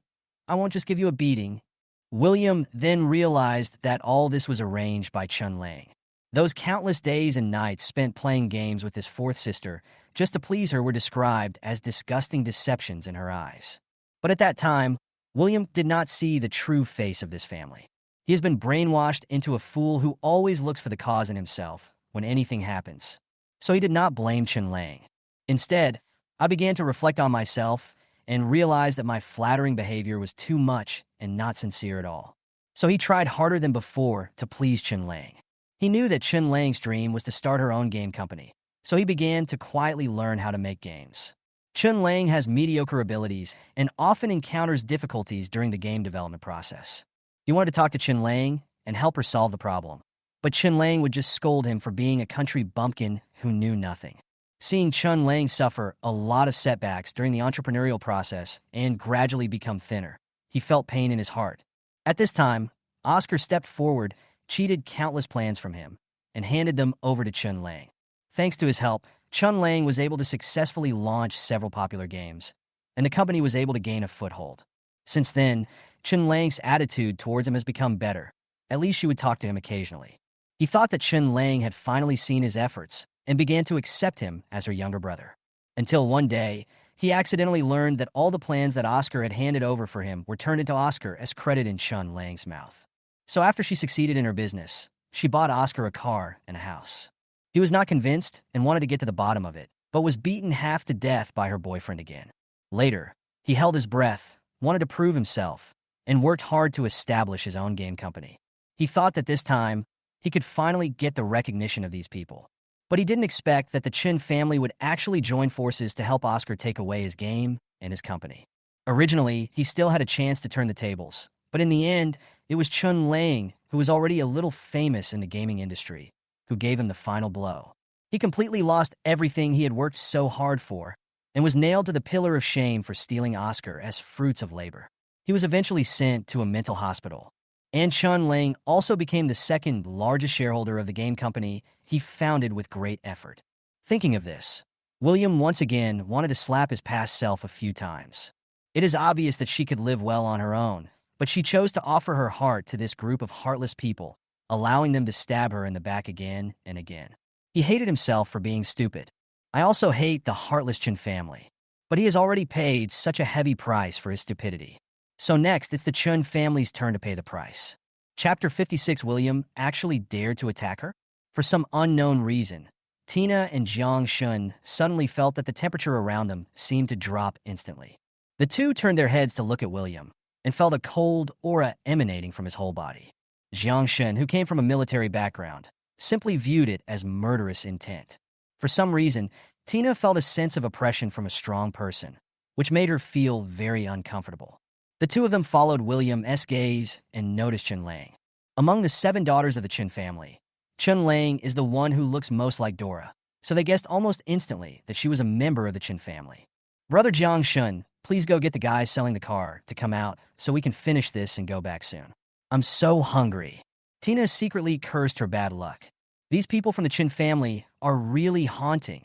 I won't just give you a beating." William then realized that all this was arranged by Chun Lang. Those countless days and nights spent playing games with his fourth sister just to please her were described as disgusting deceptions in her eyes. But at that time, William did not see the true face of this family. He has been brainwashed into a fool who always looks for the cause in himself when anything happens. So he did not blame Chun Lang. Instead, I began to reflect on myself and realized that my flattering behavior was too much and not sincere at all. So he tried harder than before to please Chun Lang. He knew that Chun Lang's dream was to start her own game company, so he began to quietly learn how to make games. Chun Lang has mediocre abilities and often encounters difficulties during the game development process. He wanted to talk to Chun Lang and help her solve the problem, but Chun Lang would just scold him for being a country bumpkin who knew nothing. Seeing Chun Lang suffer a lot of setbacks during the entrepreneurial process and gradually become thinner, he felt pain in his heart. At this time, Oscar stepped forward, cheated countless plans from him, and handed them over to Chun Lang. Thanks to his help, Chun Lang was able to successfully launch several popular games, and the company was able to gain a foothold. Since then, Chun Lang's attitude towards him has become better. At least she would talk to him occasionally. He thought that Chun Lang had finally seen his efforts and began to accept him as her younger brother. Until one day, he accidentally learned that all the plans that Oscar had handed over for him were turned into Oscar as credit in Chun Lang's mouth. So after she succeeded in her business, she bought Oscar a car and a house. He was not convinced and wanted to get to the bottom of it, but was beaten half to death by her boyfriend again. Later, he held his breath, wanted to prove himself, and worked hard to establish his own game company. He thought that this time, he could finally get the recognition of these people. But he didn't expect that the Chen family would actually join forces to help Oscar take away his game and his company. Originally, he still had a chance to turn the tables, but in the end, it was Chun Lang, who was already a little famous in the gaming industry, who gave him the final blow. He completely lost everything he had worked so hard for, and was nailed to the pillar of shame for stealing Oscar as fruits of labor. He was eventually sent to a mental hospital, and Chun Lang also became the second largest shareholder of the game company he founded with great effort. Thinking of this, William once again wanted to slap his past self a few times. It is obvious that she could live well on her own, but she chose to offer her heart to this group of heartless people, allowing them to stab her in the back again and again. He hated himself for being stupid. I also hate the heartless Chen family, but he has already paid such a heavy price for his stupidity. So next, it's the Chun family's turn to pay the price. Chapter 56. William actually dared to attack her? For some unknown reason, Tina and Jiang Shun suddenly felt that the temperature around them seemed to drop instantly. The two turned their heads to look at William and felt a cold aura emanating from his whole body. Jiang Shun, who came from a military background, simply viewed it as murderous intent. For some reason, Tina felt a sense of oppression from a strong person, which made her feel very uncomfortable. The two of them followed William's gaze and noticed Chun Lang. Among the 7 daughters of the Chen family, Chun Lang is the one who looks most like Dora, so they guessed almost instantly that she was a member of the Chen family. Brother Jiang Shun, please go get the guy selling the car to come out so we can finish this and go back soon. I'm so hungry. Tina secretly cursed her bad luck. These people from the Chen family are really haunting.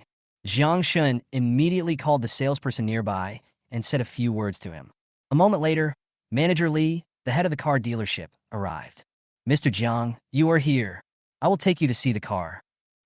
Jiang Shun immediately called the salesperson nearby and said a few words to him. A moment later, Manager Li, the head of the car dealership, arrived. Mr. Jiang, you are here. I will take you to see the car.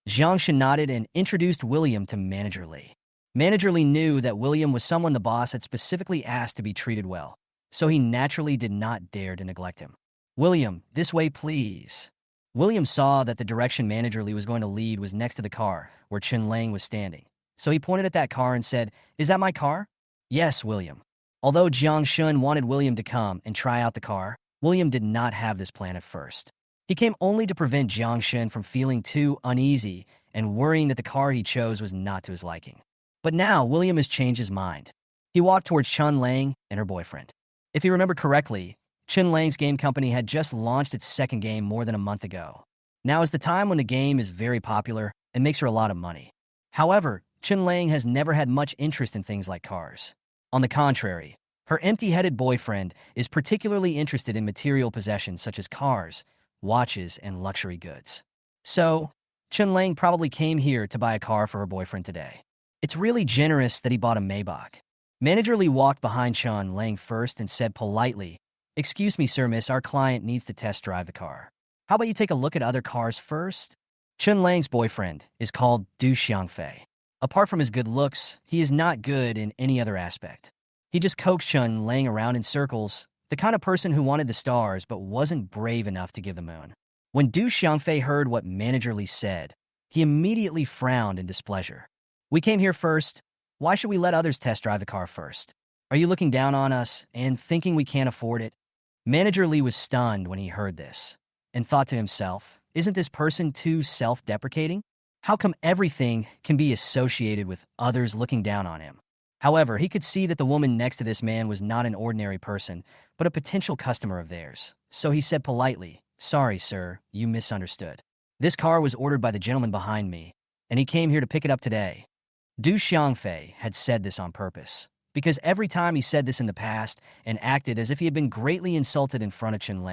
Jiang Shun nodded and introduced William to Manager Li. Manager Li knew that William was someone the boss had specifically asked to be treated well, so he naturally did not dare to neglect him. William, this way please. William saw that the direction Manager Li was going to lead was next to the car where Chun Lang was standing, so he pointed at that car and said, "Is that my car?" "Yes, William." Although Jiang Shun wanted William to come and try out the car, William did not have this plan at first. He came only to prevent Jiang Shun from feeling too uneasy and worrying that the car he chose was not to his liking. But now William has changed his mind. He walked towards Chun Lang and her boyfriend. If you remember correctly, Chun Lang's game company had just launched its second game more than a month ago. Now is the time when the game is very popular and makes her a lot of money. However, Chun Lang has never had much interest in things like cars. On the contrary, her empty-headed boyfriend is particularly interested in material possessions such as cars, watches, and luxury goods. So, Chun Lang probably came here to buy a car for her boyfriend today. It's really generous that he bought a Maybach. Manager Lee walked behind Chun Lang first and said politely, "Excuse me, sir, miss, our client needs to test drive the car. How about you take a look at other cars first?" Chun Lang's boyfriend is called Du Xiangfei. Apart from his good looks, he is not good in any other aspect. He just coaxed Chun Lang around in circles, the kind of person who wanted the stars but wasn't brave enough to give the moon. When Du Xiangfei heard what Manager Lee said, he immediately frowned in displeasure. "We came here first. Why should we let others test drive the car first? Are you looking down on us and thinking we can't afford it?" Manager Lee was stunned when he heard this and thought to himself, isn't this person too self-deprecating? How come everything can be associated with others looking down on him? However, he could see that the woman next to this man was not an ordinary person, but a potential customer of theirs. So he said politely, "Sorry, sir, you misunderstood. This car was ordered by the gentleman behind me, and he came here to pick it up today." Du Xiangfei had said this on purpose, because every time he said this in the past and acted as if he had been greatly insulted in front of Chun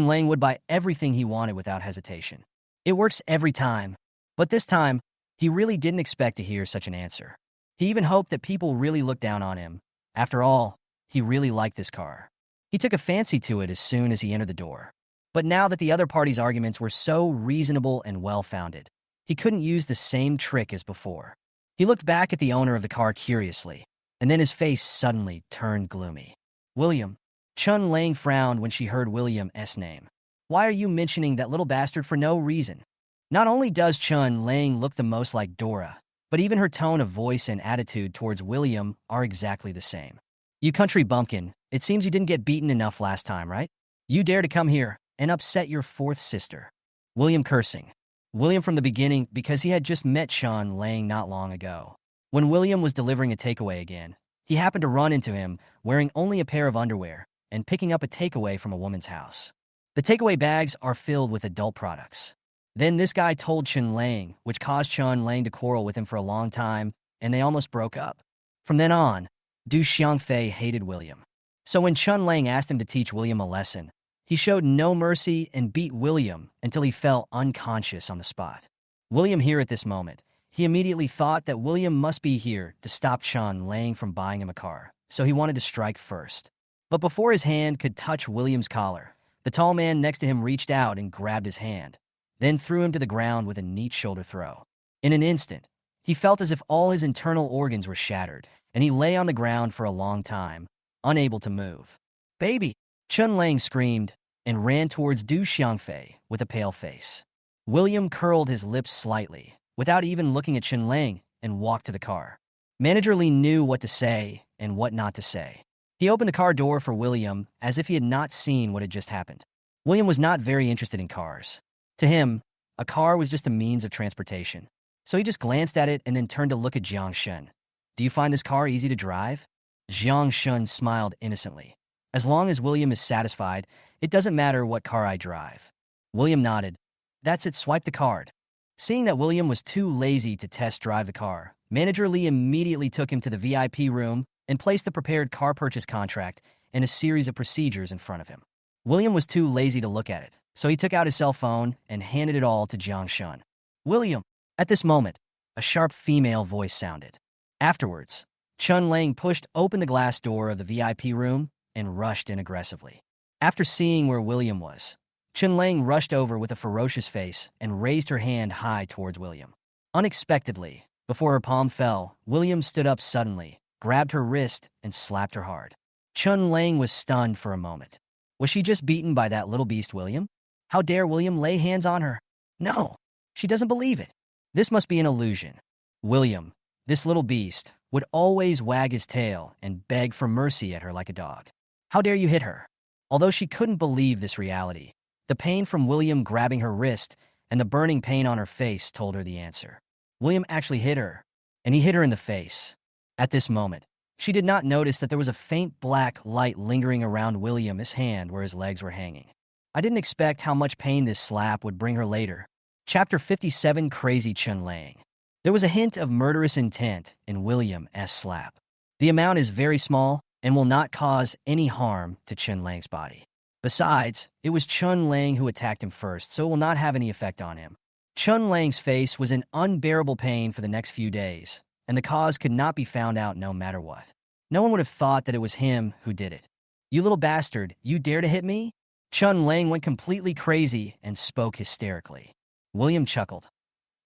Lang would buy everything he wanted without hesitation. It works every time, but this time, he really didn't expect to hear such an answer. He even hoped that people really looked down on him. After all, he really liked this car. He took a fancy to it as soon as he entered the door. But now that the other party's arguments were so reasonable and well-founded, he couldn't use the same trick as before. He looked back at the owner of the car curiously, and then his face suddenly turned gloomy. "William." Chun Lang frowned when she heard William's name. "Why are you mentioning that little bastard for no reason?" Not only does Chun Lang look the most like Dora, but even her tone of voice and attitude towards William are exactly the same. "You country bumpkin, it seems you didn't get beaten enough last time, right? You dare to come here and upset your fourth sister." William cursing. William from the beginning because he had just met Chun Lang not long ago. When William was delivering a takeaway again, he happened to run into him wearing only a pair of underwear and picking up a takeaway from a woman's house. The takeaway bags are filled with adult products. Then this guy told Chun Lang, which caused Chun Lang to quarrel with him for a long time, and they almost broke up. From then on, Du Xiangfei hated William. So when Chun Lang asked him to teach William a lesson, he showed no mercy and beat William until he fell unconscious on the spot. William here at this moment, he immediately thought that William must be here to stop Chun Lang from buying him a car, so he wanted to strike first. But before his hand could touch William's collar, the tall man next to him reached out and grabbed his hand, then threw him to the ground with a neat shoulder throw. In an instant, he felt as if all his internal organs were shattered, and he lay on the ground for a long time, unable to move. "Baby!" Chun Lang screamed and ran towards Du Xiangfei with a pale face. William curled his lips slightly, without even looking at Chun Lang, and walked to the car. Manager Lee knew what to say and what not to say. He opened the car door for William as if he had not seen what had just happened. William was not very interested in cars. To him, a car was just a means of transportation. So he just glanced at it and then turned to look at Jiang Shun. "Do you find this car easy to drive?" Jiang Shun smiled innocently. "As long as William is satisfied, it doesn't matter what car I drive." William nodded. That's it, swipe the card. Seeing that William was too lazy to test drive the car, Manager Lee immediately took him to the VIP room and placed the prepared car purchase contract and a series of procedures in front of him. William was too lazy to look at it, so he took out his cell phone and handed it all to Jiang Shun. William! At this moment, a sharp female voice sounded. Afterwards, Chun Lang pushed open the glass door of the VIP room and rushed in aggressively. After seeing where William was, Chun Lang rushed over with a ferocious face and raised her hand high towards William. Unexpectedly, before her palm fell, William stood up suddenly, grabbed her wrist, and slapped her hard. Chun Lang was stunned for a moment. Was she just beaten by that little beast William? How dare William lay hands on her? No, she doesn't believe it. This must be an illusion. William, this little beast, would always wag his tail and beg for mercy at her like a dog. How dare you hit her? Although she couldn't believe this reality, the pain from William grabbing her wrist and the burning pain on her face told her the answer. William actually hit her, and he hit her in the face. At this moment, she did not notice that there was a faint black light lingering around William's hand where his legs were hanging. I didn't expect how much pain this slap would bring her later. Chapter 57, Crazy Chun Lang. There was a hint of murderous intent in William's slap. The amount is very small and will not cause any harm to Chun Lang's body. Besides, it was Chun Lang who attacked him first, so it will not have any effect on him. Chun Lang's face was in unbearable pain for the next few days, and the cause could not be found out no matter what. No one would have thought that it was him who did it. You little bastard, you dare to hit me? Chun Lang went completely crazy and spoke hysterically. William chuckled.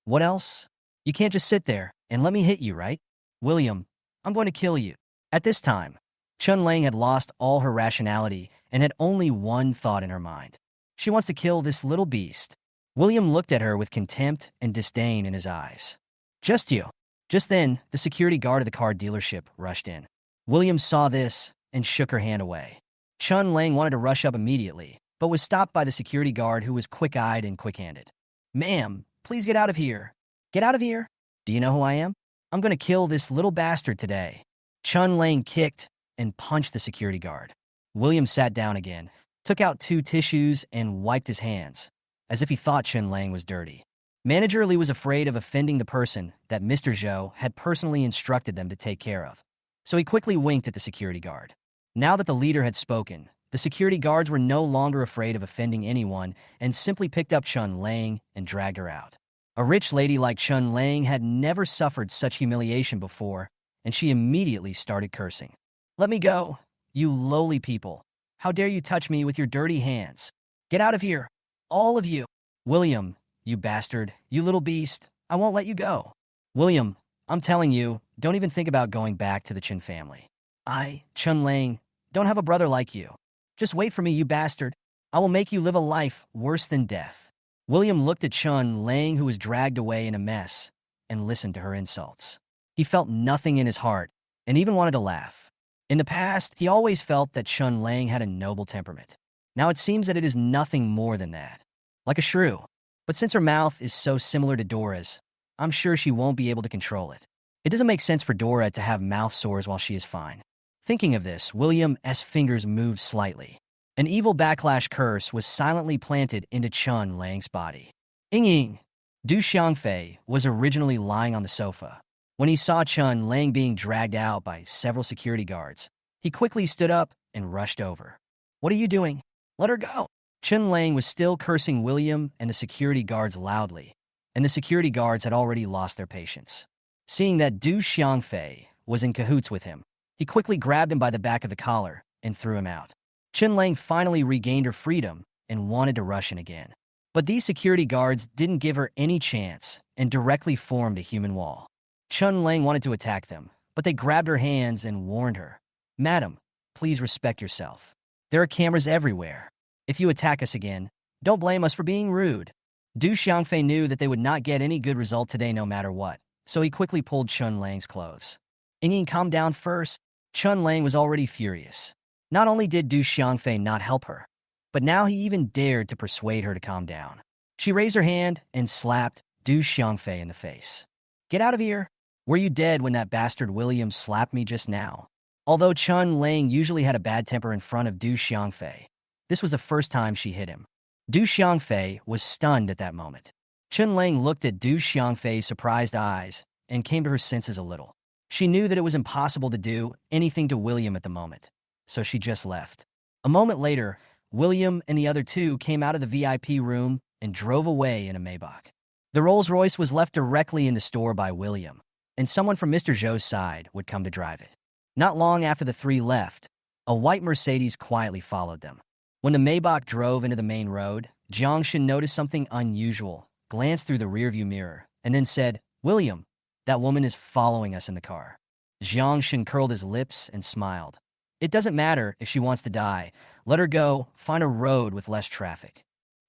What else? You can't just sit there and let me hit you, right? William, I'm going to kill you. At this time, Chun Lang had lost all her rationality and had only one thought in her mind. She wants to kill this little beast. William looked at her with contempt and disdain in his eyes. Just you. Just then, the security guard of the car dealership rushed in. William saw this and shook her hand away. Chun Lang wanted to rush up immediately, but was stopped by the security guard who was quick-eyed and quick-handed. Ma'am, please get out of here. Get out of here? Do you know who I am? I'm going to kill this little bastard today. Chun Lang kicked and punched the security guard. William sat down again, took out 2 tissues, and wiped his hands, as if he thought Chun Lang was dirty. Manager Lee was afraid of offending the person that Mr. Zhou had personally instructed them to take care of, so he quickly winked at the security guard. Now that the leader had spoken, the security guards were no longer afraid of offending anyone and simply picked up Chun Lang and dragged her out. A rich lady like Chun Lang had never suffered such humiliation before, and she immediately started cursing. Let me go, you lowly people. How dare you touch me with your dirty hands? Get out of here, all of you. William, you bastard, you little beast, I won't let you go. William, I'm telling you, don't even think about going back to the Chen family. I, Chun Lang, don't have a brother like you. Just wait for me, you bastard. I will make you live a life worse than death. William looked at Chun Lang, who was dragged away in a mess, and listened to her insults. He felt nothing in his heart, and even wanted to laugh. In the past, he always felt that Chun Lang had a noble temperament. Now it seems that it is nothing more than that. Like a shrew. But since her mouth is so similar to Dora's, I'm sure she won't be able to control it. It doesn't make sense for Dora to have mouth sores while she is fine. Thinking of this, William's fingers moved slightly. An evil backlash curse was silently planted into Chun Lang's body. Ying! Du Xiangfei was originally lying on the sofa. When he saw Chun Lang being dragged out by several security guards, he quickly stood up and rushed over. What are you doing? Let her go! Chun Lang was still cursing William and the security guards loudly, and the security guards had already lost their patience. Seeing that Du Xiangfei was in cahoots with him, he quickly grabbed him by the back of the collar and threw him out. Chun Lang finally regained her freedom and wanted to rush in again. But these security guards didn't give her any chance and directly formed a human wall. Chun Lang wanted to attack them, but they grabbed her hands and warned her, Madam, please respect yourself. There are cameras everywhere. If you attack us again, don't blame us for being rude. Du Xiangfei knew that they would not get any good result today no matter what, so he quickly pulled Chun Lang's clothes. Ying, calm down first. Chun Lang was already furious. Not only did Du Xiangfei not help her, but now he even dared to persuade her to calm down. She raised her hand and slapped Du Xiangfei in the face. Get out of here. Were you dead when that bastard William slapped me just now? Although Chun Lang usually had a bad temper in front of Du Xiangfei, this was the first time she hit him. Du Xiangfei was stunned at that moment. Chun Lang looked at Du Xiangfei's surprised eyes and came to her senses a little. She knew that it was impossible to do anything to William at the moment, so she just left. A moment later, William and the other two came out of the VIP room and drove away in a Maybach. The Rolls-Royce was left directly in the store by William, and someone from Mr. Zhou's side would come to drive it. Not long after the three left, a white Mercedes quietly followed them. When the Maybach drove into the main road, Jiangshan noticed something unusual, glanced through the rearview mirror, and then said, "William, that woman is following us in the car." Jiangshan curled his lips and smiled. "It doesn't matter if she wants to die. Let her go, find a road with less traffic."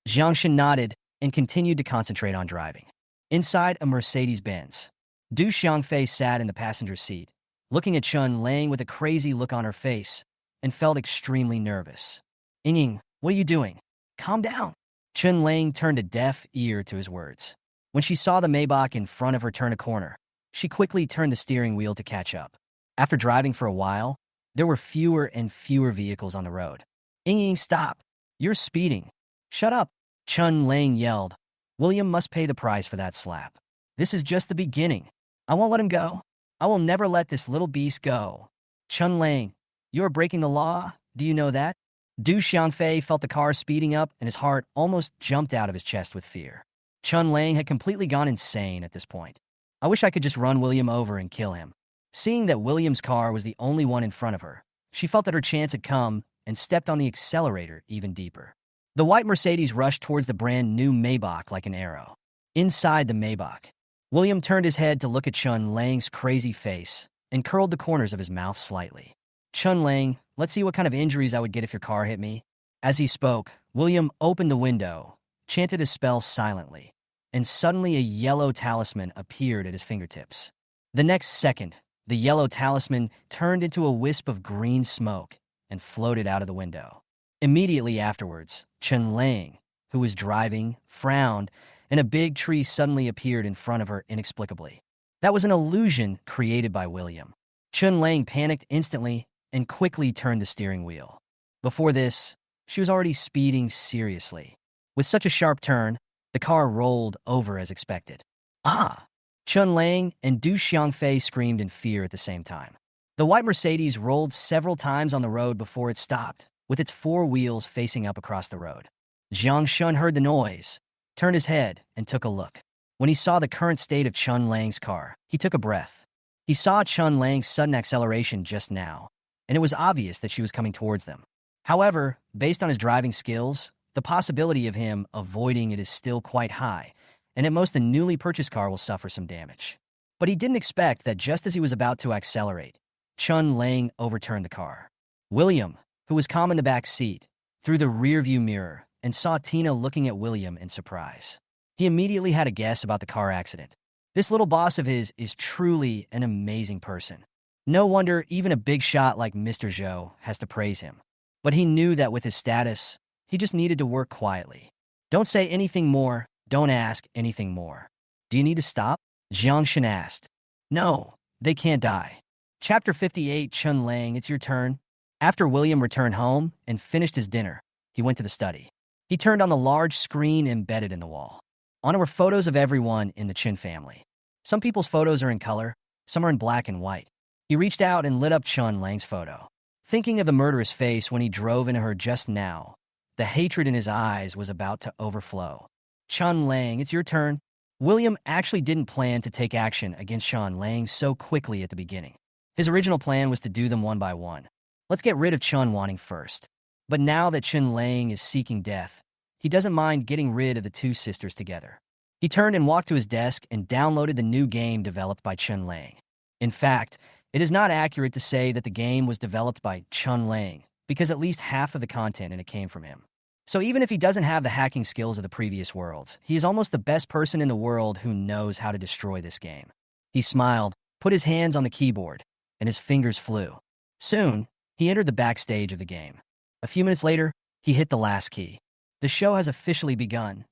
Jiangshan nodded and continued to concentrate on driving. Inside a Mercedes-Benz, Du Xiangfei sat in the passenger seat, looking at Chun Lang with a crazy look on her face, and felt extremely nervous. "Ying, what are you doing? Calm down." Chun Lang turned a deaf ear to his words. When she saw the Maybach in front of her turn a corner, she quickly turned the steering wheel to catch up. After driving for a while, there were fewer and fewer vehicles on the road. "Ying, stop. You're speeding." "Shut up," Chun Lang yelled. "William must pay the price for that slap. This is just the beginning. I won't let him go. I will never let this little beast go." "Chun Lang, you are breaking the law. Do you know that?" Du Xiangfei felt the car speeding up, and his heart almost jumped out of his chest with fear. Chun Lang had completely gone insane at this point. "I wish I could just run William over and kill him." Seeing that William's car was the only one in front of her, she felt that her chance had come and stepped on the accelerator even deeper. The white Mercedes rushed towards the brand new Maybach like an arrow. Inside the Maybach, William turned his head to look at Chun Lang's crazy face and curled the corners of his mouth slightly. "Chun Lang, let's see what kind of injuries I would get if your car hit me." As he spoke, William opened the window, chanted a spell silently, and suddenly a yellow talisman appeared at his fingertips. The next second, the yellow talisman turned into a wisp of green smoke and floated out of the window. Immediately afterwards, Chun Lang, who was driving, frowned, and a big tree suddenly appeared in front of her inexplicably. That was an illusion created by William. Chun Lang panicked instantly and quickly turned the steering wheel. Before this, she was already speeding seriously. With such a sharp turn, the car rolled over as expected. "Ah!" Chun Lang and Du Xiangfei screamed in fear at the same time. The white Mercedes rolled several times on the road before it stopped, with its four wheels facing up across the road. Jiangshan heard the noise, turned his head, and took a look. When he saw the current state of Chun Lang's car, he took a breath. He saw Chun Lang's sudden acceleration just now, and it was obvious that she was coming towards them. However, based on his driving skills, the possibility of him avoiding it is still quite high, and at most the newly purchased car will suffer some damage. But he didn't expect that just as he was about to accelerate, Chun Lang overturned the car. William, who was calm in the back seat, through the rearview mirror and saw Tina looking at William in surprise. He immediately had a guess about the car accident. This little boss of his is truly an amazing person. No wonder even a big shot like Mr. Zhou has to praise him. But he knew that with his status, he just needed to work quietly. "Don't say anything more, don't ask anything more." "Do you need to stop?" Jiangshan asked. "No, they can't die." Chapter 58, Chun Lang, it's your turn. After William returned home and finished his dinner, he went to the study. He turned on the large screen embedded in the wall. On it were photos of everyone in the Chen family. Some people's photos are in color, some are in black and white. He reached out and lit up Chun Lang's photo. Thinking of the murderous face when he drove into her just now, the hatred in his eyes was about to overflow. "Chun Lang, it's your turn." William actually didn't plan to take action against Chun Lang so quickly at the beginning. His original plan was to do them one by one. Let's get rid of Chun Wanting first. But now that Chun Lang is seeking death, he doesn't mind getting rid of the two sisters together. He turned and walked to his desk and downloaded the new game developed by Chun Lang. In fact, it is not accurate to say that the game was developed by Chun Lang, because at least half of the content in it came from him. So even if he doesn't have the hacking skills of the previous worlds, he is almost the best person in the world who knows how to destroy this game. He smiled, put his hands on the keyboard, and his fingers flew. Soon, he entered the backstage of the game. A few minutes later, he hit the last key. The show has officially begun.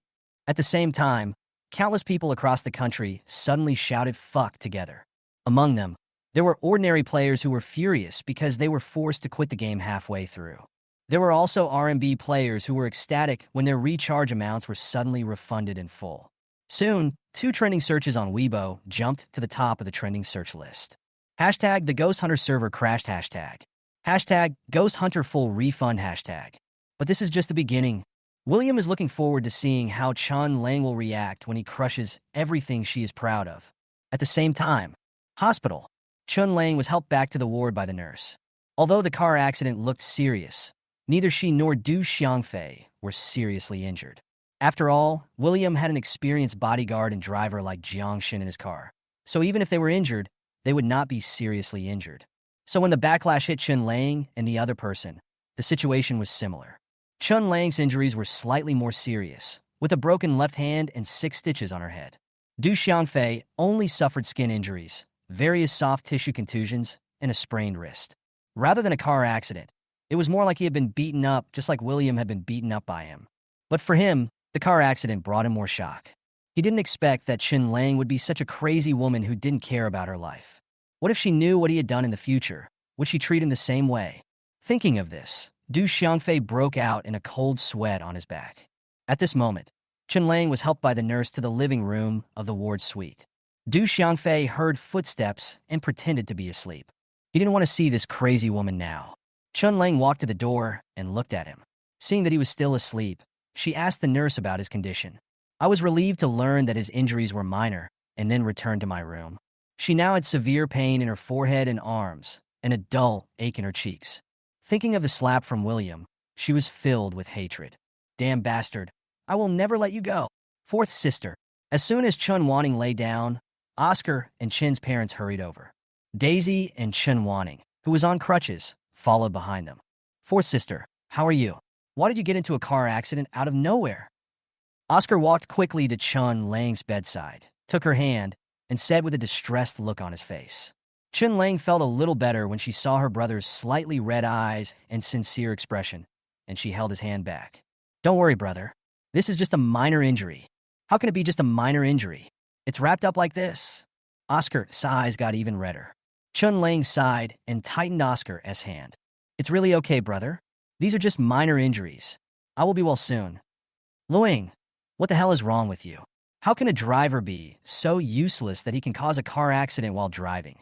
At the same time, countless people across the country suddenly shouted "fuck" together. Among them, there were ordinary players who were furious because they were forced to quit the game halfway through. There were also R&B players who were ecstatic when their recharge amounts were suddenly refunded in full. Soon, 2 trending searches on Weibo jumped to the top of the trending search list. Hashtag the Ghost Hunter server crashed hashtag. Hashtag Ghost Hunter full refund hashtag. But this is just the beginning. William is looking forward to seeing how Chun Lang will react when he crushes everything she is proud of. At the same time, hospital. Chun Lang was helped back to the ward by the nurse. Although the car accident looked serious, neither she nor Du Xiangfei were seriously injured. After all, William had an experienced bodyguard and driver like Jiang Shin in his car, so even if they were injured, they would not be seriously injured. So when the backlash hit Chun Lang and the other person, the situation was similar. Chun Lang's injuries were slightly more serious, with a broken left hand and 6 stitches on her head. Du Xiangfei only suffered skin injuries, various soft tissue contusions, and a sprained wrist. Rather than a car accident, it was more like he had been beaten up just like William had been beaten up by him. But for him, the car accident brought him more shock. He didn't expect that Chun Lang would be such a crazy woman who didn't care about her life. What if she knew what he had done in the future? Would she treat him the same way? Thinking of this, Du Xiangfei broke out in a cold sweat on his back. At this moment, Chun Lang was helped by the nurse to the living room of the ward suite. Du Xiangfei heard footsteps and pretended to be asleep. He didn't want to see this crazy woman now. Chun Lang walked to the door and looked at him. Seeing that he was still asleep, she asked the nurse about his condition. I was relieved to learn that his injuries were minor and then returned to my room. She now had severe pain in her forehead and arms and a dull ache in her cheeks. Thinking of the slap from William, she was filled with hatred. Damn bastard, I will never let you go. 4th sister. As soon as Chun Wanning lay down, Oscar and Chen's parents hurried over. Daisy and Chun Wanning, who was on crutches, followed behind them. 4th sister, how are you? Why did you get into a car accident out of nowhere? Oscar walked quickly to Chun Lang's bedside, took her hand, and said with a distressed look on his face. Chun Lang felt a little better when she saw her brother's slightly red eyes and sincere expression, and she held his hand back. Don't worry, brother. This is just a minor injury. How can it be just a minor injury? It's wrapped up like this. Oscar's eyes got even redder. Chun Lang sighed and tightened Oscar's hand. It's really okay, brother. These are just minor injuries. I will be well soon. Luing, what the hell is wrong with you? How can a driver be so useless that he can cause a car accident while driving?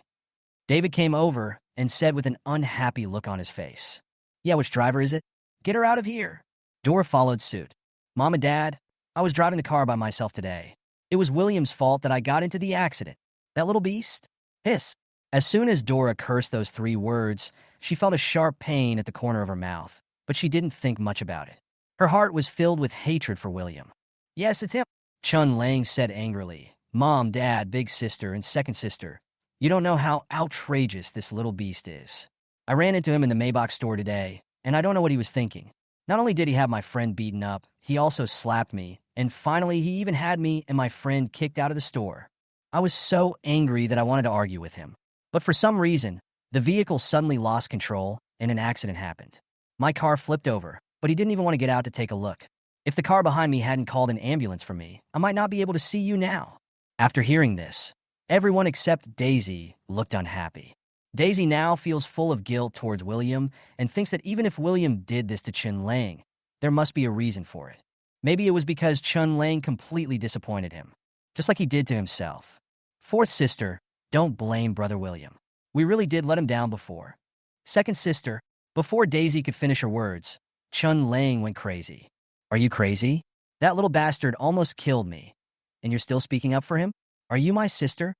David came over and said with an unhappy look on his face. Yeah, which driver is it? Get her out of here. Dora followed suit. Mom and Dad, I was driving the car by myself today. It was William's fault that I got into the accident. That little beast? Hiss. As soon as Dora cursed those 3 words, she felt a sharp pain at the corner of her mouth, but she didn't think much about it. Her heart was filled with hatred for William. Yes, it's him, Chun Lang said angrily. Mom, Dad, big sister, and second sister, you don't know how outrageous this little beast is. I ran into him in the Maybach store today, and I don't know what he was thinking. Not only did he have my friend beaten up, he also slapped me, and finally he even had me and my friend kicked out of the store. I was so angry that I wanted to argue with him. But for some reason, the vehicle suddenly lost control and an accident happened. My car flipped over, but he didn't even want to get out to take a look. If the car behind me hadn't called an ambulance for me, I might not be able to see you now. After hearing this, everyone except Daisy looked unhappy. Daisy now feels full of guilt towards William and thinks that even if William did this to Chun Lang, there must be a reason for it. Maybe it was because Chun Lang completely disappointed him, just like he did to himself. 4th sister, don't blame Brother William. We really did let him down before. 2nd sister, before Daisy could finish her words, Chun Lang went crazy. Are you crazy? That little bastard almost killed me. And you're still speaking up for him? Are you my sister?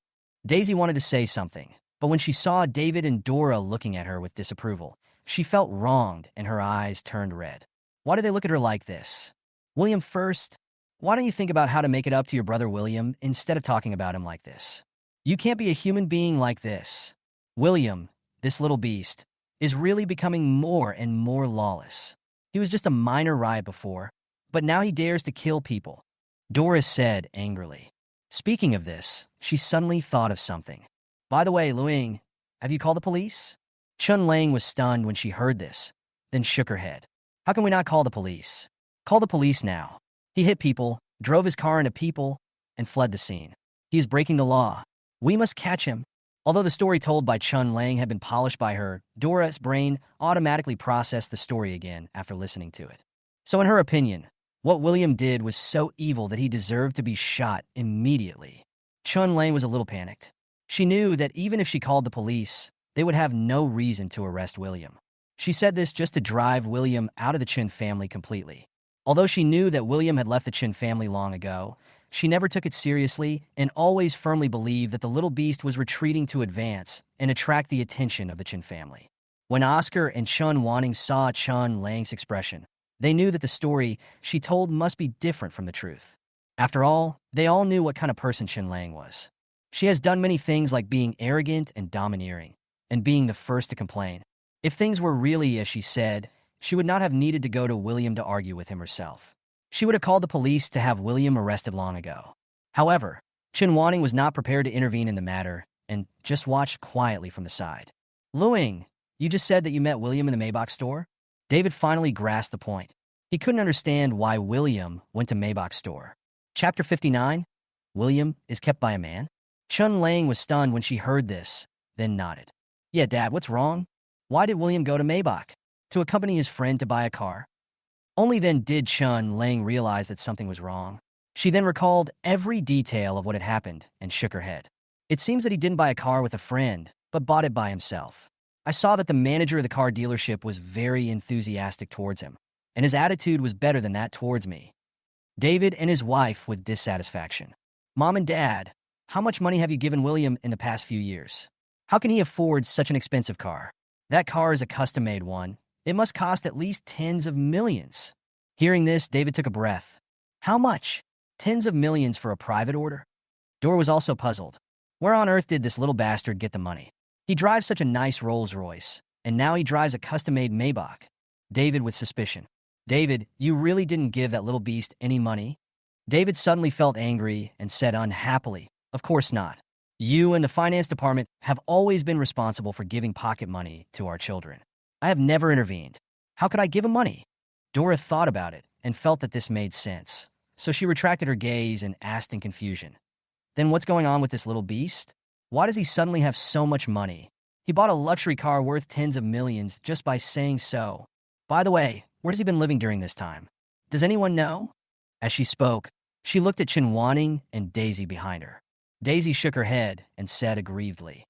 Daisy wanted to say something, but when she saw David and Dora looking at her with disapproval, she felt wronged and her eyes turned red. Why did they look at her like this? William first, why don't you think about how to make it up to your brother William instead of talking about him like this? You can't be a human being like this. William, this little beast, is really becoming more and more lawless. He was just a minor riot before, but now he dares to kill people, Dora said angrily. Speaking of this, she suddenly thought of something. By the way, Luing, have you called the police? Chun Lang was stunned when she heard this, then shook her head. How can we not call the police? Call the police now. He hit people, drove his car into people, and fled the scene. He is breaking the law. We must catch him. Although the story told by Chun Lang had been polished by her, Dora's brain automatically processed the story again after listening to it. So in her opinion, what William did was so evil that he deserved to be shot immediately. Chun Lang was a little panicked. She knew that even if she called the police, they would have no reason to arrest William. She said this just to drive William out of the Chen family completely. Although she knew that William had left the Chen family long ago, she never took it seriously and always firmly believed that the little beast was retreating to advance and attract the attention of the Chen family. When Oscar and Chun Wanting saw Chun Lang's expression, they knew that the story she told must be different from the truth. After all, they all knew what kind of person Chun Lang was. She has done many things like being arrogant and domineering, and being the first to complain. If things were really as she said, she would not have needed to go to William to argue with him herself. She would have called the police to have William arrested long ago. However, Chen Wanting was not prepared to intervene in the matter and just watched quietly from the side. Luing, you just said that you met William in the Maybach store? David finally grasped the point. He couldn't understand why William went to Maybach's store. Chapter 59, William is kept by a man? Chun Lang was stunned when she heard this, then nodded. Yeah, Dad, what's wrong? Why did William go to Maybach? To accompany his friend to buy a car? Only then did Chun Lang realize that something was wrong. She then recalled every detail of what had happened and shook her head. It seems that he didn't buy a car with a friend, but bought it by himself. I saw that the manager of the car dealership was very enthusiastic towards him, and his attitude was better than that towards me. David and his wife with dissatisfaction. Mom and Dad, how much money have you given William in the past few years? How can he afford such an expensive car? That car is a custom-made one. It must cost at least tens of millions. Hearing this, David took a breath. How much? Tens of millions for a private order? Dora was also puzzled. Where on earth did this little bastard get the money? He drives such a nice Rolls-Royce, and now he drives a custom-made Maybach. David with suspicion. David, you really didn't give that little beast any money? David suddenly felt angry and said unhappily, of course not. You and the finance department have always been responsible for giving pocket money to our children. I have never intervened. How could I give him money? Dora thought about it and felt that this made sense, so she retracted her gaze and asked in confusion. Then what's going on with this little beast? Why does he suddenly have so much money? He bought a luxury car worth tens of millions just by saying so. By the way, where has he been living during this time? Does anyone know? As she spoke, she looked at Chen Wanting and Daisy behind her. Daisy shook her head and said aggrievedly,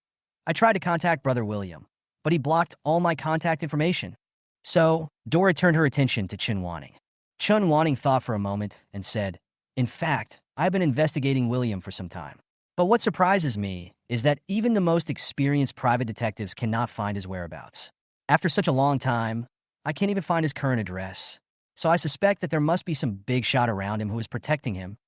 I tried to contact Brother William, but he blocked all my contact information. So, Dora turned her attention to Chen Wanting. Chun Wanting thought for a moment and said, in fact, I've been investigating William for some time. But what surprises me is that even the most experienced private detectives cannot find his whereabouts. After such a long time, I can't even find his current address. So I suspect that there must be some big shot around him who is protecting him.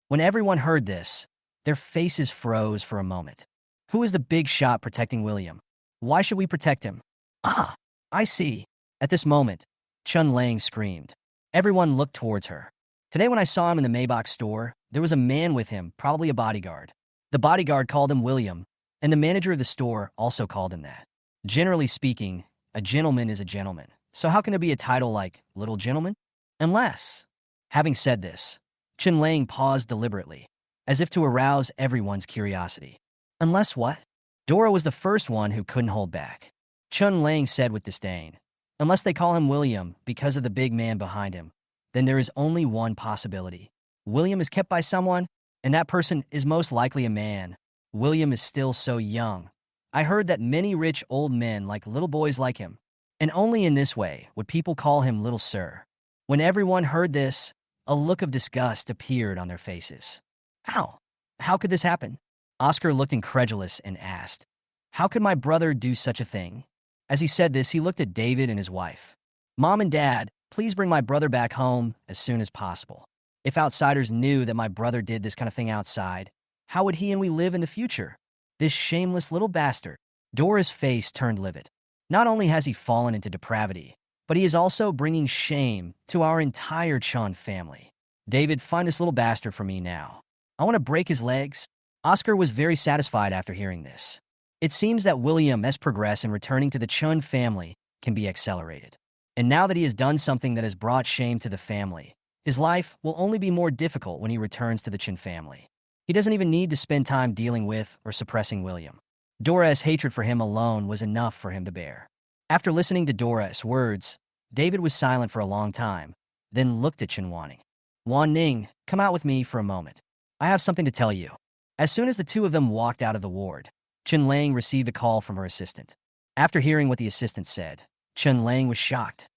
When everyone heard this, their faces froze for a moment. Who is the big shot protecting William? Why should we protect him? Ah, I see. At this moment, Chun Lang screamed. Everyone looked towards her. Today when I saw him in the Maybach store, there was a man with him, probably a bodyguard. The bodyguard called him William, and the manager of the store also called him that. Generally speaking, a gentleman is a gentleman. So how can there be a title like Little Gentleman? Unless. Having said this, Chun Lang paused deliberately, as if to arouse everyone's curiosity. Unless what? Dora was the first one who couldn't hold back. Chun Lang said with disdain, unless they call him William because of the big man behind him, then there is only one possibility. William is kept by someone, and that person is most likely a man. William is still so young. I heard that many rich old men like little boys like him, and only in this way would people call him Little Sir. When everyone heard this, a look of disgust appeared on their faces. How? How could this happen? Oscar looked incredulous and asked, how could my brother do such a thing? As he said this, he looked at David and his wife. Mom and Dad, please bring my brother back home as soon as possible. If outsiders knew that my brother did this kind of thing outside, how would he and we live in the future? This shameless little bastard. Dora's face turned livid. Not only has he fallen into depravity, but he is also bringing shame to our entire Chun family. David, find this little bastard for me now. I want to break his legs. Oscar was very satisfied after hearing this. It seems that William's progress in returning to the Chun family can be accelerated. And now that he has done something that has brought shame to the family, his life will only be more difficult when he returns to the Chen family. He doesn't even need to spend time dealing with or suppressing William. Dora's hatred for him alone was enough for him to bear. After listening to Dora's words, David was silent for a long time, then looked at Chen Wanning. Wan Ning, come out with me for a moment. I have something to tell you. As soon as the two of them walked out of the ward, Chun Lang received a call from her assistant. After hearing what the assistant said, Chun Lang was shocked.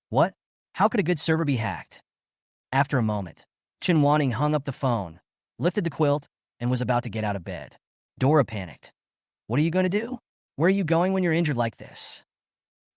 What? How could a good server be hacked? After a moment, Chen Wanning hung up the phone, lifted the quilt, and was about to get out of bed. Dora panicked. What are you going to do? Where are you going when you're injured like this?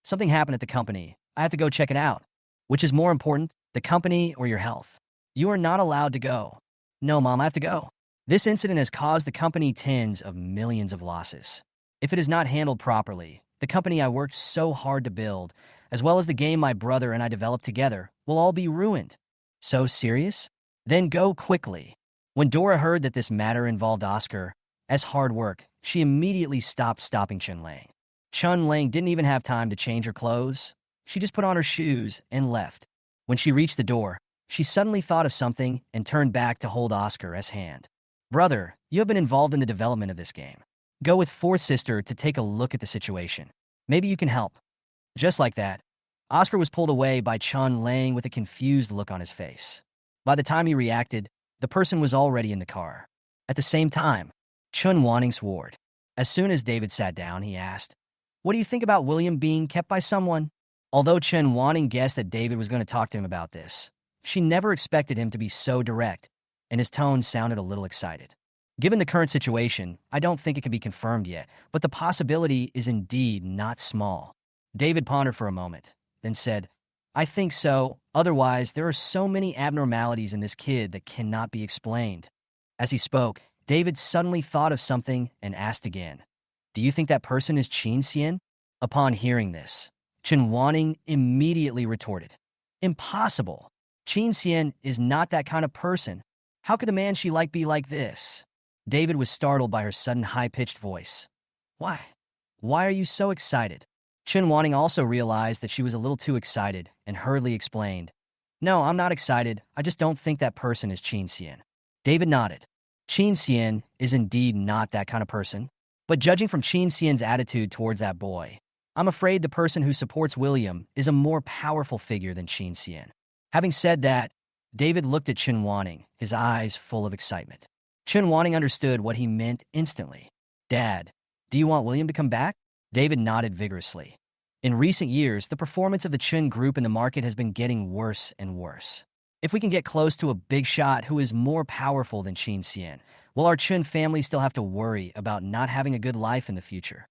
Something happened at the company. I have to go check it out. Which is more important, the company or your health? You are not allowed to go. No, Mom, I have to go. This incident has caused the company tens of millions of losses. If it is not handled properly, the company I worked so hard to build, as well as the game my brother and I developed together, will all be ruined. So serious? Then go quickly. When Dora heard that this matter involved Oscar, as hard work, she immediately stopped stopping Chun Lang. Chun Lang didn't even have time to change her clothes. She just put on her shoes and left. When she reached the door, she suddenly thought of something and turned back to hold Oscar's hand. Brother, you have been involved in the development of this game. Go with fourth sister to take a look at the situation. Maybe you can help. Just like that, Oscar was pulled away by Chun Lang with a confused look on his face. By the time he reacted, the person was already in the car. At the same time, Chun Wanning swore. As soon as David sat down, he asked, "What do you think about William being kept by someone?" Although Chen Wanning guessed that David was going to talk to him about this, she never expected him to be so direct, and his tone sounded a little excited. Given the current situation, I don't think it can be confirmed yet, but the possibility is indeed not small. David pondered for a moment, then said, I think so. Otherwise, there are so many abnormalities in this kid that cannot be explained. As he spoke, David suddenly thought of something and asked again, Do you think that person is Chen Cen? Upon hearing this, Chen Wanning immediately retorted, Impossible. Chen Cen is not that kind of person. How could the man she liked be like this? David was startled by her sudden high-pitched voice. Why? Why are you so excited? Chen Wanning also realized that she was a little too excited and hurriedly explained, No, I'm not excited. I just don't think that person is Chen Cen. David nodded. Chen Cen is indeed not that kind of person. But judging from Chen Cen's attitude towards that boy, I'm afraid the person who supports William is a more powerful figure than Chen Cen. Having said that, David looked at Chen Wanning, his eyes full of excitement. Chen Wanning understood what he meant instantly. Dad, do you want William to come back? David nodded vigorously. In recent years, the performance of the Chen group in the market has been getting worse and worse. If we can get close to a big shot who is more powerful than Chen Cen, will our Chen family still have to worry about not having a good life in the future?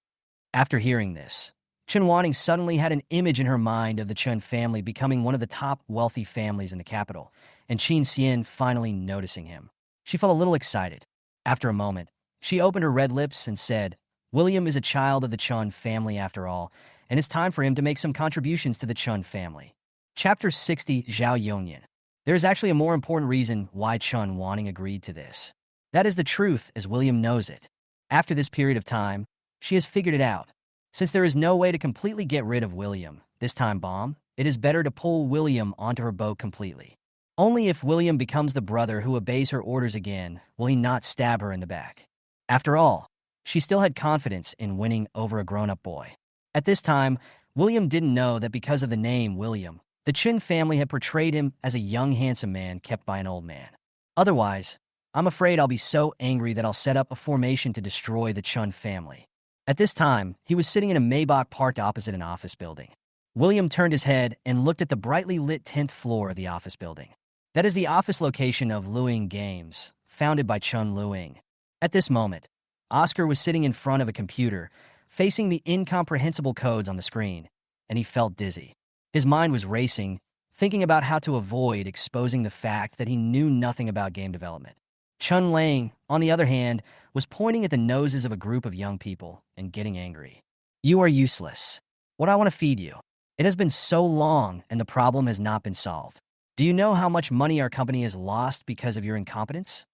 After hearing this, Chen Wanning suddenly had an image in her mind of the Chen family becoming one of the top wealthy families in the capital, and Chen Cen finally noticing him. She felt a little excited. After a moment, she opened her red lips and said, William is a child of the Chun family after all, and it's time for him to make some contributions to the Chun family. Chapter 60, Xiao Yongan. There is actually a more important reason why Chun Wanning agreed to this. That is the truth as William knows it. After this period of time, she has figured it out. Since there is no way to completely get rid of William, this time bomb, it is better to pull William onto her boat completely. Only if William becomes the brother who obeys her orders again will he not stab her in the back. After all, she still had confidence in winning over a grown-up boy. At this time, William didn't know that because of the name William, the Chen family had portrayed him as a young, handsome man kept by an old man. Otherwise, I'm afraid I'll be so angry that I'll set up a formation to destroy the Chun family. At this time, he was sitting in a Maybach parked opposite an office building. William turned his head and looked at the brightly lit 10th floor of the office building. That is the office location of Luing Games, founded by Chun Luing. At this moment, Oscar was sitting in front of a computer, facing the incomprehensible codes on the screen, and he felt dizzy. His mind was racing, thinking about how to avoid exposing the fact that he knew nothing about game development. Chun Lang, on the other hand, was pointing at the noses of a group of young people and getting angry. You are useless. What I want to feed you. It has been so long and the problem has not been solved. Do you know how much money our company has lost because of your incompetence?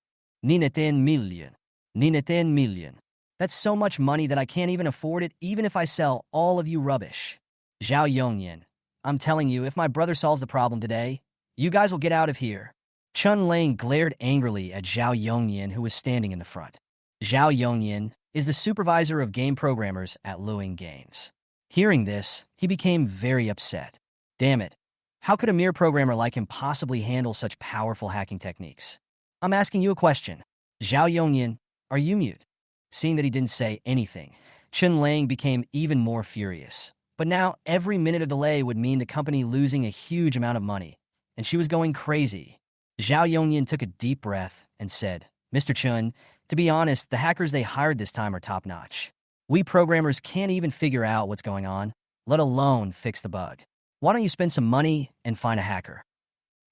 10 million. 10 million. That's so much money that I can't even afford it even if I sell all of you rubbish. Xiao Yongan, I'm telling you, if my brother solves the problem today, you guys will get out of here. Chun Lang glared angrily at Xiao Yongan, who was standing in the front. Xiao Yongan, is the supervisor of game programmers at Luing Games. Hearing this, he became very upset. Damn it. How could a mere programmer like him possibly handle such powerful hacking techniques? I'm asking you a question. Xiao Yongan, are you mute? Seeing that he didn't say anything, Chun Lang became even more furious. But now, every minute of delay would mean the company losing a huge amount of money, and she was going crazy. Xiao Yongan took a deep breath and said, Mr. Chun, to be honest, the hackers they hired this time are top-notch. We programmers can't even figure out what's going on, let alone fix the bug. Why don't you spend some money and find a hacker?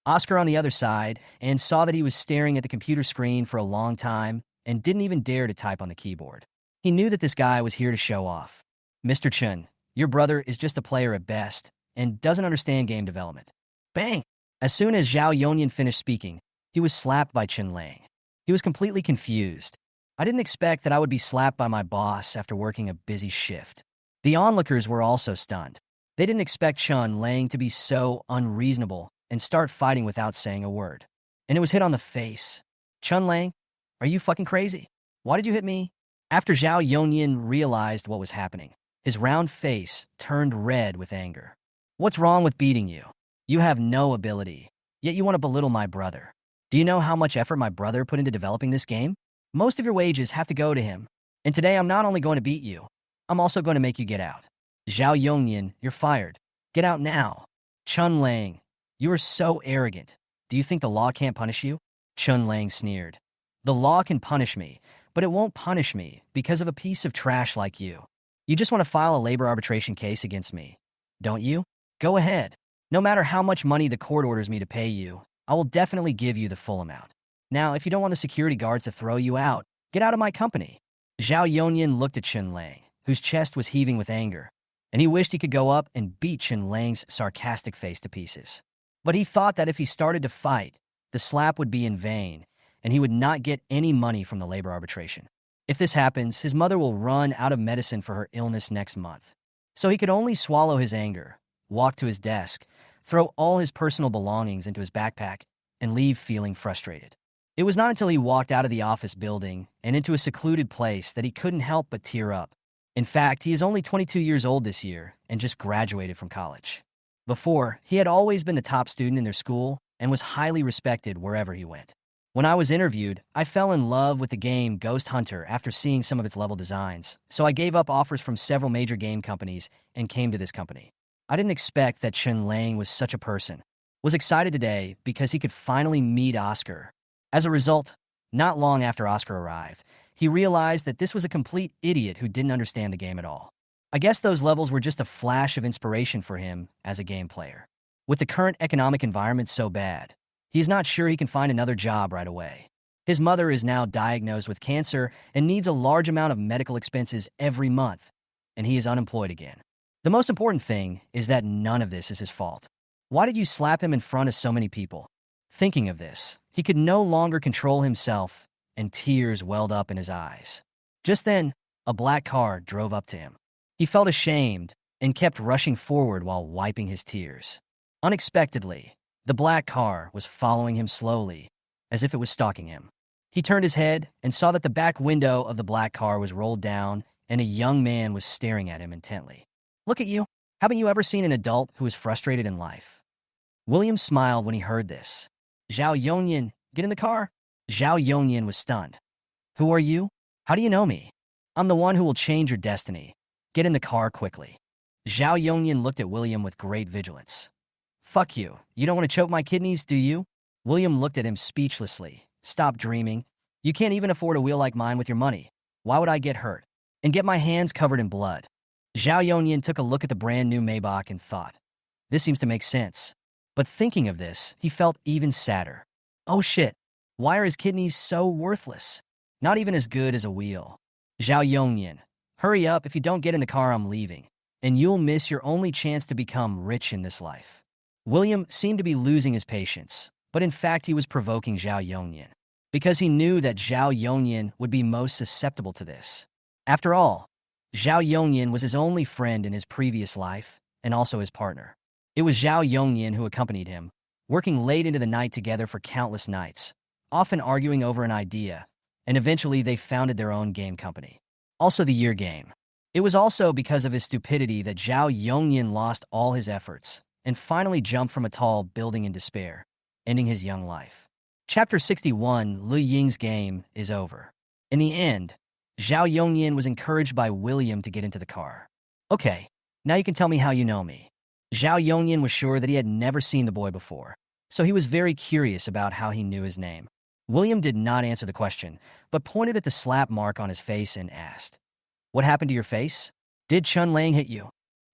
Oscar on the other side and saw that he was staring at the computer screen for a long time and didn't even dare to type on the keyboard. He knew that this guy was here to show off. Mr. Chun, your brother is just a player at best and doesn't understand game development. Bang! As soon as Xiao Yonyan finished speaking, he was slapped by Chun Lang. He was completely confused. I didn't expect that I would be slapped by my boss after working a busy shift. The onlookers were also stunned. They didn't expect Chun Lang to be so unreasonable and start fighting without saying a word. And it was hit on the face. Chun Lang, are you fucking crazy? Why did you hit me? After Xiao Yonyan realized what was happening, his round face turned red with anger. What's wrong with beating you? You have no ability, yet you want to belittle my brother. Do you know how much effort my brother put into developing this game? Most of your wages have to go to him. And today I'm not only going to beat you, I'm also going to make you get out. Xiao Yongan, you're fired. Get out now. Chun Lang, you are so arrogant. Do you think the law can't punish you? Chun Lang sneered. The law can punish me, but it won't punish me because of a piece of trash like you. You just want to file a labor arbitration case against me, don't you? Go ahead. No matter how much money the court orders me to pay you, I will definitely give you the full amount. Now, if you don't want the security guards to throw you out, get out of my company. Xiao Yonyan looked at Chun Lang, whose chest was heaving with anger, and he wished he could go up and beat Chun Lang's sarcastic face to pieces. But he thought that if he started to fight, the slap would be in vain, and he would not get any money from the labor arbitration. If this happens, his mother will run out of medicine for her illness next month. So he could only swallow his anger, walk to his desk, throw all his personal belongings into his backpack, and leave feeling frustrated. It was not until he walked out of the office building and into a secluded place that he couldn't help but tear up. In fact, he is only 22 years old this year and just graduated from college. Before, he had always been the top student in their school and was highly respected wherever he went. When I was interviewed, I fell in love with the game Ghost Hunter after seeing some of its level designs, so I gave up offers from several major game companies and came to this company. I didn't expect that Chun Lang was such a person. Was excited today because he could finally meet Oscar. As a result, not long after Oscar arrived, he realized that this was a complete idiot who didn't understand the game at all. I guess those levels were just a flash of inspiration for him as a game player. With the current economic environment so bad, he's not sure he can find another job right away. His mother is now diagnosed with cancer and needs a large amount of medical expenses every month, and he is unemployed again. The most important thing is that none of this is his fault. Why did you slap him in front of so many people? Thinking of this, he could no longer control himself, and tears welled up in his eyes. Just then, a black car drove up to him. He felt ashamed and kept rushing forward while wiping his tears. Unexpectedly, the black car was following him slowly, as if it was stalking him. He turned his head and saw that the back window of the black car was rolled down and a young man was staring at him intently. Look at you. Haven't you ever seen an adult who is frustrated in life? William smiled when he heard this. Xiao Yonyan, get in the car. Xiao Yonyan was stunned. Who are you? How do you know me? I'm the one who will change your destiny. Get in the car quickly. Xiao Yonyan looked at William with great vigilance. Fuck you. You don't want to choke my kidneys, do you? William looked at him speechlessly. Stop dreaming. You can't even afford a wheel like mine with your money. Why would I get hurt? And get my hands covered in blood? Xiao Yonyan took a look at the brand new Maybach and thought, this seems to make sense. But thinking of this, he felt even sadder. Oh shit, why are his kidneys so worthless? Not even as good as a wheel. Xiao Yonyan, hurry up, if you don't get in the car I'm leaving, and you'll miss your only chance to become rich in this life. William seemed to be losing his patience, but in fact he was provoking Xiao Yonyan, because he knew that Xiao Yonyan would be most susceptible to this. After all, Xiao Yonyan was his only friend in his previous life, and also his partner. It was Xiao Yonyan who accompanied him, working late into the night together for countless nights, often arguing over an idea, and eventually they founded their own game company. Also the year game. It was also because of his stupidity that Xiao Yongan lost all his efforts and finally jumped from a tall building in despair, ending his young life. Chapter 61, Lu Ying's game, is over. In the end, Xiao Yongan was encouraged by William to get into the car. Okay, now you can tell me how you know me. Xiao Yongan was sure that he had never seen the boy before, so he was very curious about how he knew his name. William did not answer the question, but pointed at the slap mark on his face and asked, "What happened to your face? Did Chun Lang hit you?"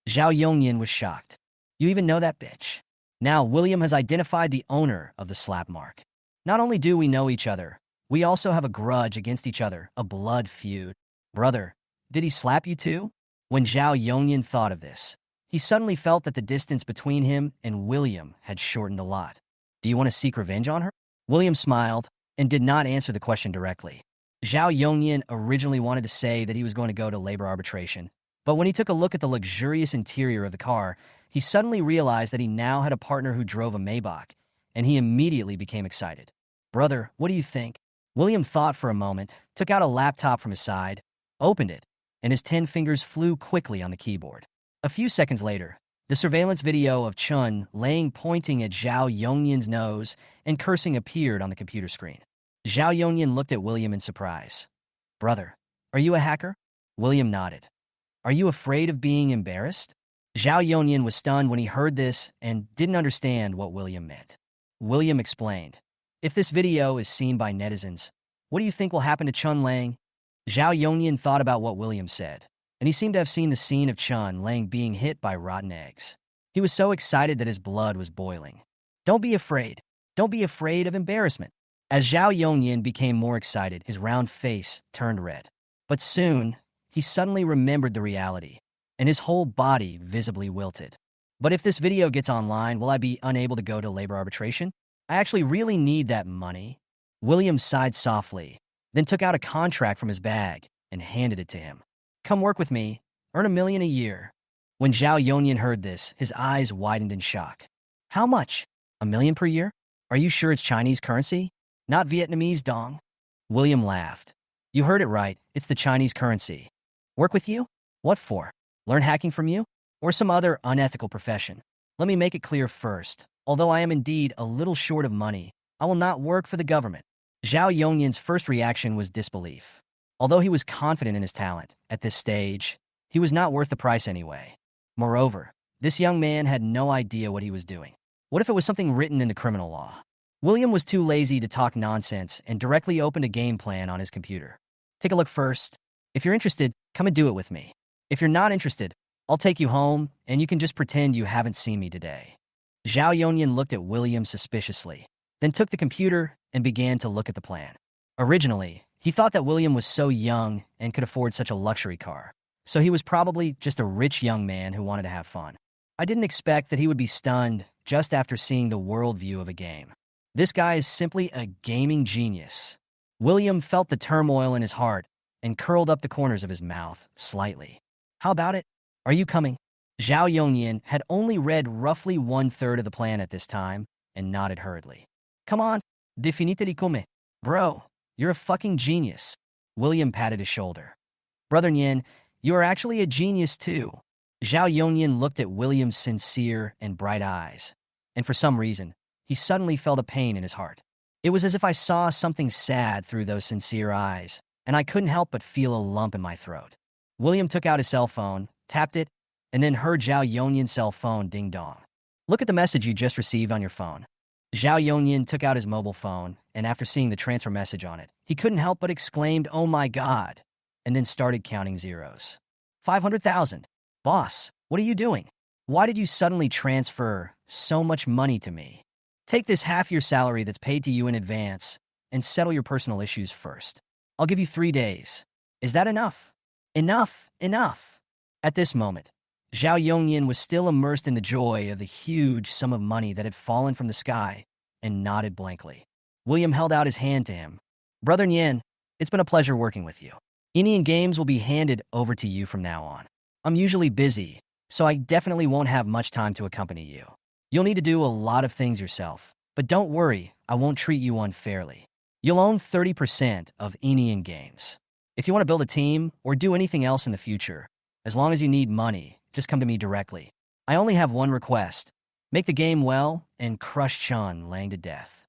Xiao Yongan was shocked. "You even know that bitch?" Now William has identified the owner of the slap mark. Not only do we know each other, we also have a grudge against each other, a blood feud. Brother, did he slap you too? When Xiao Yongan thought of this, he suddenly felt that the distance between him and William had shortened a lot. "Do you want to seek revenge on her?" William smiled and did not answer the question directly. Xiao Yongan originally wanted to say that he was going to go to labor arbitration, but when he took a look at the luxurious interior of the car, he suddenly realized that he now had a partner who drove a Maybach, and he immediately became excited. "Brother, what do you think?" William thought for a moment, took out a laptop from his side, opened it, and his 10 fingers flew quickly on the keyboard. A few seconds later, the surveillance video of Chun Lang pointing at Xiao Yongan's nose and cursing appeared on the computer screen. Xiao Yongan looked at William in surprise. "Brother, are you a hacker?" William nodded. "Are you afraid of being embarrassed?" Xiao Yongan was stunned when he heard this and didn't understand what William meant. William explained, "If this video is seen by netizens, what do you think will happen to Chun Lang?" Xiao Yongan thought about what William said, and he seemed to have seen the scene of Chun Lang being hit by rotten eggs. He was so excited that his blood was boiling. "Don't be afraid. Don't be afraid of embarrassment." As Xiao Yongan became more excited, his round face turned red. But soon, he suddenly remembered the reality, and his whole body visibly wilted. "But if this video gets online, will I be unable to go to labor arbitration? I actually really need that money." William sighed softly, then took out a contract from his bag and handed it to him. "Come work with me. Earn $1 million a year." When Xiao Yongan heard this, his eyes widened in shock. "How much? $1 million per year? Are you sure it's Chinese currency? Not Vietnamese dong?" William laughed. "You heard it right. It's the Chinese currency. Work with you? What for? Learn hacking from you? Or some other unethical profession? Let me make it clear first. Although I am indeed a little short of money, I will not work for the government." Xiao Yongan's first reaction was disbelief. Although he was confident in his talent, at this stage, he was not worth the price anyway. Moreover, this young man had no idea what he was doing. What if it was something written in the criminal law? William was too lazy to talk nonsense and directly opened a game plan on his computer. "Take a look first. If you're interested, come and do it with me. If you're not interested, I'll take you home, and you can just pretend you haven't seen me today." Xiao Yongan looked at William suspiciously, then took the computer and began to look at the plan. Originally, he thought that William was so young and could afford such a luxury car, so he was probably just a rich young man who wanted to have fun. I didn't expect that he would be stunned just after seeing the worldview of a game. This guy is simply a gaming genius. William felt the turmoil in his heart and curled up the corners of his mouth slightly. "How about it? Are you coming?" Xiao Yongan had only read roughly 1/3 of the plan at this time and nodded hurriedly. "Come on, definitively come. Bro, you're a fucking genius." William patted his shoulder. "Brother Nyen, you are actually a genius too." Xiao Yongan looked at William's sincere and bright eyes, and for some reason, he suddenly felt a pain in his heart. It was as if I saw something sad through those sincere eyes, and I couldn't help but feel a lump in my throat. William took out his cell phone, tapped it, and then heard Xiao Yongan's cell phone ding-dong. "Look at the message you just received on your phone." Xiao Yongan took out his mobile phone, and after seeing the transfer message on it, he couldn't help but exclaimed, "Oh my God," and then started counting zeros. 500,000. "Boss, what are you doing? Why did you suddenly transfer so much money to me? Take this half your salary that's paid to you in advance and settle your personal issues first. I'll give you 3 days. Is that enough?" "Enough, enough." At this moment, Xiao Yongan was still immersed in the joy of the huge sum of money that had fallen from the sky and nodded blankly. William held out his hand to him. "Brother Nyen, it's been a pleasure working with you. Indian games will be handed over to you from now on. I'm usually busy, so I definitely won't have much time to accompany you. You'll need to do a lot of things yourself, but don't worry, I won't treat you unfairly. You'll own 30% of Indian games." If you want to build a team or do anything else in the future, as long as you need money, just come to me directly. I only have one request. Make the game well and crush Chun Lang to death.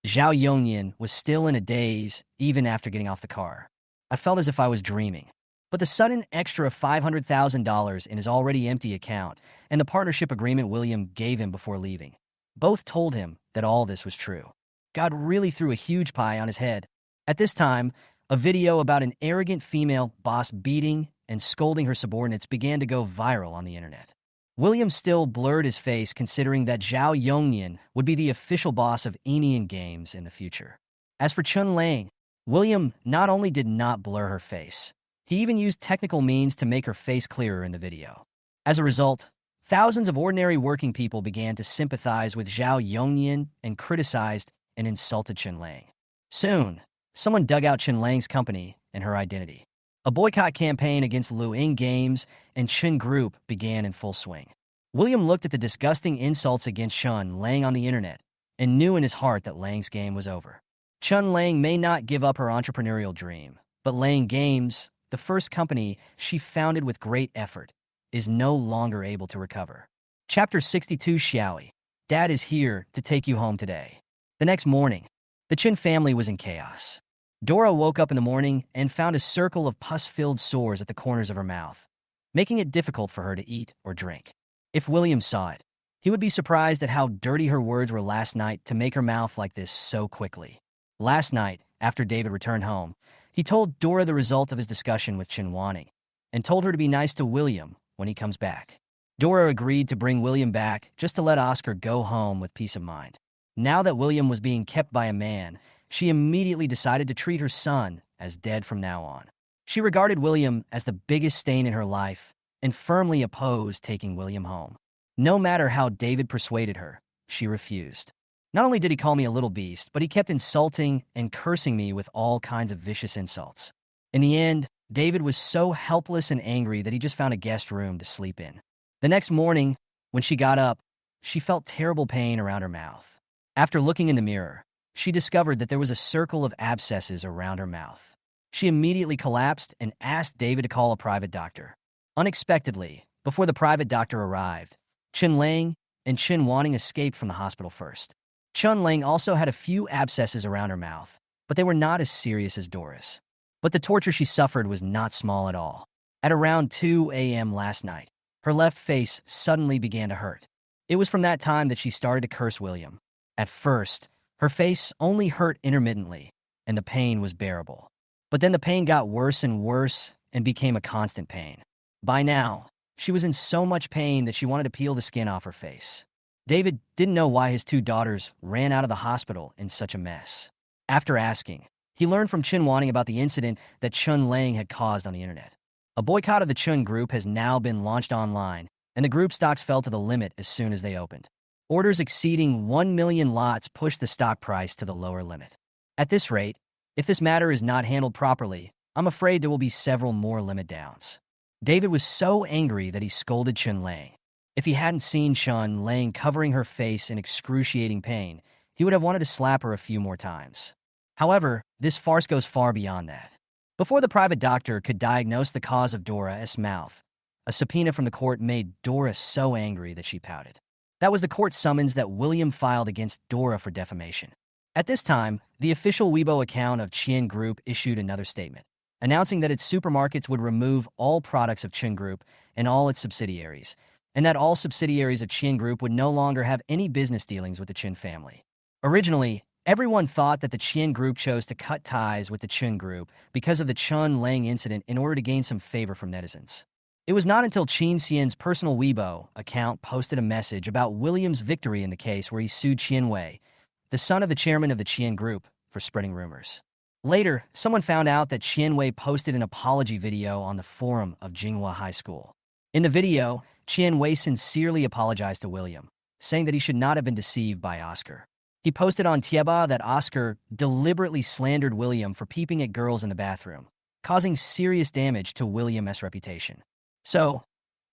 Xiao Yongan was still in a daze even after getting off the car. I felt as if I was dreaming. But the sudden extra $500,000 in his already empty account and the partnership agreement William gave him before leaving both told him that all this was true. God really threw a huge pie on his head. At this time, a video about an arrogant female boss beating and scolding her subordinates began to go viral on the internet. William still blurred his face considering that Xiao Yongan would be the official boss of Enian Games in the future. As for Chun Lang, William not only did not blur her face, he even used technical means to make her face clearer in the video. As a result, thousands of ordinary working people began to sympathize with Xiao Yongan and criticized and insulted Chun Lang. Soon, someone dug out Chun Lang's company and her identity. A boycott campaign against Luing Games and Chun Group began in full swing. William looked at the disgusting insults against Chun Lang on the internet and knew in his heart that Lang's game was over. Chun Lang may not give up her entrepreneurial dream, but Lang Games, the first company she founded with great effort, is no longer able to recover. Chapter 62 Xiaoi. Dad is here to take you home today. The next morning, the Chen family was in chaos. Dora woke up in the morning and found a circle of pus-filled sores at the corners of her mouth, making it difficult for her to eat or drink. If William saw it, he would be surprised at how dirty her words were last night to make her mouth like this so quickly. Last night, after David returned home, he told Dora the result of his discussion with Chen Wanning and told her to be nice to William when he comes back. Dora agreed to bring William back just to let Oscar go home with peace of mind. Now that William was being kept by a man, she immediately decided to treat her son as dead from now on. She regarded William as the biggest stain in her life and firmly opposed taking William home. No matter how David persuaded her, she refused. Not only did he call me a little beast, but he kept insulting and cursing me with all kinds of vicious insults. In the end, David was so helpless and angry that he just found a guest room to sleep in. The next morning, when she got up, she felt terrible pain around her mouth. After looking in the mirror, she discovered that there was a circle of abscesses around her mouth. She immediately collapsed and asked David to call a private doctor. Unexpectedly, before the private doctor arrived, Chun Lang and Chen Wanning escaped from the hospital first. Chun Lang also had a few abscesses around her mouth, but they were not as serious as Dora's. But the torture she suffered was not small at all. At around 2 a.m. last night, her left face suddenly began to hurt. It was from that time that she started to curse William. At first, her face only hurt intermittently, and the pain was bearable. But then the pain got worse and worse and became a constant pain. By now, she was in so much pain that she wanted to peel the skin off her face. David didn't know why his two daughters ran out of the hospital in such a mess. After asking, he learned from Chen Wanning about the incident that Chun Lang had caused on the internet. A boycott of the Chun Group has now been launched online, and the group stocks fell to the limit as soon as they opened. Orders exceeding 1 million lots pushed the stock price to the lower limit. At this rate, if this matter is not handled properly, I'm afraid there will be several more limit downs. David was so angry that he scolded Chun Lang. If he hadn't seen Chun Lang covering her face in excruciating pain, he would have wanted to slap her a few more times. However, this farce goes far beyond that. Before the private doctor could diagnose the cause of Dora's mouth, a subpoena from the court made Dora so angry that she pouted. That was the court summons that William filed against Dora for defamation. At this time, the official Weibo account of Chen Group issued another statement, announcing that its supermarkets would remove all products of Chen Group and all its subsidiaries, and that all subsidiaries of Chen Group would no longer have any business dealings with the Chen family. Originally, everyone thought that the Chen Group chose to cut ties with the Chen Group because of the Chun Lang incident in order to gain some favor from netizens. It was not until Chen Cen's personal Weibo account posted a message about William's victory in the case where he sued Qian Wei, the son of the chairman of the Qian Group, for spreading rumors. Later, someone found out that Qian Wei posted an apology video on the forum of Jinghua High School. In the video, Qian Wei sincerely apologized to William, saying that he should not have been deceived by Oscar. He posted on Tieba that Oscar deliberately slandered William for peeping at girls in the bathroom, causing serious damage to William's reputation. So,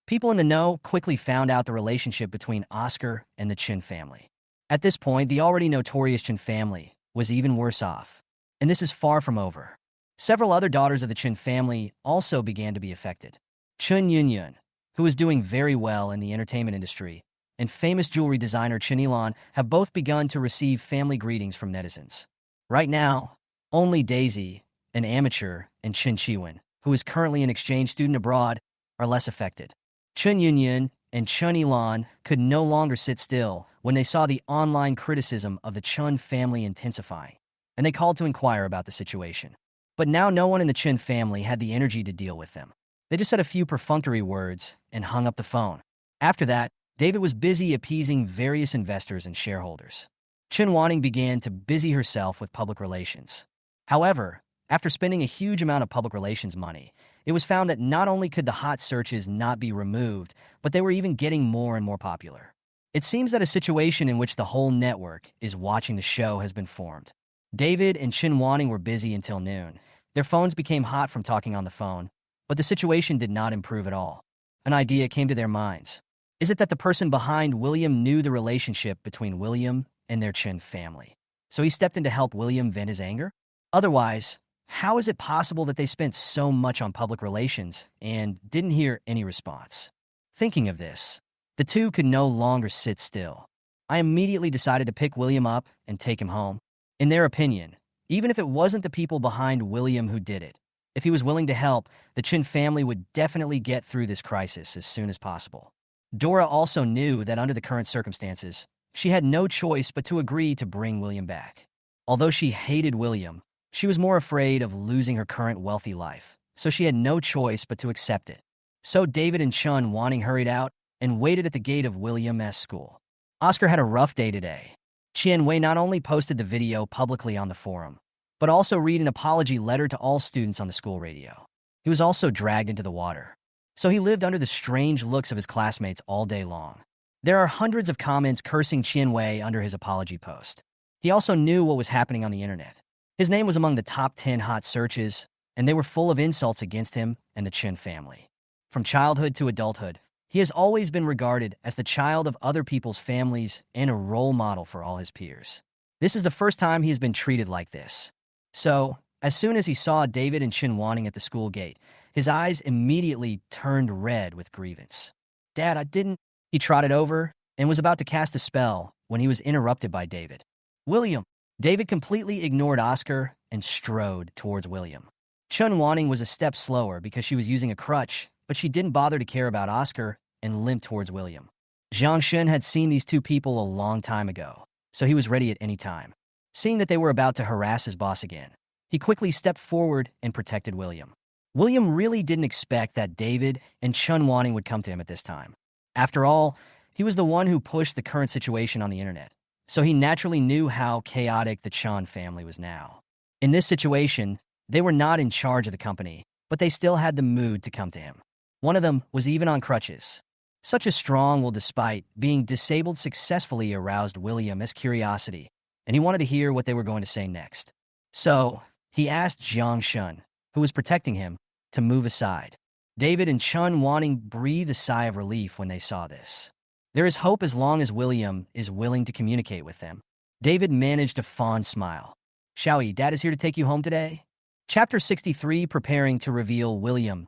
people in the know quickly found out the relationship between Oscar and the Chen family. At this point, the already notorious Chen family was even worse off. And this is far from over. Several other daughters of the Chen family also began to be affected. Chun Yunyan, who is doing very well in the entertainment industry, and famous jewelry designer Chen Lan have both begun to receive family greetings from netizens. Right now, only Daisy, an amateur, and Chen Chiwen, who is currently an exchange student abroad, are less affected. Chun Yunyan and Chun Lan could no longer sit still when they saw the online criticism of the Chun family intensifying, and they called to inquire about the situation. But now no one in the Chen family had the energy to deal with them. They just said a few perfunctory words and hung up the phone. After that, David was busy appeasing various investors and shareholders. Chen Wanting began to busy herself with public relations. However, after spending a huge amount of public relations money, it was found that not only could the hot searches not be removed, but they were even getting more and more popular. It seems that a situation in which the whole network is watching the show has been formed. David and Chen Wanting were busy until noon. Their phones became hot from talking on the phone, but the situation did not improve at all. An idea came to their minds. Is it that the person behind William knew the relationship between William and their Chen family, so he stepped in to help William vent his anger? Otherwise, how is it possible that they spent so much on public relations and didn't hear any response? Thinking of this, the two could no longer sit still. I immediately decided to pick William up and take him home. In their opinion, even if it wasn't the people behind William who did it, if he was willing to help, the Chen family would definitely get through this crisis as soon as possible. Dora also knew that under the current circumstances, she had no choice but to agree to bring William back. Although she hated William, she was more afraid of losing her current wealthy life, so she had no choice but to accept it. So David and Chun Wanting hurried out and waited at the gate of William's school. Oscar had a rough day today. Qian Wei not only posted the video publicly on the forum, but also read an apology letter to all students on the school radio. He was also dragged into the water. So he lived under the strange looks of his classmates all day long. There are hundreds of comments cursing Qian Wei under his apology post. He also knew what was happening on the internet. His name was among the top 10 hot searches, and they were full of insults against him and the Chen family. From childhood to adulthood, he has always been regarded as the child of other people's families and a role model for all his peers. This is the first time he has been treated like this. So, as soon as he saw David and Chen Wanting at the school gate, his eyes immediately turned red with grievance. "Dad, I didn't..." He trotted over and was about to cast a spell when he was interrupted by David. "William!" David completely ignored Oscar and strode towards William. Chun Wanting was a step slower because she was using a crutch, but she didn't bother to care about Oscar and limped towards William. Zhang Shen had seen these two people a long time ago, so he was ready at any time. Seeing that they were about to harass his boss again, he quickly stepped forward and protected William. William really didn't expect that David and Chun Wanting would come to him at this time. After all, he was the one who pushed the current situation on the internet, so he naturally knew how chaotic the Chan family was now. In this situation, they were not in charge of the company, but they still had the mood to come to him. One of them was even on crutches. Such a strong will, despite being disabled, successfully aroused William's curiosity, and he wanted to hear what they were going to say next. So, he asked Jiang Shun, who was protecting him, to move aside. David and Chun Wanting breathed a sigh of relief when they saw this. There is hope as long as William is willing to communicate with them. David managed a fond smile. "Xiao, Dad is here to take you home today?" Chapter 63, preparing to reveal William's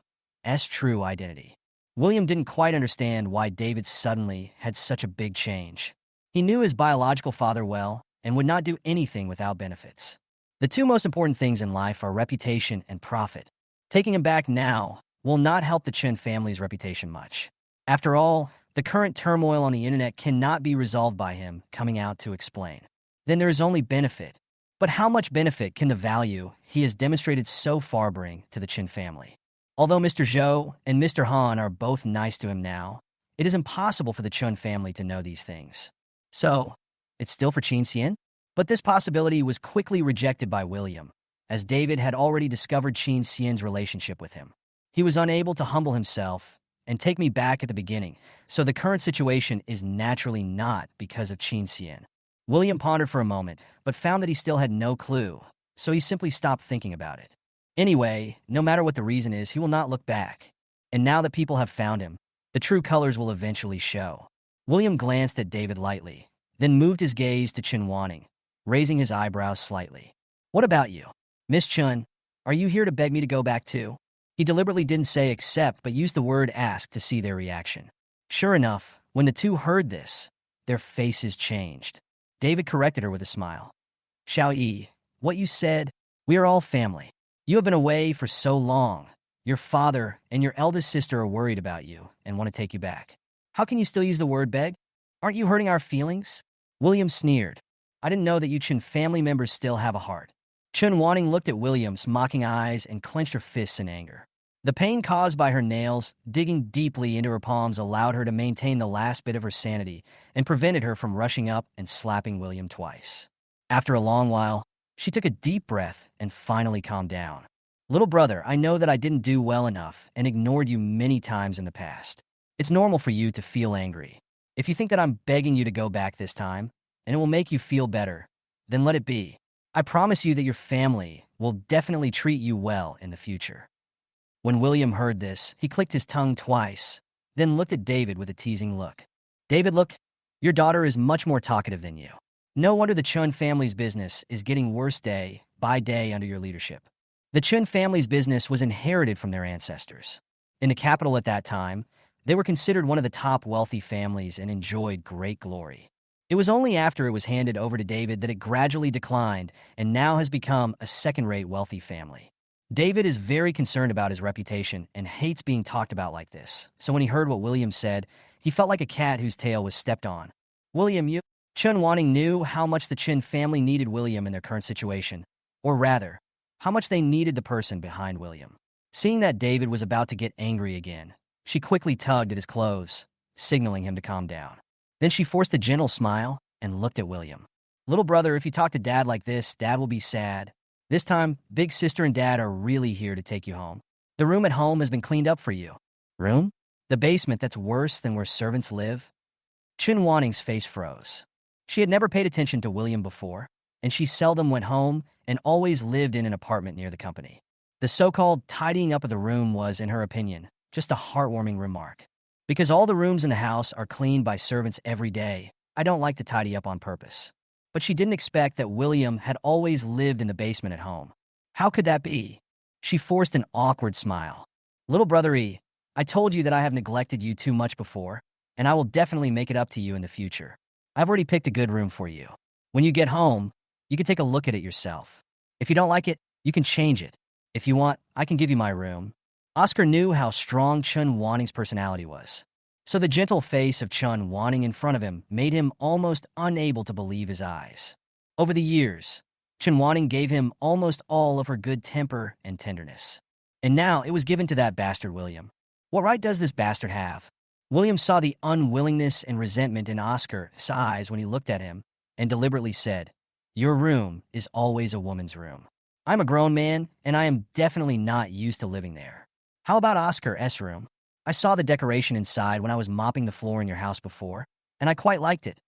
true identity. William didn't quite understand why David suddenly had such a big change. He knew his biological father well and would not do anything without benefits. The two most important things in life are reputation and profit. Taking him back now will not help the Chen family's reputation much. After all, the current turmoil on the internet cannot be resolved by him coming out to explain. Then there is only benefit. But how much benefit can the value he has demonstrated so far bring to the Chen family? Although Mr. Zhou and Mr. Han are both nice to him now, it is impossible for the Chun family to know these things. So, it's still for Chen Cen? But this possibility was quickly rejected by William, as David had already discovered Chen Cen's relationship with him. He was unable to humble himself and take me back at the beginning, so the current situation is naturally not because of Chen Cen. William pondered for a moment, but found that he still had no clue, so he simply stopped thinking about it. Anyway, no matter what the reason is, he will not look back. And now that people have found him, the true colors will eventually show. William glanced at David lightly, then moved his gaze to Chen Wanting, raising his eyebrows slightly. "What about you, Miss Chun?" Are you here to beg me to go back too? He deliberately didn't say accept, but used the word ask to see their reaction. Sure enough, when the two heard this, their faces changed. David corrected her with a smile. Xiao Yi, what you said, we are all family. You have been away for so long. Your father and your eldest sister are worried about you and want to take you back. How can you still use the word beg? Aren't you hurting our feelings? William sneered. I didn't know that you Chen family members still have a heart. Chun Wanting looked at William's mocking eyes and clenched her fists in anger. The pain caused by her nails digging deeply into her palms allowed her to maintain the last bit of her sanity and prevented her from rushing up and slapping William twice. After a long while, she took a deep breath and finally calmed down. Little brother, I know that I didn't do well enough and ignored you many times in the past. It's normal for you to feel angry. If you think that I'm begging you to go back this time, and it will make you feel better, then let it be. I promise you that your family will definitely treat you well in the future. When William heard this, he clicked his tongue twice, then looked at David with a teasing look. David, look, your daughter is much more talkative than you. No wonder the Chun family's business is getting worse day by day under your leadership. The Chun family's business was inherited from their ancestors. In the capital at that time, they were considered one of the top wealthy families and enjoyed great glory. It was only after it was handed over to David that it gradually declined and now has become a second-rate wealthy family. David is very concerned about his reputation and hates being talked about like this, so when he heard what William said, he felt like a cat whose tail was stepped on. William, you... Chun Wanting knew how much the Chen family needed William in their current situation, or rather, how much they needed the person behind William. Seeing that David was about to get angry again, she quickly tugged at his clothes, signaling him to calm down. Then she forced a gentle smile and looked at William. Little brother, if you talk to Dad like this, Dad will be sad. This time, Big Sister and Dad are really here to take you home. The room at home has been cleaned up for you. Room? The basement that's worse than where servants live? Chun Wanting's face froze. She had never paid attention to William before, and she seldom went home and always lived in an apartment near the company. The so-called tidying up of the room was, in her opinion, just a heartwarming remark. Because all the rooms in the house are cleaned by servants every day, I don't like to tidy up on purpose. But she didn't expect that William had always lived in the basement at home. How could that be? She forced an awkward smile. Little brother E, I told you that I have neglected you too much before, and I will definitely make it up to you in the future. I've already picked a good room for you. When you get home, you can take a look at it yourself. If you don't like it, you can change it. If you want, I can give you my room. Oscar knew how strong Chun Wanting's personality was. So the gentle face of Chun Wanting in front of him made him almost unable to believe his eyes. Over the years, Chun Wanting gave him almost all of her good temper and tenderness. And now it was given to that bastard William. What right does this bastard have? William saw the unwillingness and resentment in Oscar's eyes when he looked at him and deliberately said, Your room is always a woman's room. I'm a grown man, and I am definitely not used to living there. How about Oscar's room? I saw the decoration inside when I was mopping the floor in your house before, and I quite liked it.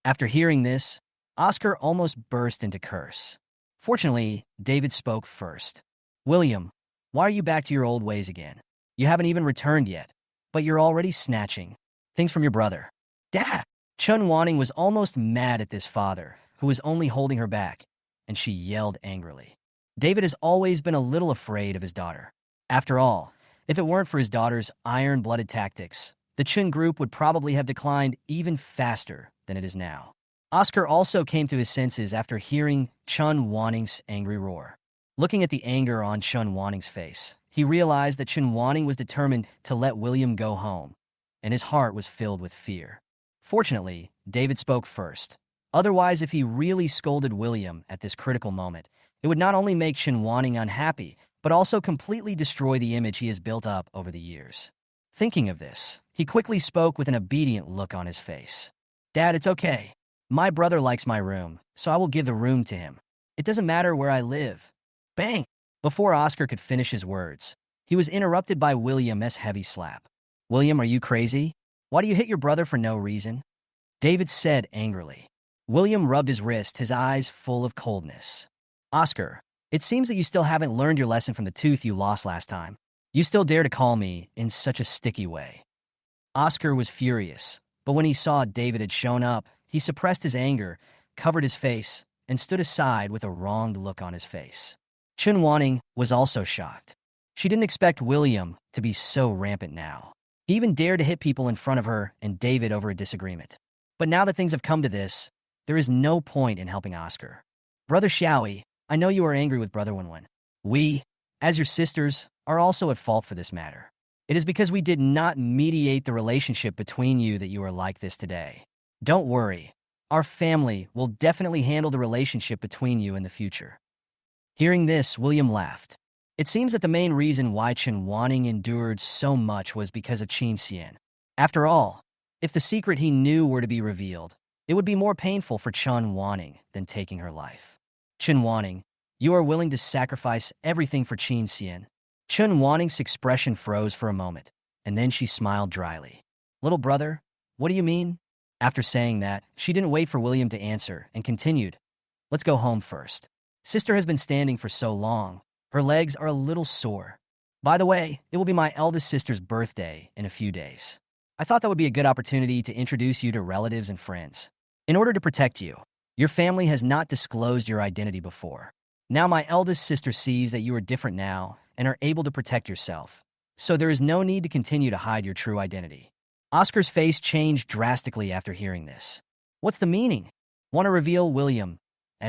After hearing this, Oscar almost burst into curse. Fortunately, David spoke first. William, why are you back to your old ways again? You haven't even returned yet, but you're already snatching things from your brother. Dad! Chun Wanting was almost mad at this father, who was only holding her back, and she yelled angrily. David has always been a little afraid of his daughter. After all, if it weren't for his daughter's iron-blooded tactics, the Chun group would probably have declined even faster than it is now. Oscar also came to his senses after hearing Chun Wanting's angry roar. Looking at the anger on Chun Wanting's face, he realized that Chun Wanting was determined to let William go home, and his heart was filled with fear. Fortunately, David spoke first. Otherwise, if he really scolded William at this critical moment, it would not only make Chun Wanting unhappy, but also completely destroy the image he has built up over the years. Thinking of this, he quickly spoke with an obedient look on his face. Dad, it's okay. My brother likes my room, so I will give the room to him. It doesn't matter where I live. Bang! Before Oscar could finish his words, he was interrupted by William's heavy slap. William, are you crazy? Why do you hit your brother for no reason? David said angrily. William rubbed his wrist, his eyes full of coldness. Oscar, it seems that you still haven't learned your lesson from the tooth you lost last time. You still dare to call me in such a sticky way. Oscar was furious, but when he saw David had shown up, he suppressed his anger, covered his face, and stood aside with a wronged look on his face. Chun Wanning was also shocked. She didn't expect William to be so rampant now. He even dared to hit people in front of her and David over a disagreement. But now that things have come to this, there is no point in helping Oscar. Brother Xiaoyi, I know you are angry with Brother Wenwen. We, as your sisters, are also at fault for this matter. It is because we did not mediate the relationship between you that you are like this today. Don't worry. Our family will definitely handle the relationship between you in the future. Hearing this, William laughed. It seems that the main reason why Chun Wanning endured so much was because of Chen Cen. After all, if the secret he knew were to be revealed, it would be more painful for Chun Wanning than taking her life. Chun Wanning, you are willing to sacrifice everything for Chen Cen. Chun Wanning's expression froze for a moment, and then she smiled dryly. Little brother, what do you mean? After saying that, she didn't wait for William to answer and continued. Let's go home first. Sister has been standing for so long. Her legs are a little sore. By the way, it will be my eldest sister's birthday in a few days. I thought that would be a good opportunity to introduce you to relatives and friends. In order to protect you, your family has not disclosed your identity before. Now my eldest sister sees that you are different now and are able to protect yourself. So there is no need to continue to hide your true identity. Oscar's face changed drastically after hearing this. What's the meaning? Want to reveal William's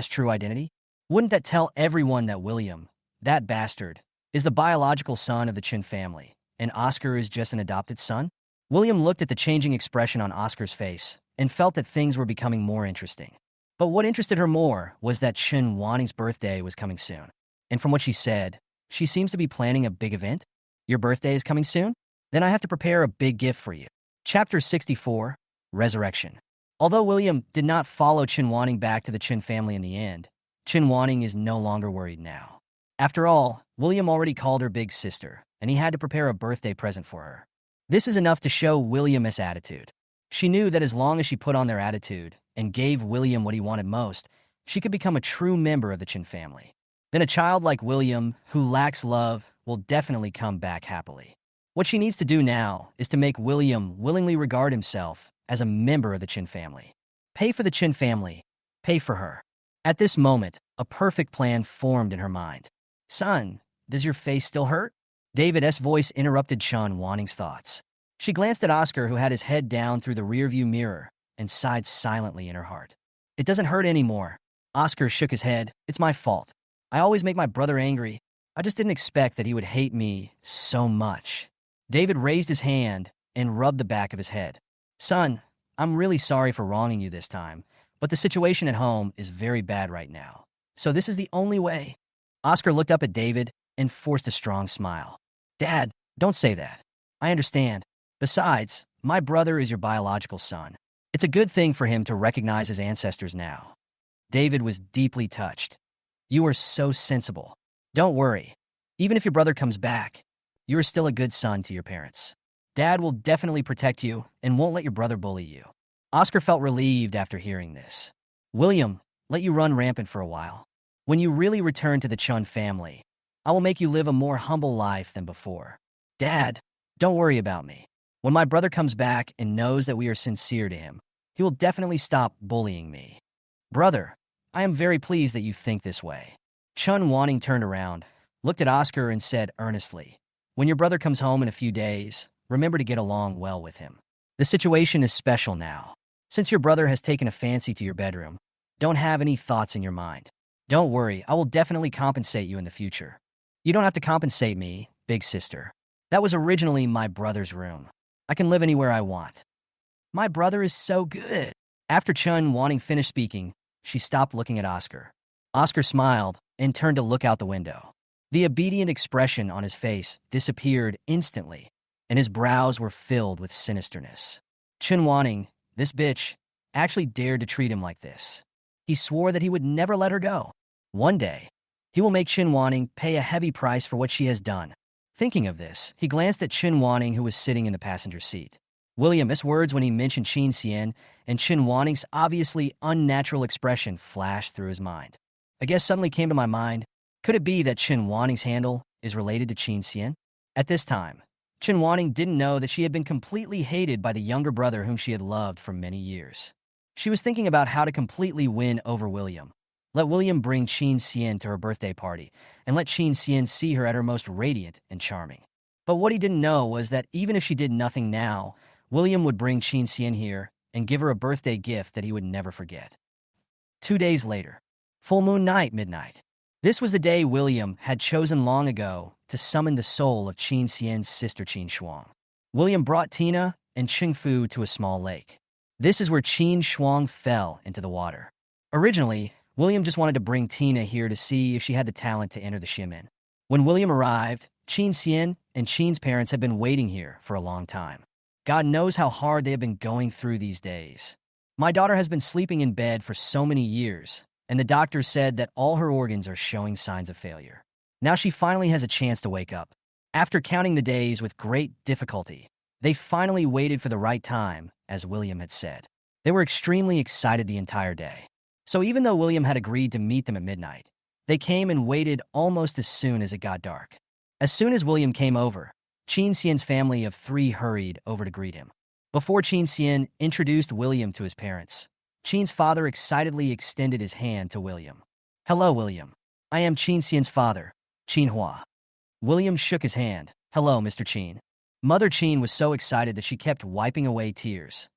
true identity? Wouldn't that tell everyone that William, that bastard, is the biological son of the Chen family, and Oscar is just an adopted son? William looked at the changing expression on Oscar's face and felt that things were becoming more interesting. But what interested her more was that Chun Wanning's birthday was coming soon. And from what she said, she seems to be planning a big event. Your birthday is coming soon? Then I have to prepare a big gift for you. Chapter 64, Resurrection. Although William did not follow Chun Wanning back to the Chen family in the end, Chun Wanning is no longer worried now. After all, William already called her big sister, and he had to prepare a birthday present for her. This is enough to show William's attitude. She knew that as long as she put on their attitude and gave William what he wanted most, she could become a true member of the Chen family. Then a child like William, who lacks love, will definitely come back happily. What she needs to do now is to make William willingly regard himself as a member of the Chen family. Pay for the Chen family. Pay for her. At this moment, a perfect plan formed in her mind. Son, does your face still hurt? David's voice interrupted Chun Wanning's thoughts. She glanced at Oscar, who had his head down through the rearview mirror, and sighed silently in her heart. It doesn't hurt anymore. Oscar shook his head. It's my fault. I always make my brother angry. I just didn't expect that he would hate me so much. David raised his hand and rubbed the back of his head. Son, I'm really sorry for wronging you this time, but the situation at home is very bad right now. So this is the only way. Oscar looked up at David and forced a strong smile. Dad, don't say that. I understand. Besides, my brother is your biological son. It's a good thing for him to recognize his ancestors now. David was deeply touched. You are so sensible. Don't worry. Even if your brother comes back, you are still a good son to your parents. Dad will definitely protect you and won't let your brother bully you. Oscar felt relieved after hearing this. William, let you run rampant for a while. When you really return to the Chun family, I will make you live a more humble life than before. Dad, don't worry about me. When my brother comes back and knows that we are sincere to him, he will definitely stop bullying me. Brother, I am very pleased that you think this way. Chun Wanning turned around, looked at Oscar and said earnestly, when your brother comes home in a few days, remember to get along well with him. The situation is special now. Since your brother has taken a fancy to your bedroom, don't have any thoughts in your mind. Don't worry, I will definitely compensate you in the future. You don't have to compensate me, big sister. That was originally my brother's room. I can live anywhere I want. My brother is so good. After Chun Wanning finished speaking, she stopped looking at Oscar. Oscar smiled and turned to look out the window. The obedient expression on his face disappeared instantly, and his brows were filled with sinisterness. Chun Wanning, this bitch, actually dared to treat him like this. He swore that he would never let her go. One day, he will make Chun Wanning pay a heavy price for what she has done. Thinking of this, he glanced at Chun Wanning, who was sitting in the passenger seat. William missed words when he mentioned Chen Cen, and Chun Wanning's obviously unnatural expression flashed through his mind. A guess suddenly came to my mind. Could it be that Chun Wanning's handle is related to Chen Cen? At this time, Chun Wanning didn't know that she had been completely hated by the younger brother whom she had loved for many years. She was thinking about how to completely win over William. Let William bring Chen Cen to her birthday party, and let Chen Cen see her at her most radiant and charming. But what he didn't know was that even if she did nothing now, William would bring Chen Cen here and give her a birthday gift that he would never forget. 2 days later, full moon night, midnight. This was the day William had chosen long ago to summon the soul of Chen Cen's sister Chen Shuang. William brought Tina and Ching Fu to a small lake. This is where Chen Shuang fell into the water. Originally, William just wanted to bring Tina here to see if she had the talent to enter the Shimin. When William arrived, Chen Cen and Chen's parents had been waiting here for a long time. God knows how hard they have been going through these days. My daughter has been sleeping in bed for so many years, and the doctor said that all her organs are showing signs of failure. Now she finally has a chance to wake up. After counting the days with great difficulty, they finally waited for the right time, as William had said. They were extremely excited the entire day. So even though William had agreed to meet them at midnight, they came and waited almost as soon as it got dark. As soon as William came over, Chen Cen's family of 3 hurried over to greet him. Before Chen Cen introduced William to his parents, Chen's father excitedly extended his hand to William. "Hello, William. I am Chen Cen's father, Chen Hua." William shook his hand. "Hello, Mr. Chen." Mother Chen was so excited that she kept wiping away tears.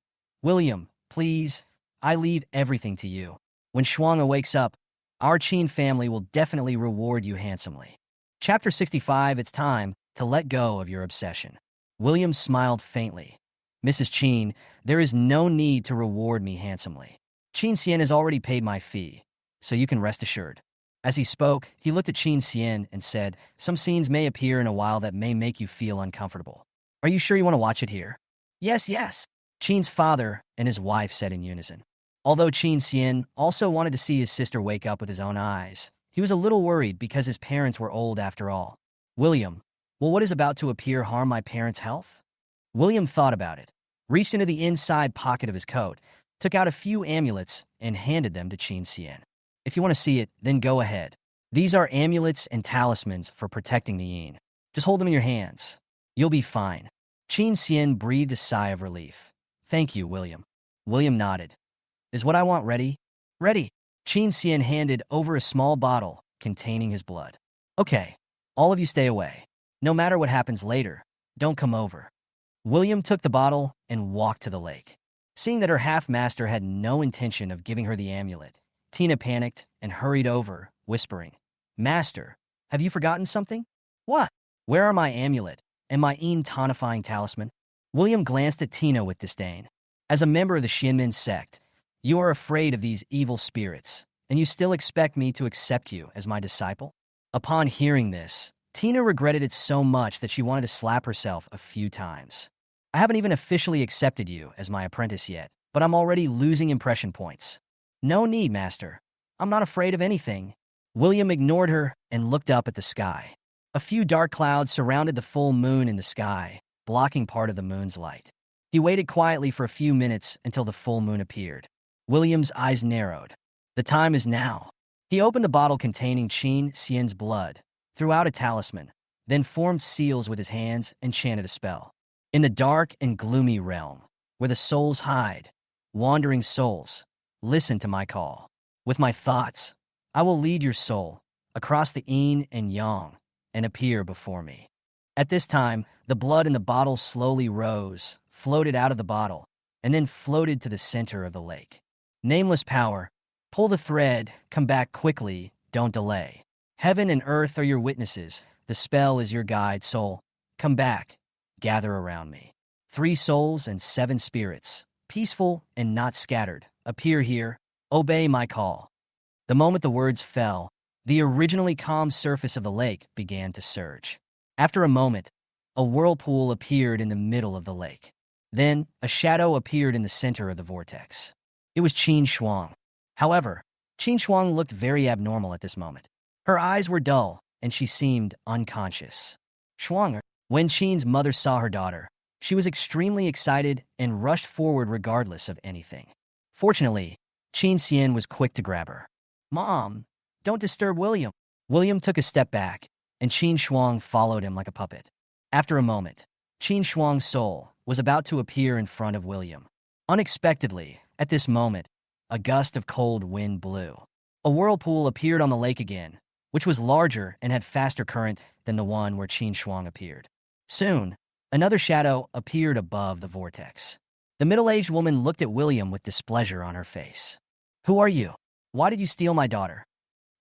"William, please, I leave everything to you. When Shuang wakes up, our Chen family will definitely reward you handsomely." Chapter 65, it's time to let go of your obsession. William smiled faintly. "Mrs. Chen, there is no need to reward me handsomely. Chen Cen has already paid my fee, so you can rest assured." As he spoke, he looked at Chen Cen and said, "Some scenes may appear in a while that may make you feel uncomfortable. Are you sure you want to watch it here?" "Yes, yes," Chen's father and his wife said in unison. Although Chen Cen also wanted to see his sister wake up with his own eyes, he was a little worried because his parents were old after all. "William, will what is about to appear harm my parents' health?" William thought about it, reached into the inside pocket of his coat, took out a few amulets, and handed them to Chen Cen. "If you want to see it, then go ahead. These are amulets and talismans for protecting the yin. Just hold them in your hands. You'll be fine." Chen Cen breathed a sigh of relief. "Thank you, William." William nodded. "Is what I want ready?" "Ready." Chen Cen handed over a small bottle containing his blood. "Okay, all of you stay away. No matter what happens later, don't come over." William took the bottle and walked to the lake. Seeing that her half-master had no intention of giving her the amulet, Tina panicked and hurried over, whispering, "Master, have you forgotten something?" "What?" "Where are my amulet and my tonifying talisman?" William glanced at Tina with disdain. "As a member of the Shinmin sect, you are afraid of these evil spirits, and you still expect me to accept you as my disciple?" Upon hearing this, Tina regretted it so much that she wanted to slap herself a few times. "I haven't even officially accepted you as my apprentice yet, but I'm already losing impression points." "No need, Master. I'm not afraid of anything." William ignored her and looked up at the sky. A few dark clouds surrounded the full moon in the sky, blocking part of the moon's light. He waited quietly for a few minutes until the full moon appeared. William's eyes narrowed. The time is now. He opened the bottle containing Chen Cen's blood, threw out a talisman, then formed seals with his hands and chanted a spell. "In the dark and gloomy realm, where the souls hide, wandering souls, listen to my call. With my thoughts, I will lead your soul across the yin and yang and appear before me." At this time, the blood in the bottle slowly rose, floated out of the bottle, and then floated to the center of the lake. "Nameless power, pull the thread, come back quickly, don't delay. Heaven and earth are your witnesses, the spell is your guide, soul. Come back, gather around me. 3 souls and 7 spirits, peaceful and not scattered, appear here, obey my call." The moment the words fell, the originally calm surface of the lake began to surge. After a moment, a whirlpool appeared in the middle of the lake. Then, a shadow appeared in the center of the vortex. It was Chen Shuang. However, Chen Shuang looked very abnormal at this moment. Her eyes were dull, and she seemed unconscious. When Chen's mother saw her daughter, she was extremely excited and rushed forward regardless of anything. Fortunately, Chen Cen was quick to grab her. "Mom, don't disturb William." William took a step back, and Chen Shuang followed him like a puppet. After a moment, Chen Shuang's soul was about to appear in front of William. Unexpectedly, at this moment, a gust of cold wind blew. A whirlpool appeared on the lake again, which was larger and had faster current than the one where Chen Shang appeared. Soon, another shadow appeared above the vortex. The middle-aged woman looked at William with displeasure on her face. "Who are you? Why did you steal my daughter?"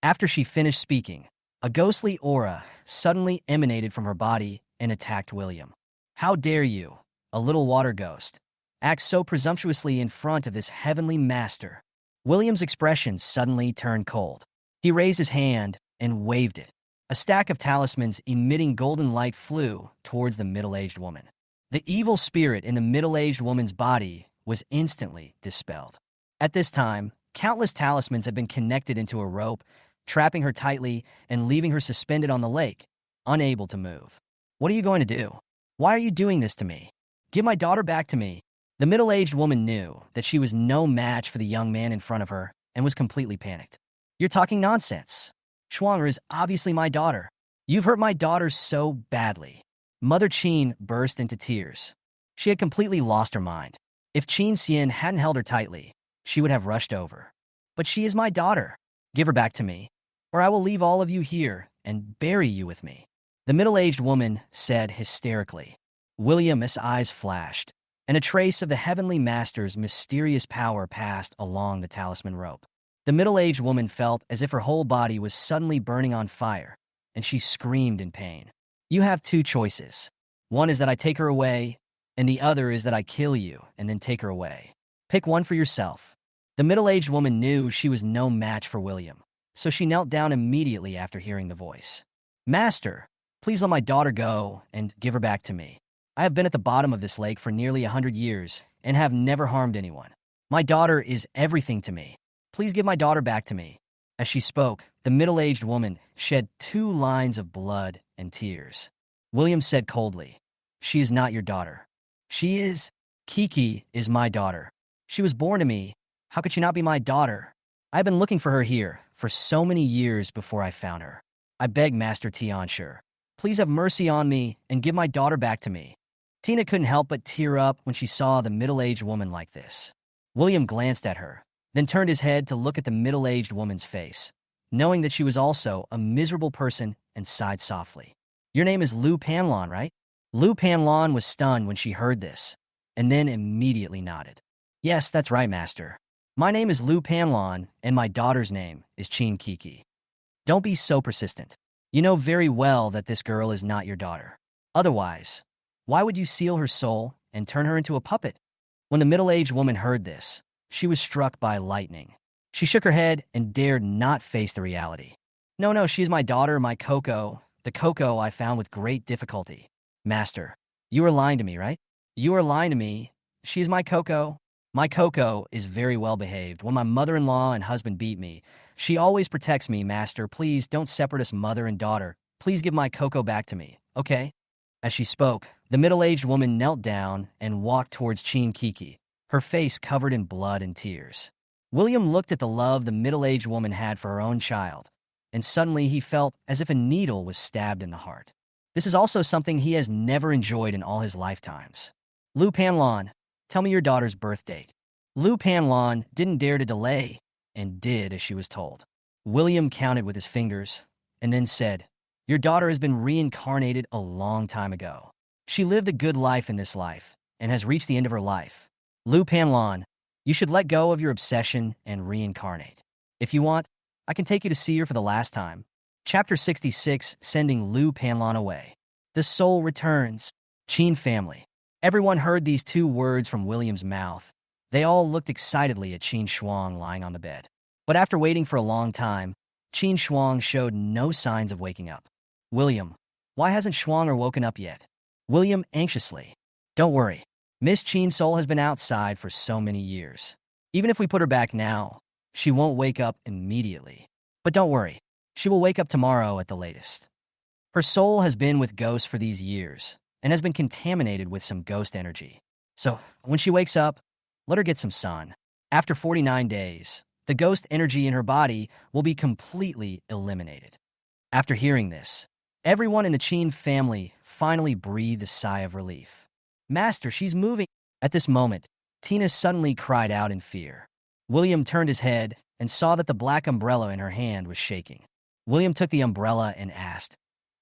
After she finished speaking, a ghostly aura suddenly emanated from her body and attacked William. "How dare you, a little water ghost, act so presumptuously in front of this heavenly master?" William's expression suddenly turned cold. He raised his hand and waved it. A stack of talismans emitting golden light flew towards the middle-aged woman. The evil spirit in the middle-aged woman's body was instantly dispelled. At this time, countless talismans had been connected into a rope, trapping her tightly and leaving her suspended on the lake, unable to move. "What are you going to do? Why are you doing this to me? Give my daughter back to me." The middle-aged woman knew that she was no match for the young man in front of her and was completely panicked. "You're talking nonsense. Shuang is obviously my daughter. You've hurt my daughter so badly." Mother Chen burst into tears. She had completely lost her mind. If Chen Cen hadn't held her tightly, she would have rushed over. "But she is my daughter. Give her back to me, or I will leave all of you here and bury you with me," the middle-aged woman said hysterically. William's eyes flashed, and a trace of the heavenly master's mysterious power passed along the talisman rope. The middle-aged woman felt as if her whole body was suddenly burning on fire, and she screamed in pain. "You have two choices. One is that I take her away, and the other is that I kill you and then take her away. Pick one for yourself." The middle-aged woman knew she was no match for William, so she knelt down immediately after hearing the voice. "Master, please let my daughter go and give her back to me. I have been at the bottom of this lake for nearly 100 years and have never harmed anyone. My daughter is everything to me. Please give my daughter back to me." As she spoke, the middle-aged woman shed 2 lines of blood and tears. William said coldly, "She is not your daughter. She is... Kiki is my daughter. She was born to me. How could she not be my daughter? I've been looking for her here for so many years before I found her. I beg Master Tianshi, please have mercy on me and give my daughter back to me." Tina couldn't help but tear up when she saw the middle-aged woman like this. William glanced at her, then turned his head to look at the middle-aged woman's face, knowing that she was also a miserable person, and sighed softly. "Your name is Lu Panlon, right?" Lu Panlon was stunned when she heard this, and then immediately nodded. "Yes, that's right, Master. My name is Lu Panlon, and my daughter's name is Chen Kiki. Don't be so persistent. You know very well that this girl is not your daughter. Otherwise, why would you seal her soul and turn her into a puppet?" When the middle-aged woman heard this, she was struck by lightning. She shook her head and dared not face the reality. No, she is my daughter, my Coco, the Coco I found with great difficulty." "Master, you are lying to me, right?" "You are lying to me. She is my Coco. My Coco is very well behaved. When my mother-in-law and husband beat me, she always protects me, Master. Please don't separate us, mother and daughter. Please give my Coco back to me, okay?" As she spoke, the middle-aged woman knelt down and walked towards Chen Kiki, her face covered in blood and tears. William looked at the love the middle-aged woman had for her own child, and suddenly he felt as if a needle was stabbed in the heart. This is also something he has never enjoyed in all his lifetimes. "Lu Panlon, tell me your daughter's birth date." Lu Panlon didn't dare to delay, and did as she was told. William counted with his fingers, and then said, "Your daughter has been reincarnated a long time ago. She lived a good life in this life, and has reached the end of her life. Lu Panlon, you should let go of your obsession and reincarnate. If you want, I can take you to see her for the last time." Chapter 66, Sending Lu Panlon Away. The soul returns. Chen family. Everyone heard these 2 words from William's mouth. They all looked excitedly at Chen Shang lying on the bed. But after waiting for a long time, Chen Shang showed no signs of waking up. "William, why hasn't Shuang woken up yet?" William anxiously. "Don't worry. Miss Chen's soul has been outside for so many years. Even if we put her back now, she won't wake up immediately. But don't worry. She will wake up tomorrow at the latest. Her soul has been with ghosts for these years and has been contaminated with some ghost energy. So when she wakes up, let her get some sun. After 49 days, the ghost energy in her body will be completely eliminated." After hearing this, everyone in the Chen family finally breathed a sigh of relief. "Master, she's moving." At this moment, Tina suddenly cried out in fear. William turned his head and saw that the black umbrella in her hand was shaking. William took the umbrella and asked,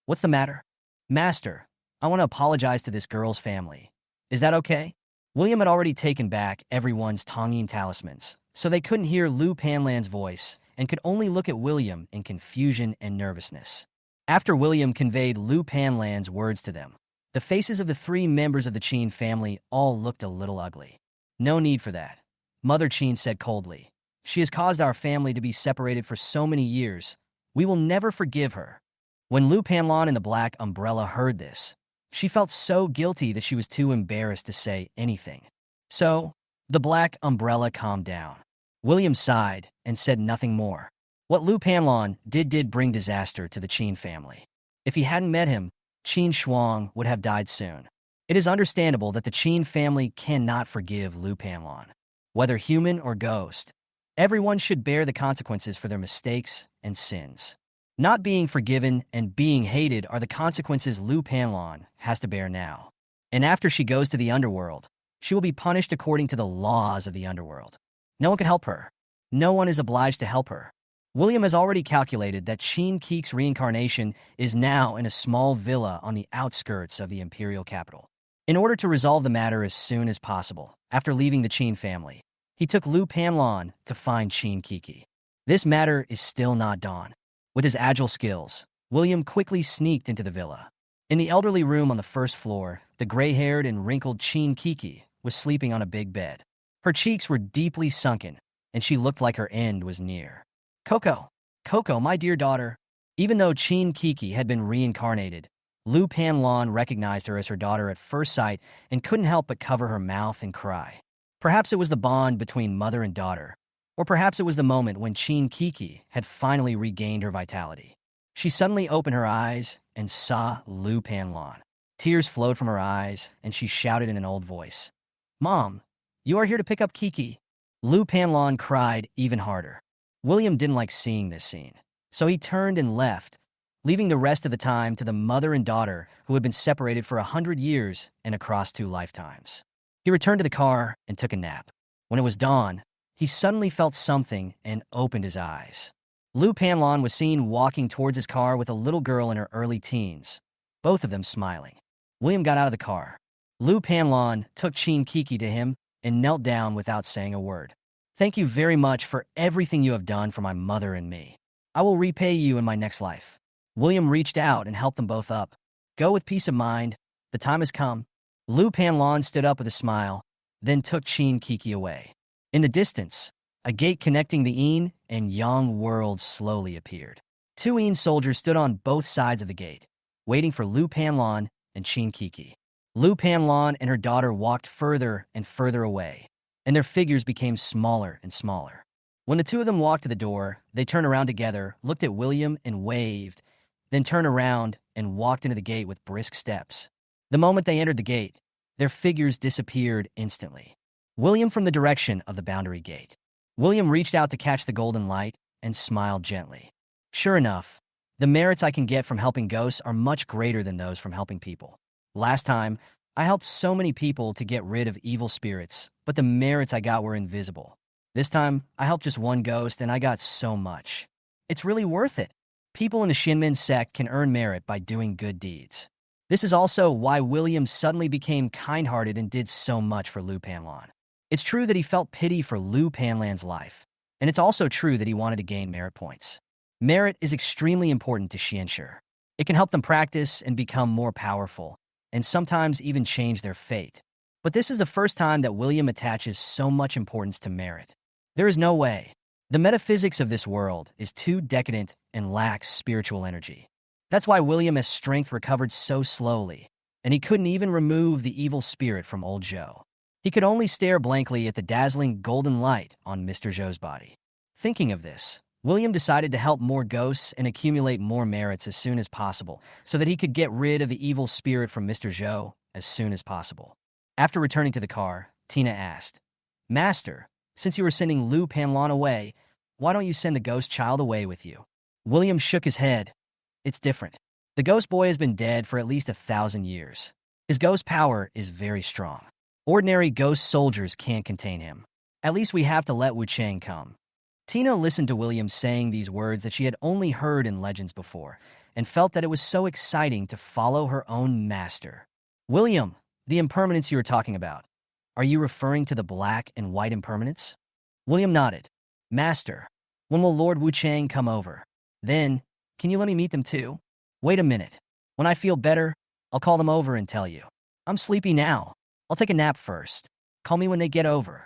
"What's the matter?" "Master, I want to apologize to this girl's family. Is that okay?" William had already taken back everyone's Tongyin talismans, so they couldn't hear Lu Panlan's voice and could only look at William in confusion and nervousness. After William conveyed Lu Panlan's words to them, the faces of the three members of the Qin family all looked a little ugly. "No need for that," Mother Qin said coldly. "She has caused our family to be separated for so many years. We will never forgive her." When Lu Panlan and the black umbrella heard this, she felt so guilty that she was too embarrassed to say anything. So, the black umbrella calmed down. William sighed and said nothing more. What Lu Panlan did bring disaster to the Qin family. If he hadn't met him, Qin Shuang would have died soon. It is understandable that the Qin family cannot forgive Lu Panlan. Whether human or ghost, everyone should bear the consequences for their mistakes and sins. Not being forgiven and being hated are the consequences Lu Panlan has to bear now. And after she goes to the underworld, she will be punished according to the laws of the underworld. No one can help her. No one is obliged to help her. William has already calculated that Qin Keek's reincarnation is now in a small villa on the outskirts of the imperial capital. In order to resolve the matter as soon as possible, after leaving the Qin family, he took Lu Panlan to find Qin Kiki. This matter is still not done. With his agile skills, William quickly sneaked into the villa. In the elderly room on the first floor, the gray-haired and wrinkled Qin Kiki was sleeping on a big bed. Her cheeks were deeply sunken, and she looked like her end was near. Coco, my dear daughter." Even though Qin Kiki had been reincarnated, Lu Panlan recognized her as her daughter at first sight and couldn't help but cover her mouth and cry. Perhaps it was the bond between mother and daughter, or perhaps it was the moment when Qin Kiki had finally regained her vitality. She suddenly opened her eyes and saw Lu Panlan. Tears flowed from her eyes, and she shouted in an old voice, "Mom, you are here to pick up Kiki." Lu Panlan cried even harder. William didn't like seeing this scene, so he turned and left, leaving the rest of the time to the mother and daughter who had been separated for 100 years and across 2 lifetimes. He returned to the car and took a nap. When it was dawn, he suddenly felt something and opened his eyes. Lu Panlan was seen walking towards his car with a little girl in her early teens, both of them smiling. William got out of the car. Lu Panlan took Qin Kiki to him and knelt down without saying a word. "Thank you very much for everything you have done for my mother and me. I will repay you in my next life." William reached out and helped them both up. "Go with peace of mind. The time has come." Lu Panlan stood up with a smile, then took Qin Kiki away. In the distance, a gate connecting the Yin and Yang worlds slowly appeared. 2 Yin soldiers stood on both sides of the gate, waiting for Lu Panlan and Qin Kiki. Lu Panlan and her daughter walked further and further away, and their figures became smaller and smaller. When the 2 of them walked to the door, they turned around together, looked at William and waved, then turned around and walked into the gate with brisk steps. The moment they entered the gate, their figures disappeared instantly. William from the direction of the boundary gate. William reached out to catch the golden light and smiled gently. Sure enough, the merits I can get from helping ghosts are much greater than those from helping people. Last time, I helped so many people to get rid of evil spirits, but the merits I got were invisible. This time, I helped just 1 ghost and I got so much. It's really worth it. People in the Shinmin sect can earn merit by doing good deeds. This is also why William suddenly became kind-hearted and did so much for Lu Panlan. It's true that he felt pity for Lu Panlan's life, and it's also true that he wanted to gain merit points. Merit is extremely important to Xianshi. It can help them practice and become more powerful, and sometimes even change their fate. But this is the first time that William attaches so much importance to merit. There is no way. The metaphysics of this world is too decadent and lacks spiritual energy. That's why William has strength recovered so slowly, and he couldn't even remove the evil spirit from old Zhou. He could only stare blankly at the dazzling golden light on Mr. Zhou's body. Thinking of this, William decided to help more ghosts and accumulate more merits as soon as possible so that he could get rid of the evil spirit from Mr. Zhou as soon as possible. After returning to the car, Tina asked, "Master, since you were sending Lu Panlan away, why don't you send the ghost child away with you?" William shook his head. "It's different. The ghost boy has been dead for at least 1,000 years. His ghost power is very strong. Ordinary ghost soldiers can't contain him. At least we have to let Wu Chang come." Tina listened to William saying these words that she had only heard in legends before, and felt that it was so exciting to follow her own master. William, the impermanence you were talking about, are you referring to the black and white impermanence? William nodded. Master, when will Lord Wu Chang come over? Then, can you let me meet them too? Wait a minute. When I feel better, I'll call them over and tell you. I'm sleepy now. I'll take a nap first. Call me when they get over.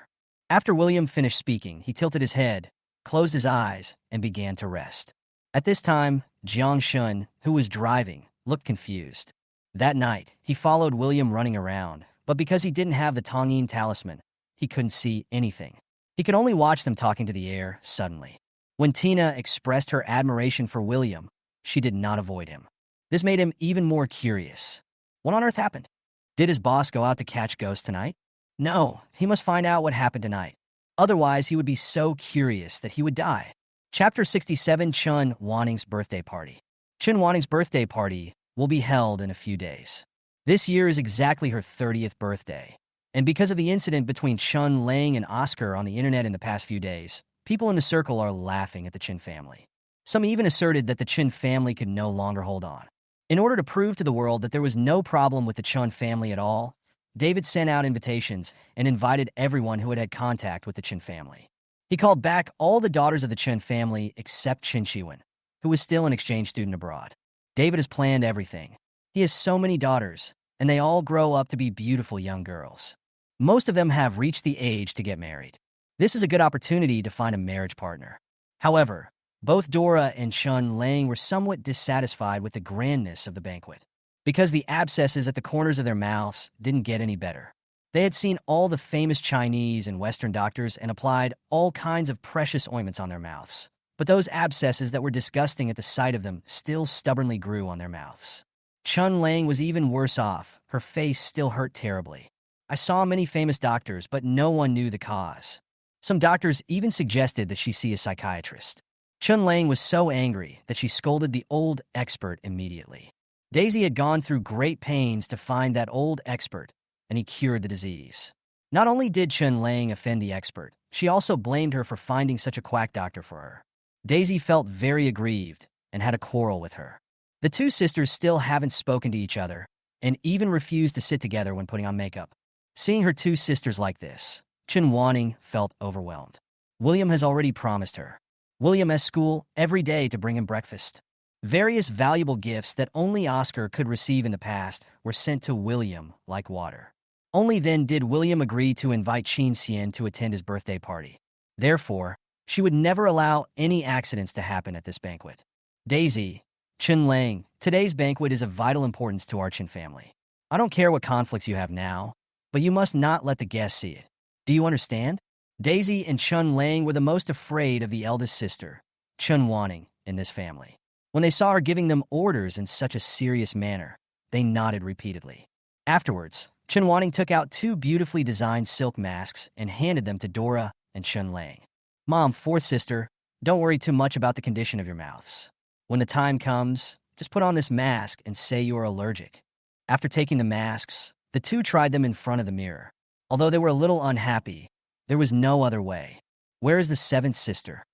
After William finished speaking, he tilted his head, closed his eyes, and began to rest. At this time, Jiang Shun, who was driving, looked confused. That night, he followed William running around, but because he didn't have the Tongyin talisman, he couldn't see anything. He could only watch them talking to the air suddenly. When Tina expressed her admiration for William, she did not avoid him. This made him even more curious. What on earth happened? Did his boss go out to catch ghosts tonight? No, he must find out what happened tonight. Otherwise, he would be so curious that he would die. Chapter 67, Chun Wanning's Birthday Party. Chun Wanning's birthday party will be held in a few days. This year is exactly her 30th birthday. And because of the incident between Chun Lang and Oscar on the internet in the past few days, people in the circle are laughing at the Chen family. Some even asserted that the Chen family could no longer hold on. In order to prove to the world that there was no problem with the Chun family at all, David sent out invitations and invited everyone who had had contact with the Chen family. He called back all the daughters of the Chen family except Chen Shiwen, who was still an exchange student abroad. David has planned everything. He has so many daughters, and they all grow up to be beautiful young girls. Most of them have reached the age to get married. This is a good opportunity to find a marriage partner. However, both Dora and Chun Lang were somewhat dissatisfied with the grandness of the banquet, because the abscesses at the corners of their mouths didn't get any better. They had seen all the famous Chinese and Western doctors and applied all kinds of precious ointments on their mouths, but those abscesses that were disgusting at the sight of them still stubbornly grew on their mouths. Chun Lang was even worse off. Her face still hurt terribly. I saw many famous doctors, but no one knew the cause. Some doctors even suggested that she see a psychiatrist. Chun Lang was so angry that she scolded the old expert immediately. Daisy had gone through great pains to find that old expert, and he cured the disease. Not only did Chun Lang offend the expert, she also blamed her for finding such a quack doctor for her. Daisy felt very aggrieved and had a quarrel with her. The two sisters still haven't spoken to each other and even refused to sit together when putting on makeup. Seeing her two sisters like this, Chun Wanning felt overwhelmed. William has already promised her. William has school every day to bring him breakfast. Various valuable gifts that only Oscar could receive in the past were sent to William like water. Only then did William agree to invite Chen Cen to attend his birthday party. Therefore, she would never allow any accidents to happen at this banquet. Daisy, Chun Lang, today's banquet is of vital importance to our Chen family. I don't care what conflicts you have now, but you must not let the guests see it. Do you understand? Daisy and Chun Lang were the most afraid of the eldest sister, Chun Wanning, in this family. When they saw her giving them orders in such a serious manner, they nodded repeatedly. Afterwards, Chun Wanning took out two beautifully designed silk masks and handed them to Dora and Chun Lang. Mom, fourth sister, don't worry too much about the condition of your mouths. When the time comes, just put on this mask and say you are allergic. After taking the masks, the two tried them in front of the mirror. Although they were a little unhappy, there was no other way. Where is the seventh sister?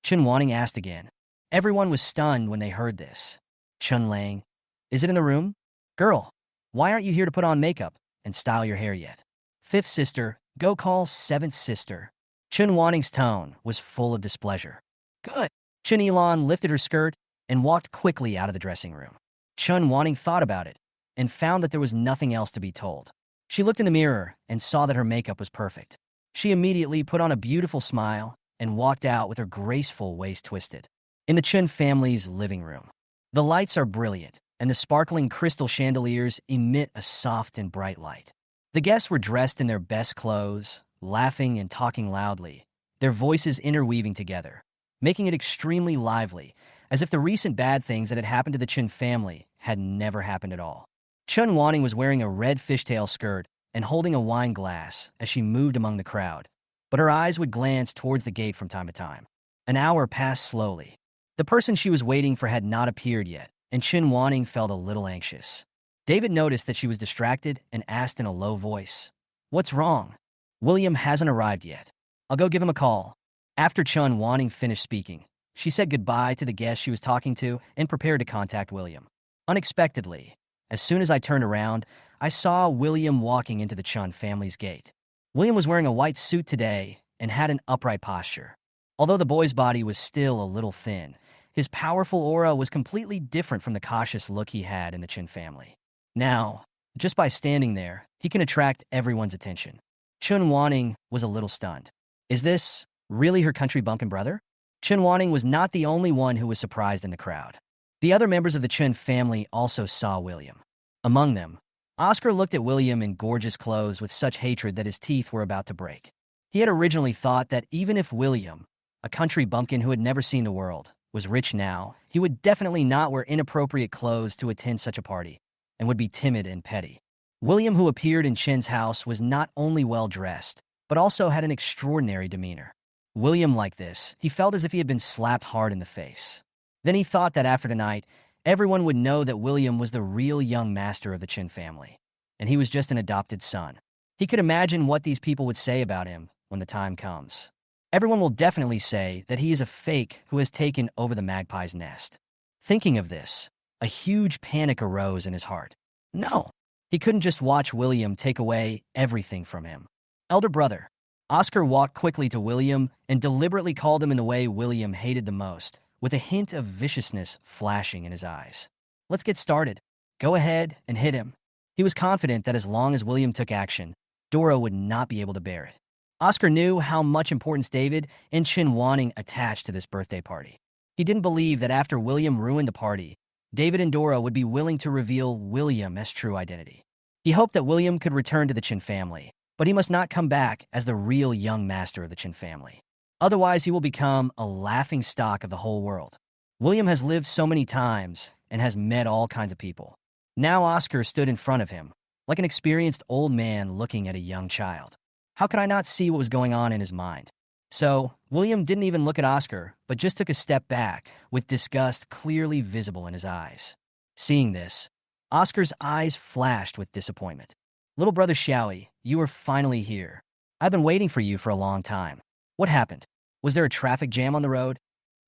Chun Wanning asked again. Everyone was stunned when they heard this. Chun Lang, is it in the room? Girl, why aren't you here to put on makeup and style your hair yet? Fifth sister, go call seventh sister. Chun Wanning's tone was full of displeasure. Good. Chun Elan lifted her skirt and walked quickly out of the dressing room. Chun Wanning thought about it and found that there was nothing else to be told. She looked in the mirror and saw that her makeup was perfect. She immediately put on a beautiful smile and walked out with her graceful waist twisted. In the Chen family's living room, the lights are brilliant, and the sparkling crystal chandeliers emit a soft and bright light. The guests were dressed in their best clothes, laughing and talking loudly, their voices interweaving together, making it extremely lively, as if the recent bad things that had happened to the Chen family had never happened at all. Chun Wanning was wearing a red fishtail skirt and holding a wine glass as she moved among the crowd, but her eyes would glance towards the gate from time to time. An hour passed slowly. The person she was waiting for had not appeared yet, and Chun Wanning felt a little anxious. David noticed that she was distracted and asked in a low voice, "What's wrong?" William hasn't arrived yet. I'll go give him a call. After Chun Wanting finished speaking, she said goodbye to the guest she was talking to and prepared to contact William. Unexpectedly, as soon as I turned around, I saw William walking into the Chun family's gate. William was wearing a white suit today and had an upright posture. Although the boy's body was still a little thin, his powerful aura was completely different from the cautious look he had in the Chen family. Now, just by standing there, he can attract everyone's attention. Chun Wanting was a little stunned. Is this really her country bumpkin brother? Chun Wanting was not the only one who was surprised in the crowd. The other members of the Chen family also saw William. Among them, Oscar looked at William in gorgeous clothes with such hatred that his teeth were about to break. He had originally thought that even if William, a country bumpkin who had never seen the world, was rich now, he would definitely not wear inappropriate clothes to attend such a party, and would be timid and petty. William, who appeared in Chen's house, was not only well-dressed, but also had an extraordinary demeanor. William liked this. He felt as if he had been slapped hard in the face. Then he thought that after tonight, everyone would know that William was the real young master of the Chen family, and he was just an adopted son. He could imagine what these people would say about him when the time comes. Everyone will definitely say that he is a fake who has taken over the magpie's nest. Thinking of this, a huge panic arose in his heart. No, he couldn't just watch William take away everything from him. Elder brother. Oscar walked quickly to William and deliberately called him in the way William hated the most, with a hint of viciousness flashing in his eyes. Let's get started. Go ahead and hit him. He was confident that as long as William took action, Dora would not be able to bear it. Oscar knew how much importance David and Chen Wanting attached to this birthday party. He didn't believe that after William ruined the party, David and Dora would be willing to reveal William's true identity. He hoped that William could return to the Chen family, but he must not come back as the real young master of the Chen family. Otherwise, he will become a laughing stock of the whole world. William has lived so many times and has met all kinds of people. Now Oscar stood in front of him, like an experienced old man looking at a young child. How could I not see what was going on in his mind? So, William didn't even look at Oscar, but just took a step back, with disgust clearly visible in his eyes. Seeing this, Oscar's eyes flashed with disappointment. Little brother Xiao, you are finally here. I've been waiting for you for a long time. What happened? Was there a traffic jam on the road?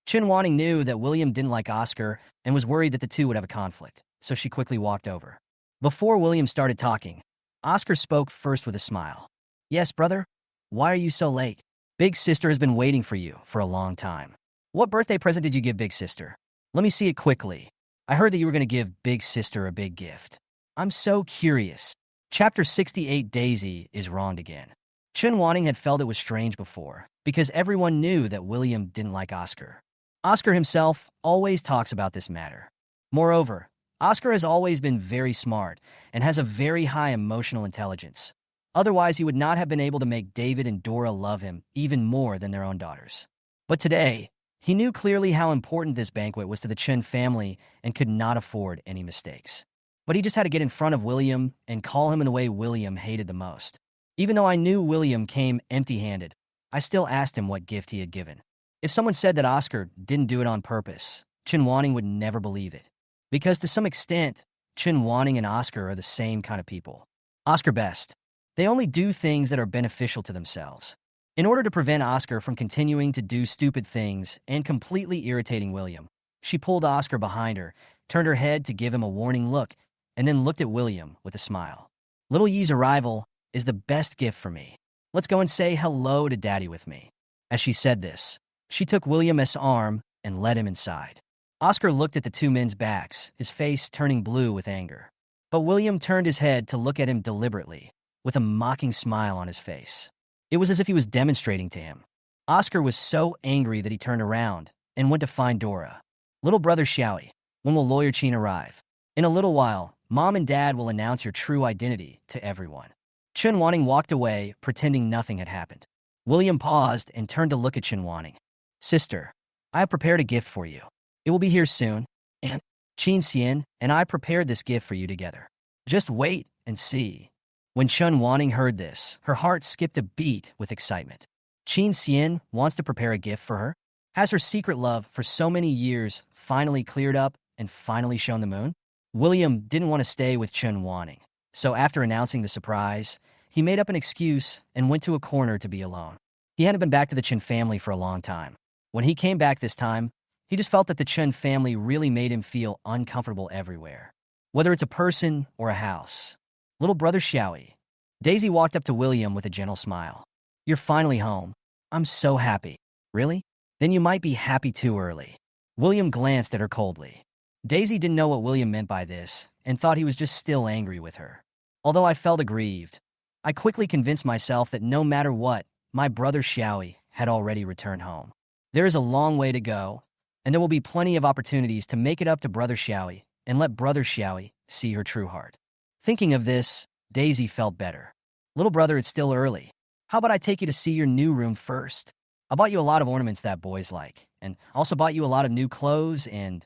Chen Wanting knew that William didn't like Oscar and was worried that the two would have a conflict, so she quickly walked over. Before William started talking, Oscar spoke first with a smile. Yes, brother? Why are you so late? Big sister has been waiting for you for a long time. What birthday present did you give Big Sister? Let me see it quickly. I heard that you were going to give Big Sister a big gift. I'm so curious. Chapter 68 Daisy is wronged again. Chen Wanting had felt it was strange before, because everyone knew that William didn't like Oscar. Oscar himself always talks about this matter. Moreover, Oscar has always been very smart and has a very high emotional intelligence. Otherwise, he would not have been able to make David and Dora love him even more than their own daughters. But today, he knew clearly how important this banquet was to the Chen family and could not afford any mistakes. But he just had to get in front of William and call him in the way William hated the most. Even though I knew William came empty-handed, I still asked him what gift he had given. If someone said that Oscar didn't do it on purpose, Chen Wanting would never believe it. Because to some extent, Chen Wanting and Oscar are the same kind of people. Oscar best. They only do things that are beneficial to themselves. In order to prevent Oscar from continuing to do stupid things and completely irritating William, she pulled Oscar behind her, turned her head to give him a warning look, and then looked at William with a smile. Little Yi's arrival is the best gift for me. Let's go and say hello to Daddy with me. As she said this, she took William's arm and led him inside. Oscar looked at the two men's backs, his face turning blue with anger. But William turned his head to look at him deliberately, with a mocking smile on his face. It was as if he was demonstrating to him. Oscar was so angry that he turned around and went to find Dora. Little brother Xiao, when will Lawyer Chin arrive? In a little while, Mom and Dad will announce your true identity to everyone. Chen Wanting walked away, pretending nothing had happened. William paused and turned to look at Chen Wanting. Sister, I have prepared a gift for you. It will be here soon, and Chen Cen and I prepared this gift for you together. Just wait and see. When Chen Wanting heard this, her heart skipped a beat with excitement. Chen Cen wants to prepare a gift for her? Has her secret love for so many years finally cleared up and finally shown the moon? William didn't want to stay with Chen Wanting, so after announcing the surprise, he made up an excuse and went to a corner to be alone. He hadn't been back to the Chen family for a long time. When he came back this time, he just felt that the Chen family really made him feel uncomfortable everywhere. Whether it's a person or a house. Little brother Xiaoyi. Daisy walked up to William with a gentle smile. You're finally home. I'm so happy. Really? Then you might be happy too early. William glanced at her coldly. Daisy didn't know what William meant by this and thought he was just still angry with her. Although I felt aggrieved, I quickly convinced myself that no matter what, my brother Xiaoyi had already returned home. There is a long way to go, and there will be plenty of opportunities to make it up to brother Xiaoyi and let brother Xiaoyi see her true heart. Thinking of this, Daisy felt better. Little brother, it's still early. How about I take you to see your new room first? I bought you a lot of ornaments that boys like, and also bought you a lot of new clothes and...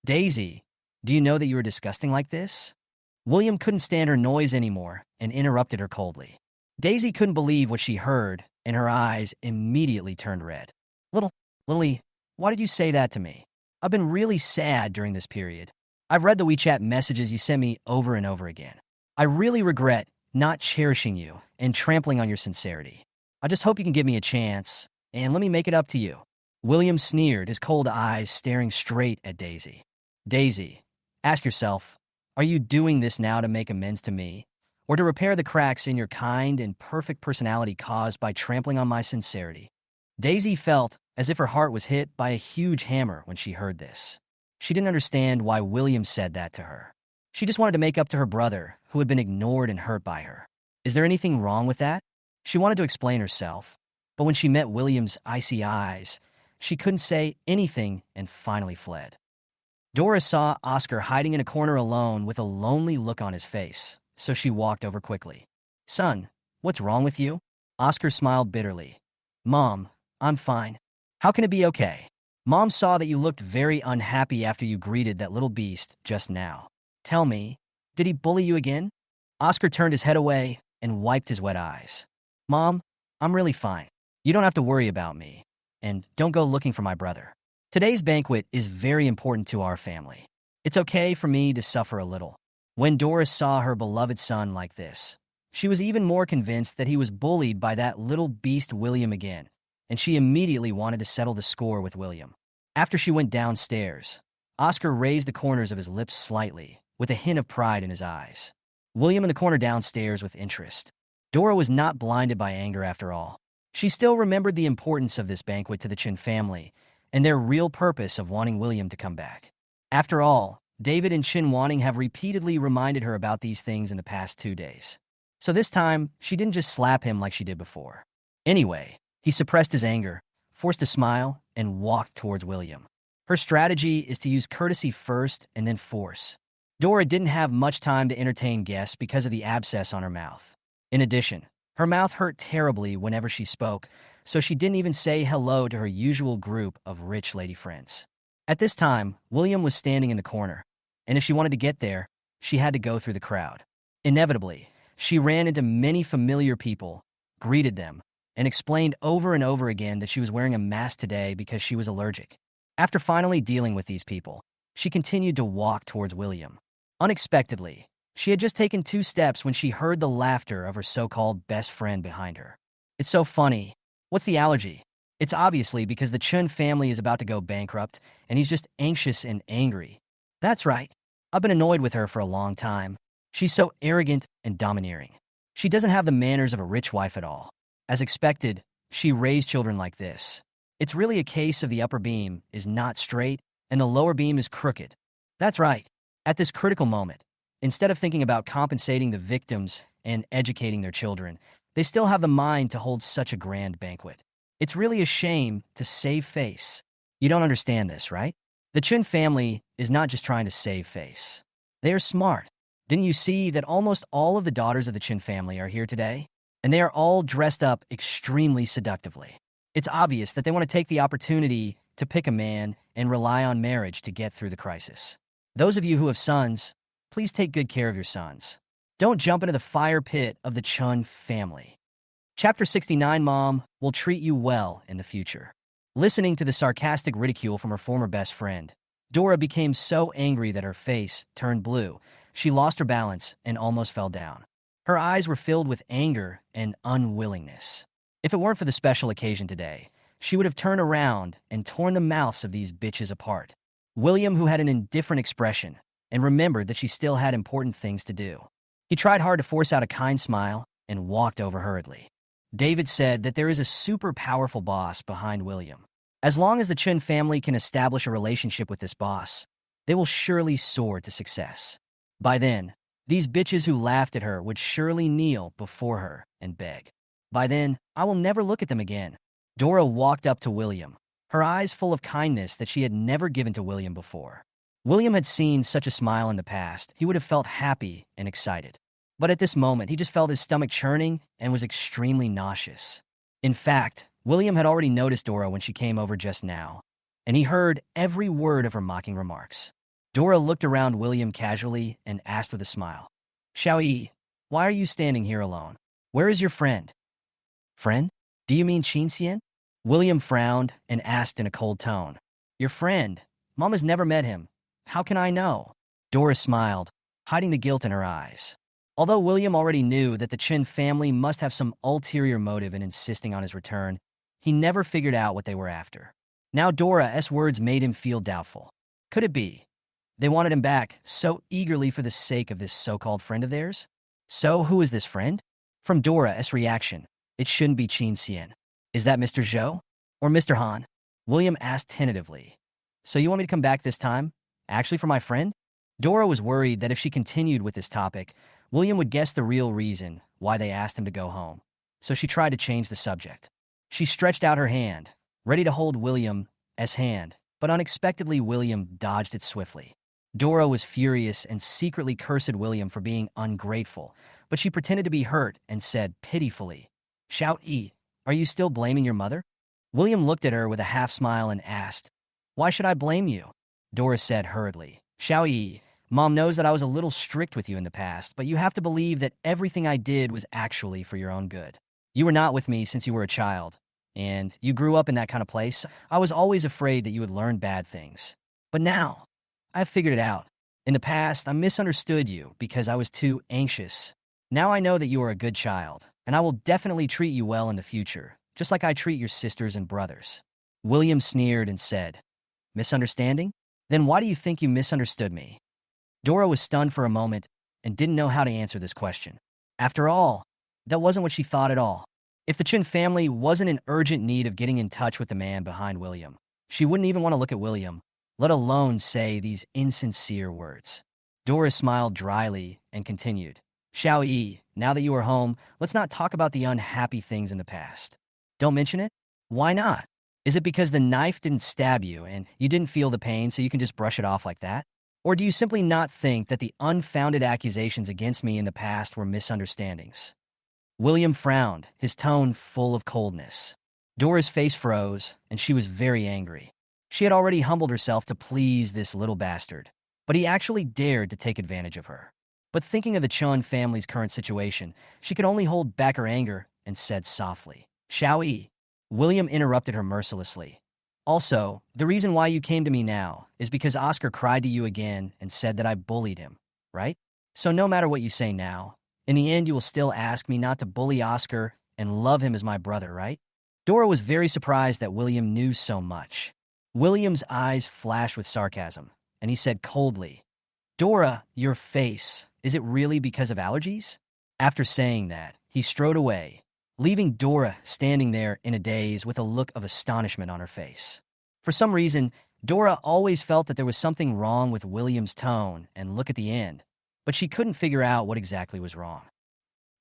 Daisy, do you know that you are disgusting like this? William couldn't stand her noise anymore and interrupted her coldly. Daisy couldn't believe what she heard, and her eyes immediately turned red. Lily, why did you say that to me? I've been really sad during this period. I've read the WeChat messages you sent me over and over again. I really regret not cherishing you and trampling on your sincerity. I just hope you can give me a chance, and let me make it up to you. William sneered, his cold eyes staring straight at Daisy. Daisy, ask yourself, are you doing this now to make amends to me, or to repair the cracks in your kind and perfect personality caused by trampling on my sincerity? Daisy felt as if her heart was hit by a huge hammer when she heard this. She didn't understand why William said that to her. She just wanted to make up to her brother, who had been ignored and hurt by her. Is there anything wrong with that? She wanted to explain herself, but when she met William's icy eyes, she couldn't say anything and finally fled. Dora saw Oscar hiding in a corner alone with a lonely look on his face, so she walked over quickly. Son, what's wrong with you? Oscar smiled bitterly. Mom, I'm fine. How can it be okay? Mom saw that you looked very unhappy after you greeted that little beast just now. Tell me, did he bully you again? Oscar turned his head away and wiped his wet eyes. Mom, I'm really fine. You don't have to worry about me. And don't go looking for my brother. Today's banquet is very important to our family. It's okay for me to suffer a little. When Dora saw her beloved son like this, she was even more convinced that he was bullied by that little beast William again, and she immediately wanted to settle the score with William. After she went downstairs, Oscar raised the corners of his lips slightly, with a hint of pride in his eyes. William in the corner downstairs with interest. Dora was not blinded by anger after all. She still remembered the importance of this banquet to the Chen family and their real purpose of wanting William to come back. After all, David and Chen Wanting have repeatedly reminded her about these things in the past 2 days. So this time, she didn't just slap him like she did before. Anyway, he suppressed his anger, forced a smile, and walked towards William. Her strategy is to use courtesy first and then force. Dora didn't have much time to entertain guests because of the abscess on her mouth. In addition, her mouth hurt terribly whenever she spoke, so she didn't even say hello to her usual group of rich lady friends. At this time, William was standing in the corner, and if she wanted to get there, she had to go through the crowd. Inevitably, she ran into many familiar people, greeted them, and explained over and over again that she was wearing a mask today because she was allergic. After finally dealing with these people, she continued to walk towards William. Unexpectedly, she had just taken 2 steps when she heard the laughter of her so-called best friend behind her. It's so funny. What's the allergy? It's obviously because the Chun family is about to go bankrupt, and he's just anxious and angry. That's right. I've been annoyed with her for a long time. She's so arrogant and domineering. She doesn't have the manners of a rich wife at all. As expected, she raised children like this. It's really a case of the upper beam is not straight and the lower beam is crooked. That's right. At this critical moment, instead of thinking about compensating the victims and educating their children, they still have the mind to hold such a grand banquet. It's really a shame to save face. You don't understand this, right? The Chen family is not just trying to save face. They are smart. Didn't you see that almost all of the daughters of the Chen family are here today? And they are all dressed up extremely seductively. It's obvious that they want to take the opportunity to pick a man and rely on marriage to get through the crisis. Those of you who have sons, please take good care of your sons. Don't jump into the fire pit of the Chun family. Chapter 69, Mom will treat you well in the future. Listening to the sarcastic ridicule from her former best friend, Dora became so angry that her face turned blue. She lost her balance and almost fell down. Her eyes were filled with anger and unwillingness. If it weren't for the special occasion today, she would have turned around and torn the mouths of these bitches apart. William, who had an indifferent expression, and remembered that she still had important things to do. He tried hard to force out a kind smile and walked over hurriedly. David said that there is a super powerful boss behind William. As long as the Chen family can establish a relationship with this boss, they will surely soar to success. By then, these bitches who laughed at her would surely kneel before her and beg. By then, I will never look at them again. Dora walked up to William, her eyes full of kindness that she had never given to William before. William had seen such a smile in the past. He would have felt happy and excited. But at this moment, he just felt his stomach churning and was extremely nauseous. In fact, William had already noticed Dora when she came over just now, and he heard every word of her mocking remarks. Dora looked around William casually and asked with a smile, "Xiao Yi, why are you standing here alone? Where is your friend?" "Friend? Do you mean Chen Cen?" William frowned and asked in a cold tone. "Your friend. Mom has never met him. How can I know?" Dora smiled, hiding the guilt in her eyes. Although William already knew that the Chen family must have some ulterior motive in insisting on his return, he never figured out what they were after. Now Dora's words made him feel doubtful. Could it be they wanted him back so eagerly for the sake of this so-called friend of theirs? So who is this friend? From Dora's reaction, it shouldn't be Chen Cen. Is that Mr. Zhou? Or Mr. Han? William asked tentatively. So you want me to come back this time? Actually for my friend? Dora was worried that if she continued with this topic, William would guess the real reason why they asked him to go home. So she tried to change the subject. She stretched out her hand, ready to hold William's hand, but unexpectedly William dodged it swiftly. Dora was furious and secretly cursed William for being ungrateful, but she pretended to be hurt and said pitifully, "Xiao Yi, are you still blaming your mother?" William looked at her with a half smile and asked, "Why should I blame you?" Dora said hurriedly, "Xiao Yi, Mom knows that I was a little strict with you in the past, but you have to believe that everything I did was actually for your own good. You were not with me since you were a child, and you grew up in that kind of place. I was always afraid that you would learn bad things. But now, I've figured it out. In the past, I misunderstood you because I was too anxious. Now I know that you are a good child, and I will definitely treat you well in the future, just like I treat your sisters and brothers." William sneered and said, "Misunderstanding? Then why do you think you misunderstood me?" Dora was stunned for a moment and didn't know how to answer this question. After all, that wasn't what she thought at all. If the Chen family wasn't in urgent need of getting in touch with the man behind William, she wouldn't even want to look at William, let alone say these insincere words. Dora smiled dryly and continued, "Xiao Yi, now that you are home, let's not talk about the unhappy things in the past. Don't mention it? Why not? Is it because the knife didn't stab you and you didn't feel the pain so you can just brush it off like that? Or do you simply not think that the unfounded accusations against me in the past were misunderstandings?" William frowned, his tone full of coldness. Dora's face froze, and she was very angry. She had already humbled herself to please this little bastard, but he actually dared to take advantage of her. But thinking of the Chun family's current situation, she could only hold back her anger and said softly, "Xiao Yi." William interrupted her mercilessly. "Also, the reason why you came to me now is because Oscar cried to you again and said that I bullied him, right? So no matter what you say now, in the end you will still ask me not to bully Oscar and love him as my brother, right?" Dora was very surprised that William knew so much. William's eyes flashed with sarcasm, and he said coldly, "Dora, your face, is it really because of allergies?" After saying that, he strode away, leaving Dora standing there in a daze with a look of astonishment on her face. For some reason, Dora always felt that there was something wrong with William's tone and look at the end, but she couldn't figure out what exactly was wrong.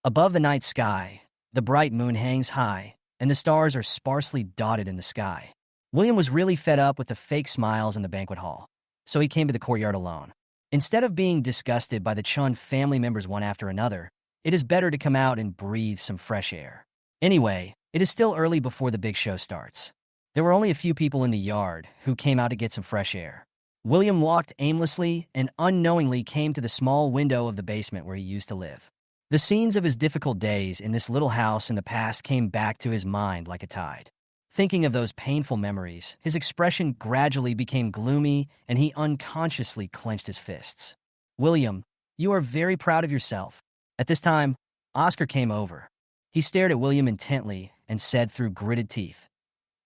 Above the night sky, the bright moon hangs high, and the stars are sparsely dotted in the sky. William was really fed up with the fake smiles in the banquet hall, so he came to the courtyard alone. Instead of being disgusted by the Chun family members one after another, it is better to come out and breathe some fresh air. Anyway, it is still early before the big show starts. There were only a few people in the yard who came out to get some fresh air. William walked aimlessly and unknowingly came to the small window of the basement where he used to live. The scenes of his difficult days in this little house in the past came back to his mind like a tide. Thinking of those painful memories, his expression gradually became gloomy and he unconsciously clenched his fists. "William, you are very proud of yourself." At this time, Oscar came over. He stared at William intently and said through gritted teeth,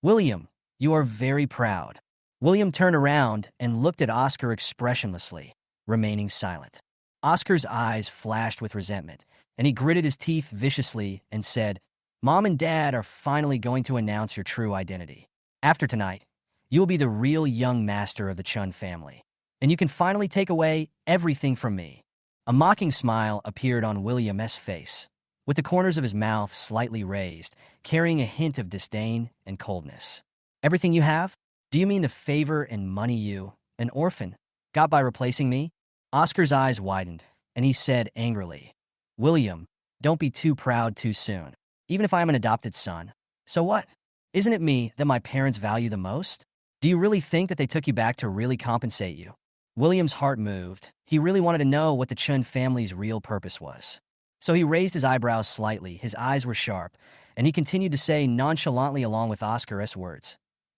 "William, you are very proud." William turned around and looked at Oscar expressionlessly, remaining silent. Oscar's eyes flashed with resentment, and he gritted his teeth viciously and said, "Mom and Dad are finally going to announce your true identity. After tonight, you will be the real young master of the Chun family, and you can finally take away everything from me." A mocking smile appeared on William's face, with the corners of his mouth slightly raised, carrying a hint of disdain and coldness. "Everything you have? Do you mean the favor and money you, an orphan, got by replacing me?" Oscar's eyes widened, and he said angrily, "William, don't be too proud too soon. Even if I am an adopted son, so what? Isn't it me that my parents value the most? Do you really think that they took you back to really compensate you?" William's heart moved. He really wanted to know what the Chun family's real purpose was. So he raised his eyebrows slightly, his eyes were sharp, and he continued to say nonchalantly along with Oscar's words,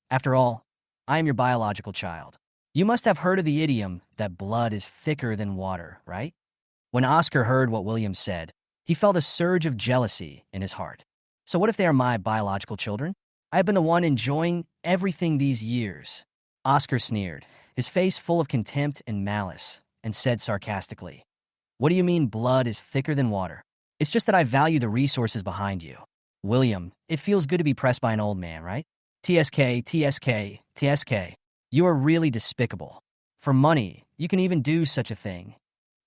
"After all, I am your biological child. You must have heard of the idiom that blood is thicker than water, right?" When Oscar heard what William said, he felt a surge of jealousy in his heart. "So what if they are my biological children? I have been the one enjoying everything these years." Oscar sneered, his face full of contempt and malice, and said sarcastically, "What do you mean blood is thicker than water? It's just that I value the resources behind you. William, it feels good to be pressed by an old man, right? TSK, TSK, TSK. You are really despicable. For money, you can even do such a thing."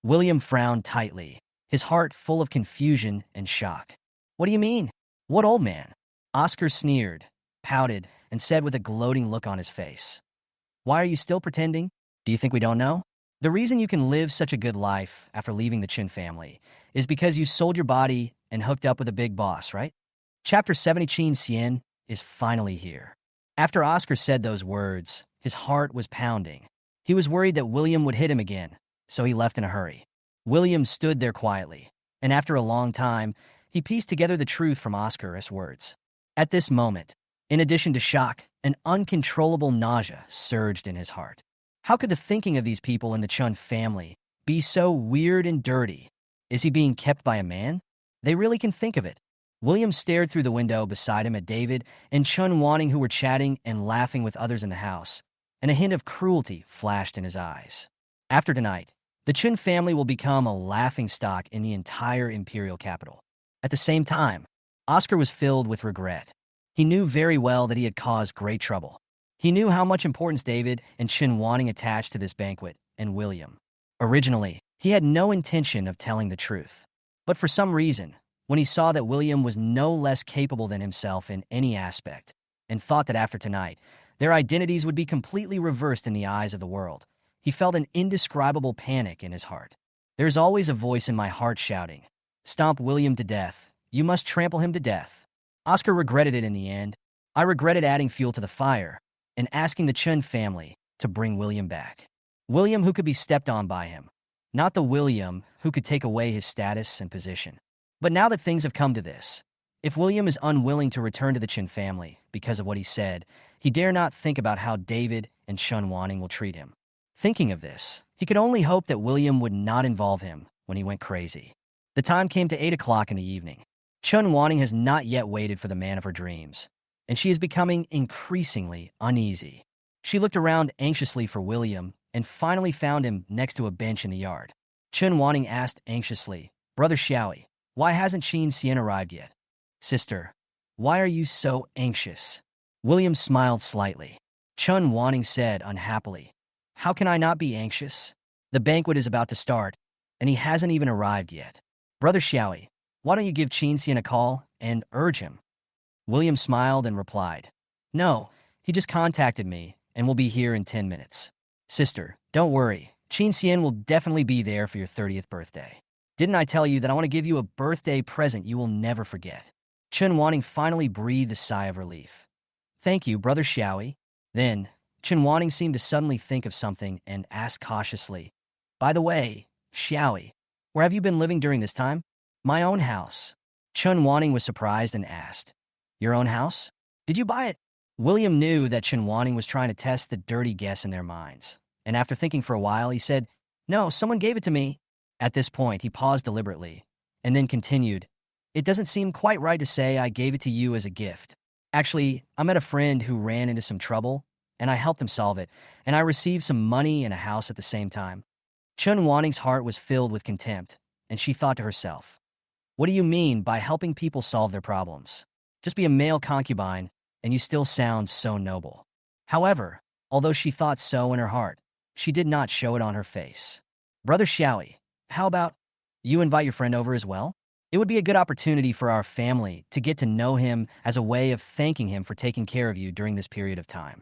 William frowned tightly, his heart full of confusion and shock. "What do you mean? What old man?" Oscar sneered, pouted, and said with a gloating look on his face, "Why are you still pretending? Do you think we don't know? The reason you can live such a good life after leaving the Chin family is because you sold your body and hooked up with a big boss, right?" Chapter 70 Chen Cen is finally here. After Oscar said those words, his heart was pounding. He was worried that William would hit him again, so he left in a hurry. William stood there quietly, and after a long time, he pieced together the truth from Oscar's words. At this moment, in addition to shock, an uncontrollable nausea surged in his heart. How could the thinking of these people in the Chun family be so weird and dirty? Is he being kept by a man? They really can think of it. William stared through the window beside him at David and Chun Wanning, who were chatting and laughing with others in the house, and a hint of cruelty flashed in his eyes. After tonight, the Chun family will become a laughingstock in the entire imperial capital. At the same time, Oscar was filled with regret. He knew very well that he had caused great trouble. He knew how much importance David and Chen Wanning attached to this banquet and William. Originally, he had no intention of telling the truth. But for some reason, when he saw that William was no less capable than himself in any aspect, and thought that after tonight, their identities would be completely reversed in the eyes of the world, he felt an indescribable panic in his heart. "There's always a voice in my heart shouting, 'Stomp William to death. You must trample him to death.'" Oscar regretted it in the end. I regretted adding fuel to the fire and asking the Chun family to bring William back. William who could be stepped on by him, not the William who could take away his status and position. But now that things have come to this, if William is unwilling to return to the Chin family because of what he said, he dare not think about how David and Chun Wanning will treat him. Thinking of this, he could only hope that William would not involve him when he went crazy. The time came to 8 o'clock in the evening. Chun Wanning has not yet waited for the man of her dreams, and she is becoming increasingly uneasy. She looked around anxiously for William and finally found him next to a bench in the yard. Chun Wanning asked anxiously, "Brother Xiaoyi, why hasn't Chen Cen arrived yet?" "Sister, why are you so anxious?" William smiled slightly. Chun Wanning said unhappily, "How can I not be anxious? The banquet is about to start, and he hasn't even arrived yet. Brother Xiaoyi, why don't you give Chen Cen a call and urge him?" William smiled and replied, "No, he just contacted me and will be here in 10 minutes. Sister, don't worry. Chen Cen will definitely be there for your 30th birthday. Didn't I tell you that I want to give you a birthday present you will never forget?" Chun Wanning finally breathed a sigh of relief. "Thank you, Brother Xiaoyi." Then, Chun Wanning seemed to suddenly think of something and asked cautiously, "By the way, Xiaoyi, where have you been living during this time?" "My own house." Chun Wanning was surprised and asked, "Your own house? Did you buy it?" William knew that Chun Wanning was trying to test the dirty guess in their minds, and after thinking for a while, he said, "No, someone gave it to me." At this point, he paused deliberately, and then continued, It doesn't seem quite right to say I gave it to you as a gift. Actually, I met a friend who ran into some trouble, and I helped him solve it, and I received some money and a house at the same time. Chun Wanning's heart was filled with contempt, and she thought to herself, what do you mean by helping people solve their problems? Just be a male concubine, and you still sound so noble. However, although she thought so in her heart, she did not show it on her face. Brother Xiaoi, how about you invite your friend over as well? It would be a good opportunity for our family to get to know him as a way of thanking him for taking care of you during this period of time.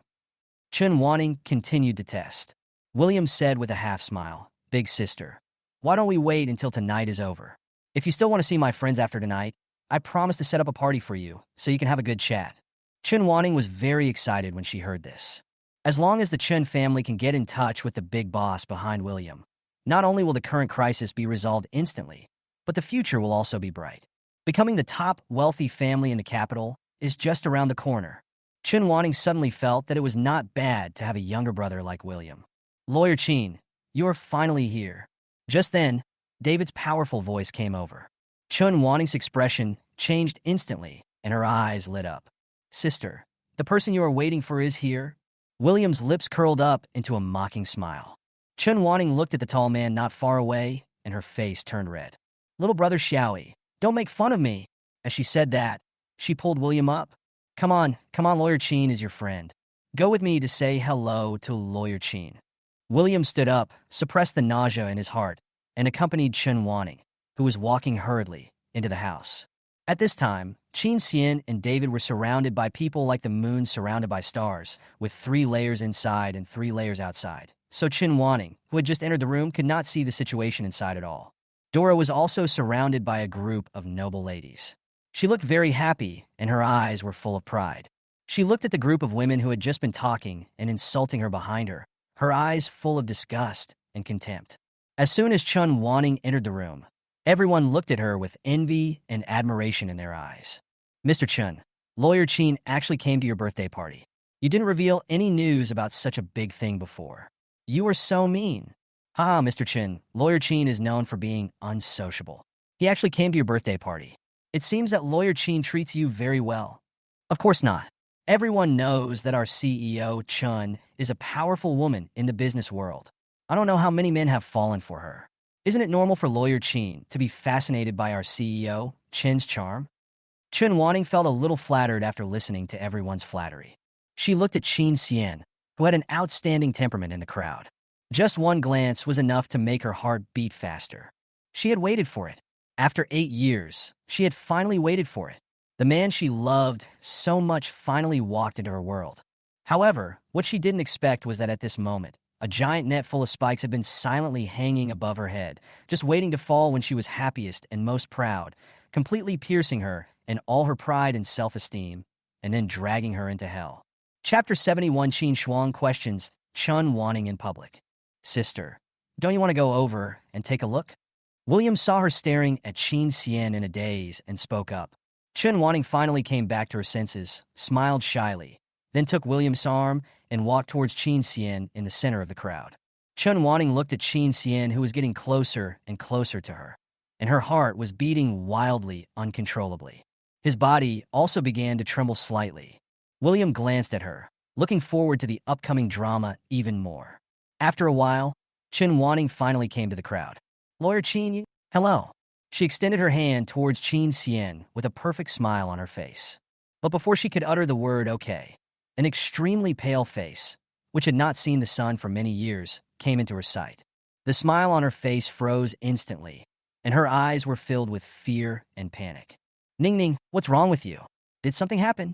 Chun Wanning continued to test. William said with a half smile, Big sister, why don't we wait until tonight is over? If you still want to see my friends after tonight, I promise to set up a party for you so you can have a good chat. Chun Wanning was very excited when she heard this. As long as the Chun family can get in touch with the big boss behind William, not only will the current crisis be resolved instantly, but the future will also be bright. Becoming the top wealthy family in the capital is just around the corner. Chun Wanning suddenly felt that it was not bad to have a younger brother like William. Lawyer Chen, you are finally here. Just then, David's powerful voice came over. Chun Wanning's expression changed instantly, and her eyes lit up. Sister, the person you are waiting for is here. William's lips curled up into a mocking smile. Chun Wanning looked at the tall man not far away, and her face turned red. Little brother Xiaoi, don't make fun of me. As she said that, she pulled William up. Come on, Lawyer Chen is your friend. Go with me to say hello to Lawyer Chen. William stood up, suppressed the nausea in his heart, and accompanied Chun Wanning, who was walking hurriedly, into the house. At this time, Chen Cen and David were surrounded by people like the moon surrounded by stars, with 3 layers inside and 3 layers outside. So Chun Wanning, who had just entered the room, could not see the situation inside at all. Dora was also surrounded by a group of noble ladies. She looked very happy, and her eyes were full of pride. She looked at the group of women who had just been talking and insulting her behind her eyes full of disgust and contempt. As soon as Chun Wanning entered the room, everyone looked at her with envy and admiration in their eyes. Mr. Chun, Lawyer Chen actually came to your birthday party. You didn't reveal any news about such a big thing before. You were so mean. Haha, Mr. Chen, Lawyer Chen is known for being unsociable. He actually came to your birthday party. It seems that Lawyer Chen treats you very well. Of course not. Everyone knows that our CEO, Chun, is a powerful woman in the business world. I don't know how many men have fallen for her. Isn't it normal for Lawyer Chen to be fascinated by our CEO, Chen's charm? Chun Wanning felt a little flattered after listening to everyone's flattery. She looked at Chen Cen, who had an outstanding temperament in the crowd. Just one glance was enough to make her heart beat faster. She had waited for it. After 8 years, she had finally waited for it. The man she loved so much finally walked into her world. However, what she didn't expect was that at this moment, a giant net full of spikes had been silently hanging above her head, just waiting to fall when she was happiest and most proud, completely piercing her and all her pride and self-esteem, and then dragging her into hell. Chapter 71 Qin Shuang questions Chun Wanning in public. Sister, don't you want to go over and take a look? William saw her staring at Chen Cen in a daze and spoke up. Chun Wanning finally came back to her senses, smiled shyly, then took William's arm and walked towards Chen Cen in the center of the crowd. Chun Wanning looked at Chen Cen, who was getting closer and closer to her, and her heart was beating wildly, uncontrollably. His body also began to tremble slightly. William glanced at her, looking forward to the upcoming drama even more. After a while, Chun Wanning finally came to the crowd. Lawyer Chen, hello. She extended her hand towards Chen Cen with a perfect smile on her face. But before she could utter the word okay, an extremely pale face, which had not seen the sun for many years, came into her sight. The smile on her face froze instantly, and her eyes were filled with fear and panic. Ning Ning, what's wrong with you? Did something happen?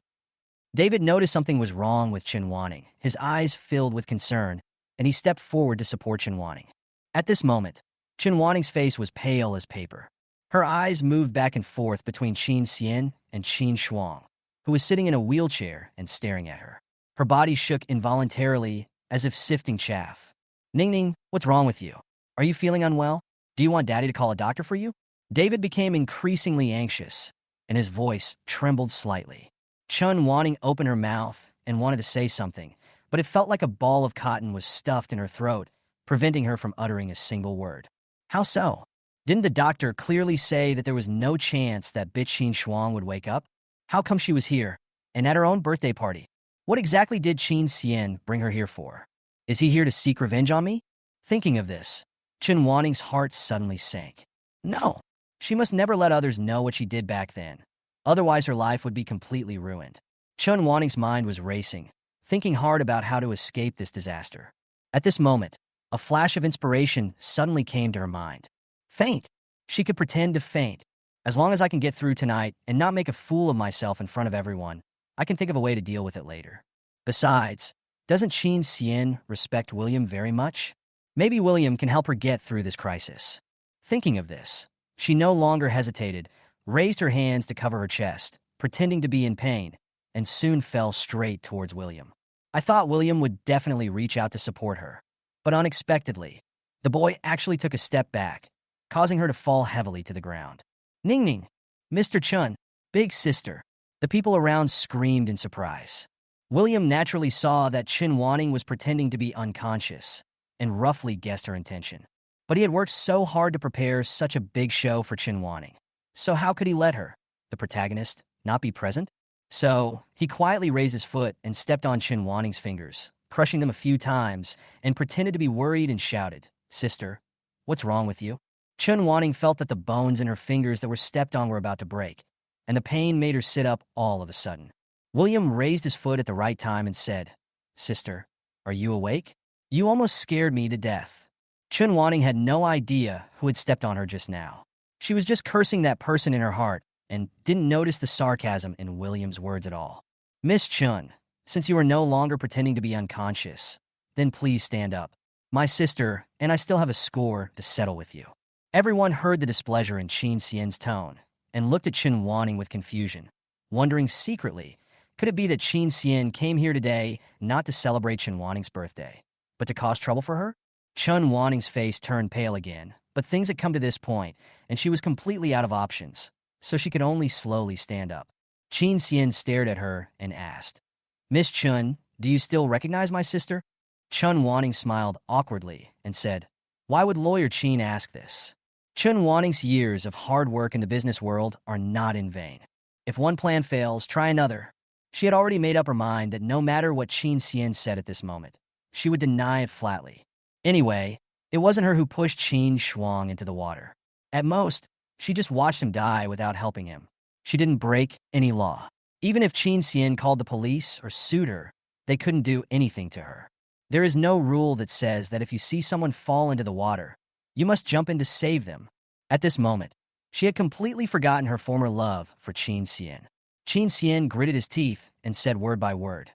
David noticed something was wrong with Chun Wanning, his eyes filled with concern, and he stepped forward to support Chun Wanning. At this moment, Chun Wanning's face was pale as paper. Her eyes moved back and forth between Chen Cen and Qin Shuang, who was sitting in a wheelchair and staring at her. Her body shook involuntarily, as if sifting chaff. Ning Ning, what's wrong with you? Are you feeling unwell? Do you want Daddy to call a doctor for you? David became increasingly anxious, and his voice trembled slightly. Chun Wanning opened her mouth and wanted to say something, but it felt like a ball of cotton was stuffed in her throat, preventing her from uttering a single word. How so? Didn't the doctor clearly say that there was no chance that bitch Chen Shuang would wake up? How come she was here? And at her own birthday party? What exactly did Chen Cen bring her here for? Is he here to seek revenge on me? Thinking of this, Chen Wanning's heart suddenly sank. No, she must never let others know what she did back then. Otherwise her life would be completely ruined. Chen Wanning's mind was racing, thinking hard about how to escape this disaster. At this moment, a flash of inspiration suddenly came to her mind. Faint. She could pretend to faint. As long as I can get through tonight and not make a fool of myself in front of everyone, I can think of a way to deal with it later. Besides, doesn't Chen Cen respect William very much? Maybe William can help her get through this crisis. Thinking of this, she no longer hesitated, raised her hands to cover her chest, pretending to be in pain, and soon fell straight towards William. I thought William would definitely reach out to support her, but unexpectedly, the boy actually took a step back, causing her to fall heavily to the ground. Ning Ning! Mr. Chun! Big sister! The people around screamed in surprise. William naturally saw that Chen Wanning was pretending to be unconscious, and roughly guessed her intention. But he had worked so hard to prepare such a big show for Chen Wanning. So how could he let her, the protagonist, not be present? So, he quietly raised his foot and stepped on Chen Wanning's fingers, crushing them a few times, and pretended to be worried and shouted, "Sister, what's wrong with you?" Chen Wanning felt that the bones in her fingers that were stepped on were about to break, and the pain made her sit up all of a sudden. William raised his foot at the right time and said, "Sister, are you awake? You almost scared me to death." Chen Wanning had no idea who had stepped on her just now. She was just cursing that person in her heart and didn't notice the sarcasm in William's words at all. "Miss Chun, since you are no longer pretending to be unconscious, then please stand up. My sister and I still have a score to settle with you." Everyone heard the displeasure in Chen Xian's tone and looked at Chen Wanning with confusion, wondering secretly, could it be that Chen Cen came here today not to celebrate Chen Wanning's birthday, but to cause trouble for her? Chen Wanning's face turned pale again, but things had come to this point, and she was completely out of options, so she could only slowly stand up. Chen Cen stared at her and asked, "Miss Chun, do you still recognize my sister?" Chen Wanning smiled awkwardly and said, "Why would Lawyer Chen ask this?" Chen Wanning's years of hard work in the business world are not in vain. If one plan fails, try another. She had already made up her mind that no matter what Chen Cen said at this moment, she would deny it flatly. Anyway, it wasn't her who pushed Chen Shuang into the water. At most, she just watched him die without helping him. She didn't break any law. Even if Chen Cen called the police or sued her, they couldn't do anything to her. There is no rule that says that if you see someone fall into the water, you must jump in to save them. At this moment, she had completely forgotten her former love for Chen Cen. Chen Cen gritted his teeth and said word by word,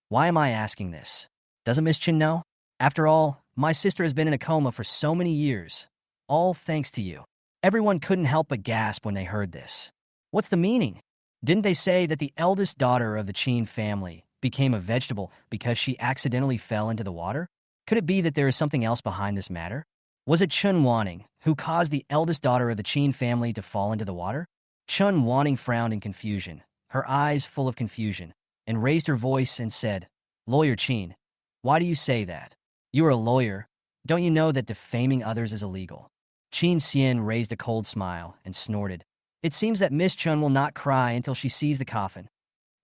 "Why am I asking this? Doesn't Miss Chen know? After all, my sister has been in a coma for so many years, all thanks to you." Everyone couldn't help but gasp when they heard this. What's the meaning? Didn't they say that the eldest daughter of the Chen family became a vegetable because she accidentally fell into the water? Could it be that there is something else behind this matter? Was it Chen Wanning who caused the eldest daughter of the Chen family to fall into the water? Chen Wanning frowned in confusion, her eyes full of confusion, and raised her voice and said, "Lawyer Chen, why do you say that? You are a lawyer. Don't you know that defaming others is illegal?" Chen Cen raised a cold smile and snorted. "It seems that Miss Chun will not cry until she sees the coffin."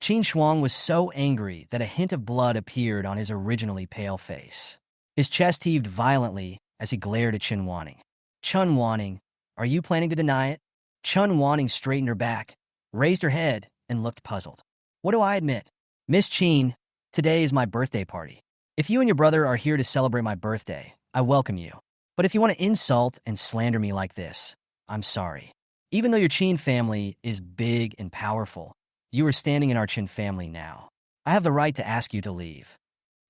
Chen Shuang was so angry that a hint of blood appeared on his originally pale face. His chest heaved violently as he glared at Chen Wanning. "Chun Wanning, are you planning to deny it?" Chun Wanning straightened her back, raised her head, and looked puzzled. "What do I admit? Miss Chen, today is my birthday party. If you and your brother are here to celebrate my birthday, I welcome you. But if you want to insult and slander me like this, I'm sorry. Even though your Chen family is big and powerful, you are standing in our Chen family now. I have the right to ask you to leave."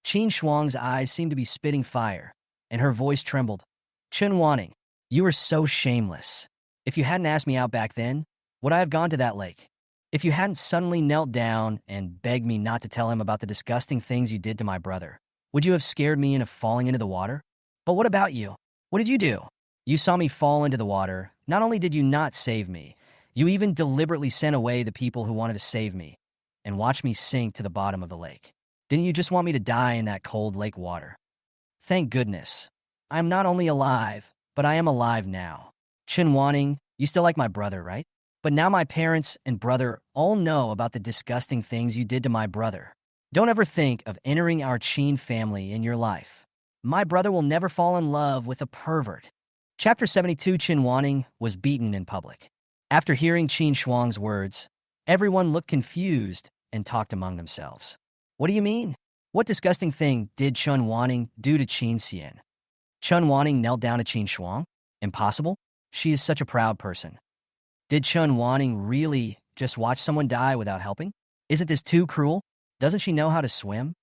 Chen Shuang's eyes seemed to be spitting fire, and her voice trembled. "Chen Wanning, you are so shameless. If you hadn't asked me out back then, would I have gone to that lake? If you hadn't suddenly knelt down and begged me not to tell him about the disgusting things you did to my brother, would you have scared me into falling into the water? But what about you? What did you do? You saw me fall into the water. Not only did you not save me, you even deliberately sent away the people who wanted to save me and watched me sink to the bottom of the lake. Didn't you just want me to die in that cold lake water? Thank goodness. I am not only alive, but I am alive now." Chen Wanning, you still like my brother, right? But now my parents and brother all know about the disgusting things you did to my brother. Don't ever think of entering our Qin family in your life. My brother will never fall in love with a pervert. Chapter 72. Chen Wanning was beaten in public. After hearing Qin Shuang's words, everyone looked confused and talked among themselves. What do you mean? What disgusting thing did Chen Wanning do to Chen Cen? Chen Wanning knelt down to Qin Shuang? Impossible? She is such a proud person. Did Chen Wanning really just watch someone die without helping? Isn't this too cruel? Doesn't she know how to swim?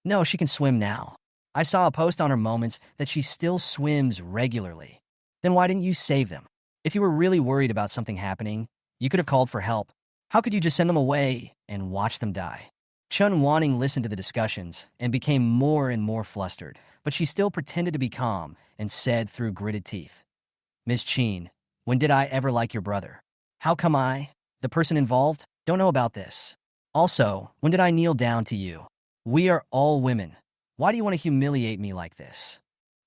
No, she can swim now. I saw a post on her moments that she still swims regularly. Then why didn't you save them? If you were really worried about something happening, you could have called for help. How could you just send them away and watch them die? Chen Wanning listened to the discussions and became more and more flustered, but she still pretended to be calm and said through gritted teeth, Miss Qin, when did I ever like your brother? How come I, the person involved, don't know about this? Also, when did I kneel down to you? We are all women. Why do you want to humiliate me like this?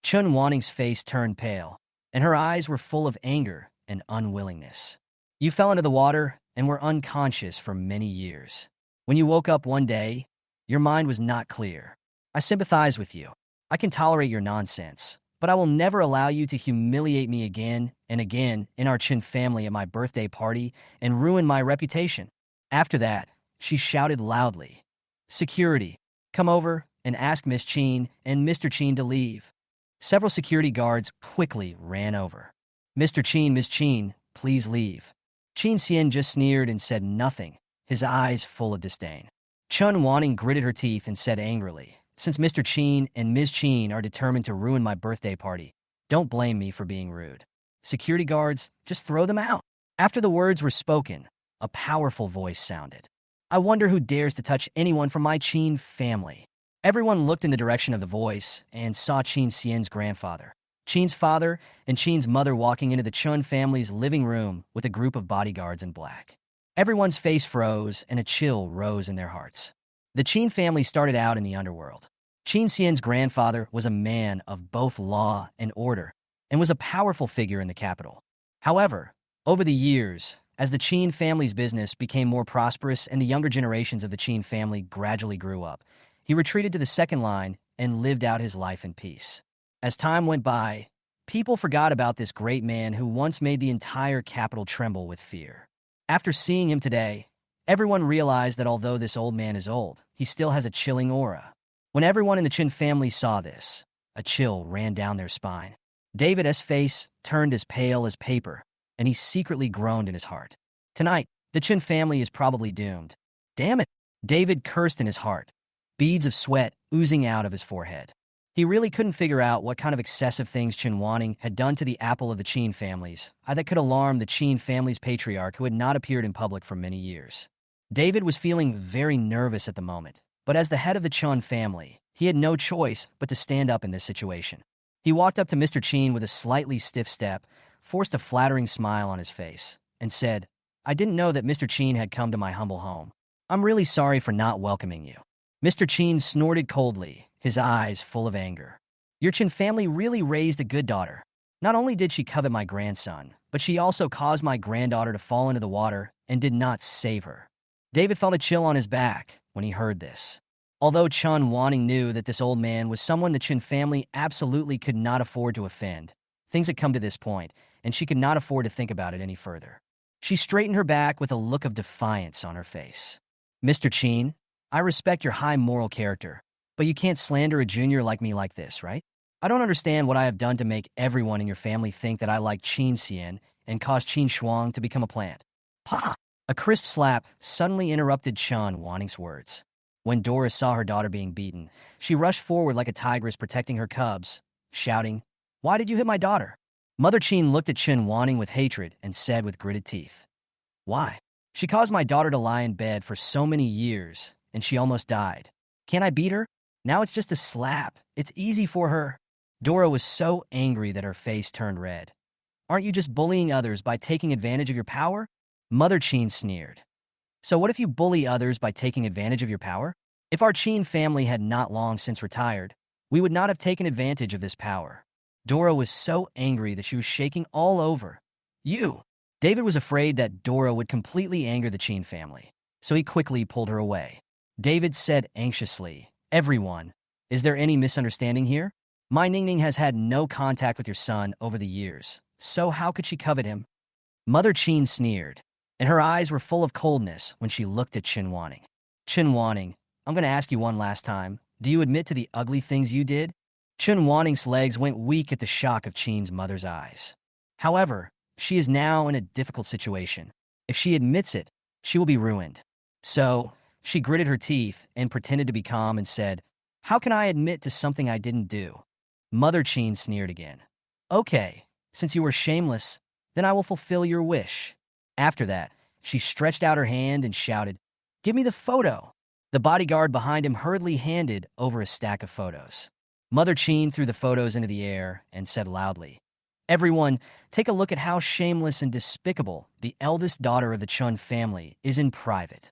Chen Wanning's face turned pale, and her eyes were full of anger and unwillingness. You fell into the water and were unconscious for many years. When you woke up one day, your mind was not clear. I sympathize with you. I can tolerate your nonsense, but I will never allow you to humiliate me again and again in our Chen family at my birthday party and ruin my reputation. After that, she shouted loudly, Security, come over and ask Miss Qin and Mr. Qin to leave. Several security guards quickly ran over. Mr. Qin, Miss Qin, please leave. Chen Cen just sneered and said nothing, his eyes full of disdain. Chen Wanning gritted her teeth and said angrily, Since Mr. Qin and Ms. Qin are determined to ruin my birthday party, don't blame me for being rude. Security guards, just throw them out. After the words were spoken, a powerful voice sounded. I wonder who dares to touch anyone from my Qin family. Everyone looked in the direction of the voice and saw Chen Cien's grandfather, Qin's father, and Qin's mother walking into the Chun family's living room with a group of bodyguards in black. Everyone's face froze and a chill rose in their hearts. The Qin family started out in the underworld. Chen Cien's grandfather was a man of both law and order and was a powerful figure in the capital. However, over the years, as the Qin family's business became more prosperous and the younger generations of the Qin family gradually grew up, he retreated to the second line and lived out his life in peace. As time went by, people forgot about this great man who once made the entire capital tremble with fear. After seeing him today, everyone realized that although this old man is old, he still has a chilling aura. When everyone in the Qin family saw this, a chill ran down their spine. David's face turned as pale as paper, and he secretly groaned in his heart. Tonight, the Qin family is probably doomed. Damn it! David cursed in his heart, beads of sweat oozing out of his forehead. He really couldn't figure out what kind of excessive things Chen Wanning had done to the apple of the Qin families that could alarm the Qin family's patriarch who had not appeared in public for many years. David was feeling very nervous at the moment, but as the head of the Chun family, he had no choice but to stand up in this situation. He walked up to Mr. Qin with a slightly stiff step, forced a flattering smile on his face, and said, I didn't know that Mr. Qin had come to my humble home. I'm really sorry for not welcoming you. Mr. Qin snorted coldly, his eyes full of anger. Your Qin family really raised a good daughter. Not only did she covet my grandson, but she also caused my granddaughter to fall into the water and did not save her. David felt a chill on his back when he heard this. Although Chen Wanning knew that this old man was someone the Qin family absolutely could not afford to offend, things had come to this point, and she could not afford to think about it any further. She straightened her back with a look of defiance on her face. Mr. Qin, I respect your high moral character, but you can't slander a junior like me like this, right? I don't understand what I have done to make everyone in your family think that I like Chen Cen and cause Qin Shuang to become a plant. Pa! A crisp slap suddenly interrupted Chen Wanning's words. When Dora saw her daughter being beaten, she rushed forward like a tigress protecting her cubs, shouting, Why did you hit my daughter? Mother Qin looked at Chen Wanning with hatred and said with gritted teeth, Why? She caused my daughter to lie in bed for so many years, and she almost died. Can't I beat her? Now it's just a slap. It's easy for her. Dora was so angry that her face turned red. Aren't you just bullying others by taking advantage of your power? Mother Qin sneered. So what if you bully others by taking advantage of your power? If our Qin family had not long since retired, we would not have taken advantage of this power. Dora was so angry that she was shaking all over, You! David was afraid that Dora would completely anger the Chen family, so he quickly pulled her away. David said anxiously, "Everyone, is there any misunderstanding here? My Ningning has had no contact with your son over the years, so how could she covet him?" Mother Chen sneered, and her eyes were full of coldness when she looked at Chen Wanning. "Chen Wanning, I'm going to ask you one last time. Do you admit to the ugly things you did?" Chen Wanning's legs went weak at the shock of Chen's mother's eyes. However, she is now in a difficult situation. If she admits it, she will be ruined. So, she gritted her teeth and pretended to be calm and said, "How can I admit to something I didn't do?" Mother Chen sneered again. "Okay, since you were shameless, then I will fulfill your wish." After that, she stretched out her hand and shouted, "Give me the photo." The bodyguard behind him hurriedly handed over a stack of photos. Mother Chen threw the photos into the air and said loudly, "Everyone, take a look at how shameless and despicable the eldest daughter of the Chun family is in private."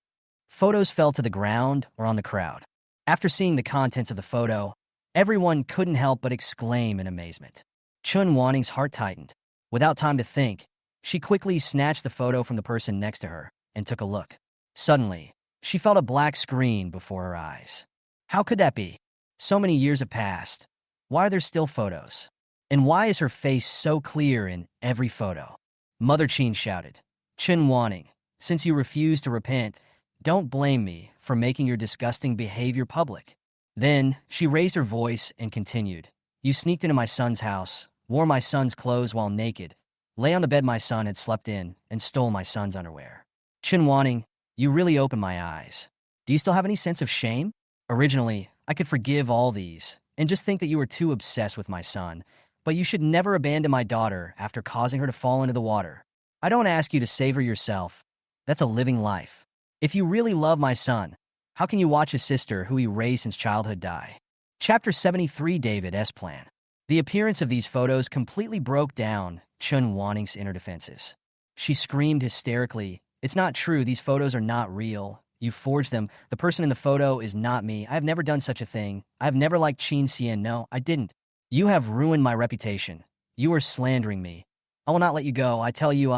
Photos fell to the ground or on the crowd. After seeing the contents of the photo, everyone couldn't help but exclaim in amazement. Chun Wanning's heart tightened. Without time to think, she quickly snatched the photo from the person next to her and took a look. Suddenly, she felt a black screen before her eyes. How could that be? So many years have passed. Why are there still photos? And why is her face so clear in every photo? Mother Chen shouted, "Chen Wanning, since you refuse to repent, don't blame me for making your disgusting behavior public." Then she raised her voice and continued, "You sneaked into my son's house, wore my son's clothes while naked, lay on the bed my son had slept in, and stole my son's underwear. Chen Wanning, you really opened my eyes. Do you still have any sense of shame? Originally, I could forgive all these and just think that you were too obsessed with my son, but you should never abandon my daughter after causing her to fall into the water. I don't ask you to save her yourself. That's a living life. If you really love my son, how can you watch his sister, who he raised since childhood, die?" Chapter 73, David's Plan. The appearance of these photos completely broke down Chun Wanning's inner defenses. She screamed hysterically, "It's not true. These photos are not real. You forged them. The person in the photo is not me. I have never done such a thing. I have never liked Chen Cen. No, I didn't. You have ruined my reputation. You are slandering me. I will not let you go. I tell you,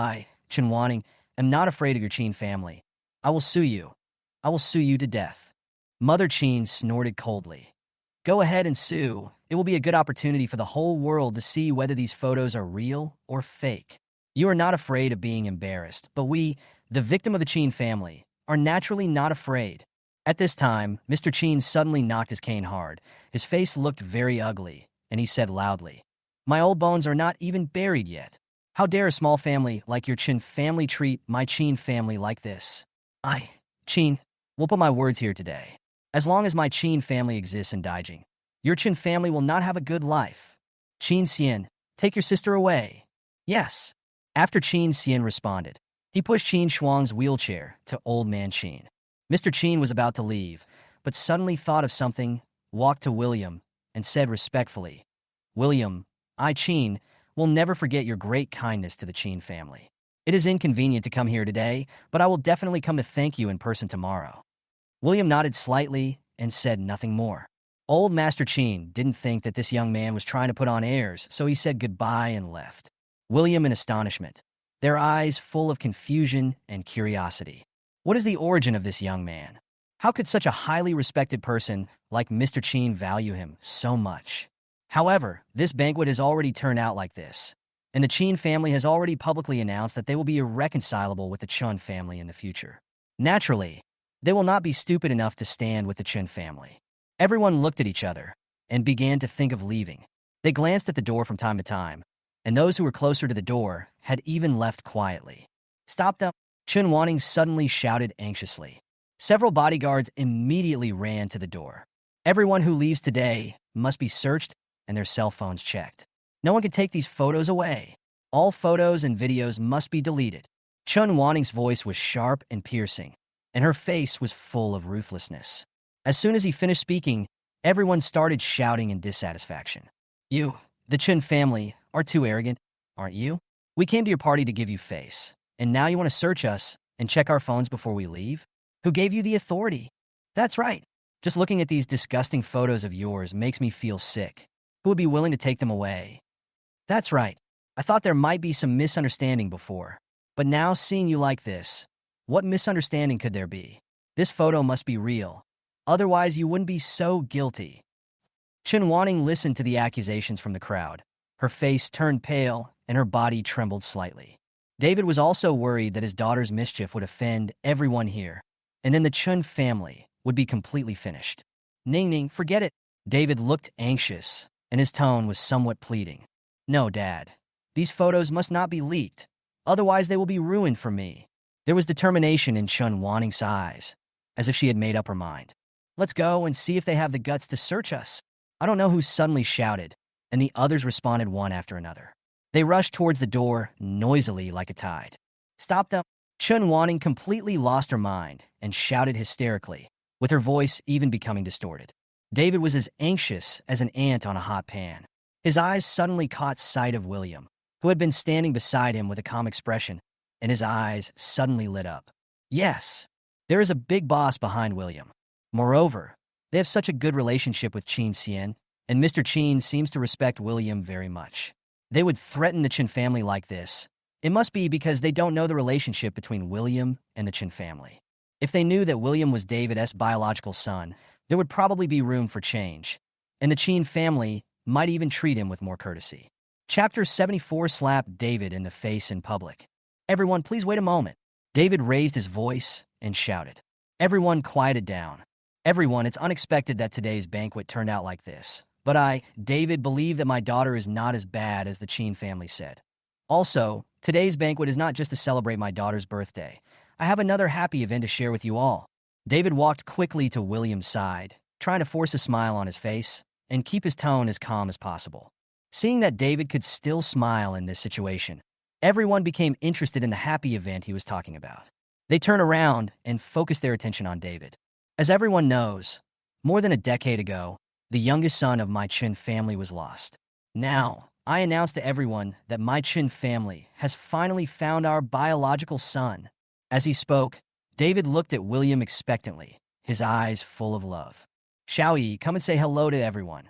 Chen Wanning, am not afraid of your Chen family. I will sue you. I will sue you to death." Mother Chen snorted coldly. "Go ahead and sue. It will be a good opportunity for the whole world to see whether these photos are real or fake. You are not afraid of being embarrassed, but we, the victim of the Chen family, are naturally not afraid." At this time, Mr. Chen suddenly knocked his cane hard. His face looked very ugly, and he said loudly, "My old bones are not even buried yet. How dare a small family like your Chen family treat my Chen family like this? Chen, will put my words here today. As long as my Chen family exists in Daijing, your Chen family will not have a good life. Chen Cen, take your sister away." "Yes." After Chen Cen responded, he pushed Chen Shuang's wheelchair to Old Man Chen. Mr. Chen was about to leave, but suddenly thought of something, walked to William, and said respectfully, "William, I, Chen, will never forget your great kindness to the Chen family. It is inconvenient to come here today, but I will definitely come to thank you in person tomorrow." William nodded slightly and said nothing more. Old Master Chen didn't think that this young man was trying to put on airs, so he said goodbye and left. William in astonishment, their eyes full of confusion and curiosity. What is the origin of this young man? How could such a highly respected person like Mr. Chen value him so much? However, this banquet has already turned out like this, and the Chen family has already publicly announced that they will be irreconcilable with the Chun family in the future. Naturally, they will not be stupid enough to stand with the Chen family. Everyone looked at each other and began to think of leaving. They glanced at the door from time to time, and those who were closer to the door had even left quietly. "Stop them!" Chun Wanning suddenly shouted anxiously. Several bodyguards immediately ran to the door. Everyone who leaves today must be searched and their cell phones checked. No one can take these photos away. All photos and videos must be deleted. Chun Wanning's voice was sharp and piercing, and her face was full of ruthlessness. As soon as he finished speaking, everyone started shouting in dissatisfaction. "You, the Chen family, are too arrogant, aren't you? We came to your party to give you face, and now you want to search us and check our phones before we leave? Who gave you the authority?" "That's right. Just looking at these disgusting photos of yours makes me feel sick. Who would be willing to take them away?" "That's right. I thought there might be some misunderstanding before, but now seeing you like this, what misunderstanding could there be? This photo must be real. Otherwise, you wouldn't be so guilty. Chen Wanting listened to the accusations from the crowd. Her face turned pale, and her body trembled slightly. David was also worried that his daughter's mischief would offend everyone here, and then the Chun family would be completely finished. Ning Ning, forget it. David looked anxious, and his tone was somewhat pleading. No, Dad. These photos must not be leaked. Otherwise, they will be ruined for me. There was determination in Chun Wanting's eyes, as if she had made up her mind. Let's go and see if they have the guts to search us. I don't know who suddenly shouted, and the others responded one after another. They rushed towards the door, noisily like a tide. Stop them! Chun Wanting completely lost her mind and shouted hysterically, with her voice even becoming distorted. David was as anxious as an ant on a hot pan. His eyes suddenly caught sight of William, who had been standing beside him with a calm expression, and his eyes suddenly lit up. Yes, there is a big boss behind William. Moreover, they have such a good relationship with Chen Cen, and Mr. Chen seems to respect William very much. They would threaten the Chen family like this. It must be because they don't know the relationship between William and the Chen family. If they knew that William was David's biological son, there would probably be room for change, and the Chen family might even treat him with more courtesy. Chapter 74 slapped David in the face in public. Everyone, please wait a moment. David raised his voice and shouted. Everyone quieted down. Everyone, it's unexpected that today's banquet turned out like this. But I, David, believe that my daughter is not as bad as the Chen family said. Also, today's banquet is not just to celebrate my daughter's birthday. I have another happy event to share with you all. David walked quickly to William's side, trying to force a smile on his face and keep his tone as calm as possible. Seeing that David could still smile in this situation, everyone became interested in the happy event he was talking about. They turned around and focused their attention on David. As everyone knows, more than a decade ago, the youngest son of my Chen family was lost. Now, I announce to everyone that my Chen family has finally found our biological son. As he spoke, David looked at William expectantly, his eyes full of love. Xiao Yi, come and say hello to everyone.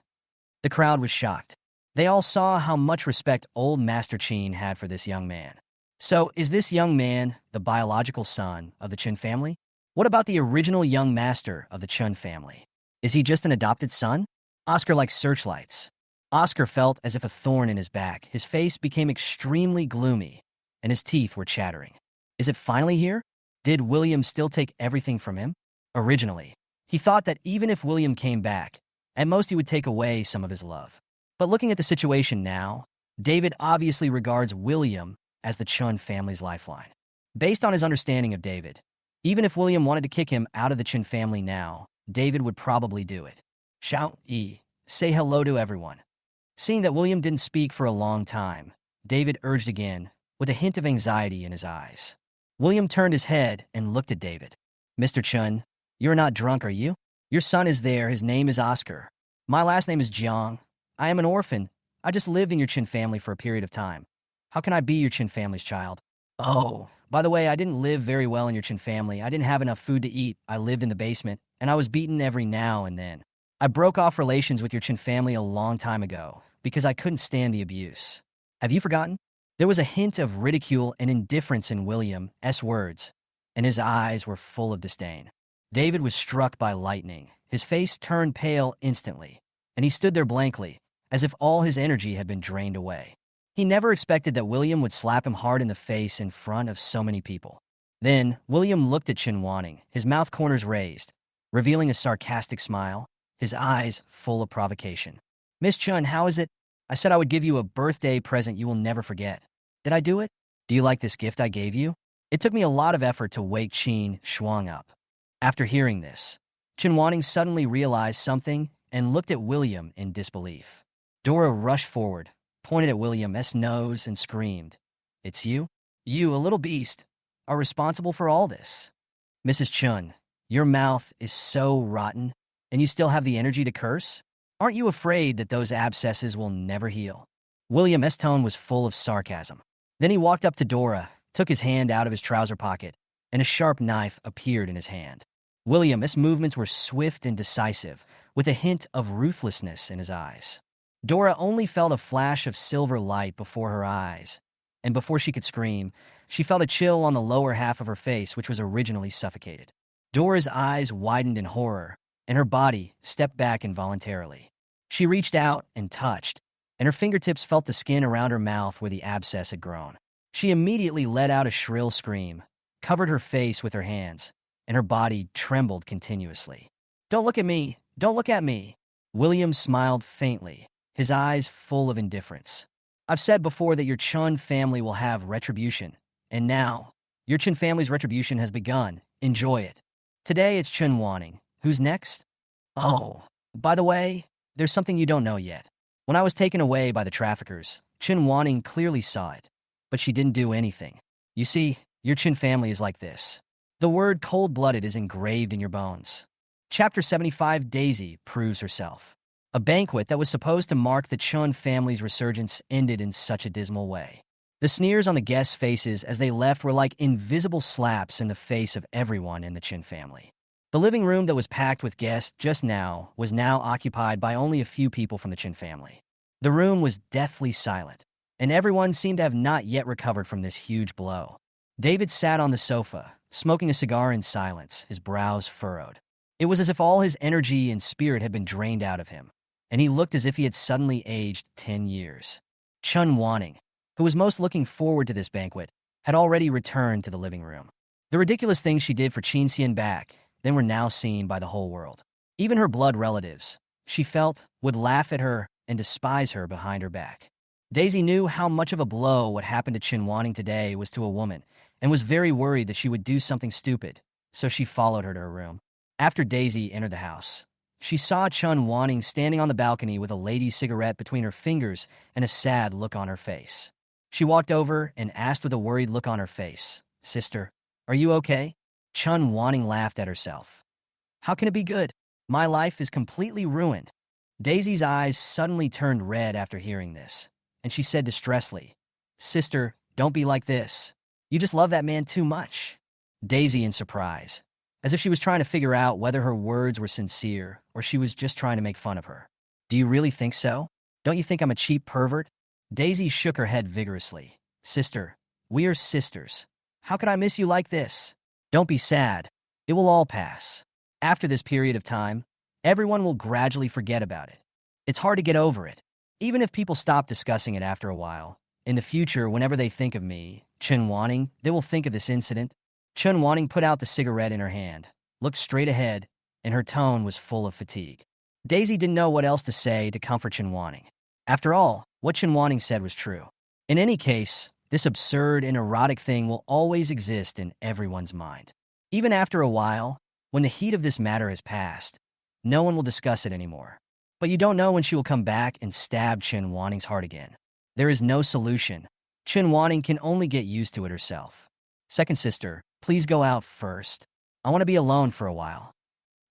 The crowd was shocked. They all saw how much respect old Master Chen had for this young man. So, is this young man the biological son of the Chen family? What about the original young master of the Chun family? Is he just an adopted son? Oscar likes searchlights. Oscar felt as if a thorn in his back. His face became extremely gloomy, and his teeth were chattering. Is it finally here? Did William still take everything from him? Originally, he thought that even if William came back, at most he would take away some of his love. But looking at the situation now, David obviously regards William as the Chun family's lifeline. Based on his understanding of David, even if William wanted to kick him out of the Chen family now, David would probably do it. Xiao Yi, say hello to everyone. Seeing that William didn't speak for a long time, David urged again, with a hint of anxiety in his eyes. William turned his head and looked at David. Mr. Chun, you're not drunk, are you? Your son is there. His name is Oscar. My last name is Jiang. I am an orphan. I just lived in your Chen family for a period of time. How can I be your Chen family's child? Oh, by the way, I didn't live very well in your Chen family. I didn't have enough food to eat. I lived in the basement, and I was beaten every now and then. I broke off relations with your Chen family a long time ago because I couldn't stand the abuse. Have you forgotten? There was a hint of ridicule and indifference in William's words, and his eyes were full of disdain. David was struck by lightning. His face turned pale instantly, and he stood there blankly, as if all his energy had been drained away. He never expected that William would slap him hard in the face in front of so many people. Then, William looked at Chen Wanting, his mouth corners raised, revealing a sarcastic smile, his eyes full of provocation. Miss Chun, how is it? I said I would give you a birthday present you will never forget. Did I do it? Do you like this gift I gave you? It took me a lot of effort to wake Chen Shang up. After hearing this, Chen Wanting suddenly realized something and looked at William in disbelief. Dora rushed forward, pointed at William's nose, and screamed, It's you? You, a little beast, are responsible for all this. Mrs. Chun, your mouth is so rotten, and you still have the energy to curse? Aren't you afraid that those abscesses will never heal? William's tone was full of sarcasm. Then he walked up to Dora, took his hand out of his trouser pocket, and a sharp knife appeared in his hand. William's movements were swift and decisive, with a hint of ruthlessness in his eyes. Dora only felt a flash of silver light before her eyes, and before she could scream, she felt a chill on the lower half of her face, which was originally suffocated. Dora's eyes widened in horror, and her body stepped back involuntarily. She reached out and touched, and her fingertips felt the skin around her mouth where the abscess had grown. She immediately let out a shrill scream, covered her face with her hands, and her body trembled continuously. "Don't look at me! Don't look at me!" William smiled faintly, his eyes full of indifference. "I've said before that your Chun family will have retribution, and now, your Chun family's retribution has begun. Enjoy it. Today it's Chun Wanting. Who's next? Oh, by the way, there's something you don't know yet. When I was taken away by the traffickers, Chun Wanting clearly saw it, but she didn't do anything. You see, your Chun family is like this. The word cold-blooded is engraved in your bones." Chapter 75, Daisy proves herself. A banquet that was supposed to mark the Chun family's resurgence ended in such a dismal way. The sneers on the guests' faces as they left were like invisible slaps in the face of everyone in the Chen family. The living room that was packed with guests just now was now occupied by only a few people from the Chen family. The room was deathly silent, and everyone seemed to have not yet recovered from this huge blow. David sat on the sofa, smoking a cigar in silence, his brows furrowed. It was as if all his energy and spirit had been drained out of him, and he looked as if he had suddenly aged 10 years. Chun Wanting, who was most looking forward to this banquet, had already returned to the living room. The ridiculous things she did for Chen Cen back then were now seen by the whole world. Even her blood relatives, she felt, would laugh at her and despise her behind her back. Daisy knew how much of a blow what happened to Chun Wanting today was to a woman, and was very worried that she would do something stupid, so she followed her to her room. After Daisy entered the house, she saw Chun Wanting standing on the balcony with a lady's cigarette between her fingers and a sad look on her face. She walked over and asked with a worried look on her face, "Sister, are you okay?" Chun Wanting laughed at herself. "How can it be good? My life is completely ruined." Daisy's eyes suddenly turned red after hearing this, and she said distressfully, "Sister, don't be like this. You just love that man too much." Daisy in surprise, as if she was trying to figure out whether her words were sincere or she was just trying to make fun of her. "Do you really think so? Don't you think I'm a cheap pervert?" Daisy shook her head vigorously. "Sister, we are sisters. How could I miss you like this? Don't be sad. It will all pass. After this period of time, everyone will gradually forget about it. It's hard to get over it. Even if people stop discussing it after a while, in the future, whenever they think of me, Chun Wanting, they will think of this incident." Chun Wanting put out the cigarette in her hand, looked straight ahead, and her tone was full of fatigue. Daisy didn't know what else to say to comfort Chun Wanting. After all, what Chun Wanting said was true. In any case, this absurd and erotic thing will always exist in everyone's mind. Even after a while, when the heat of this matter has passed, no one will discuss it anymore. But you don't know when she will come back and stab Chun Wanting's heart again. There is no solution. Chun Wanting can only get used to it herself. "Second sister, please go out first. I want to be alone for a while."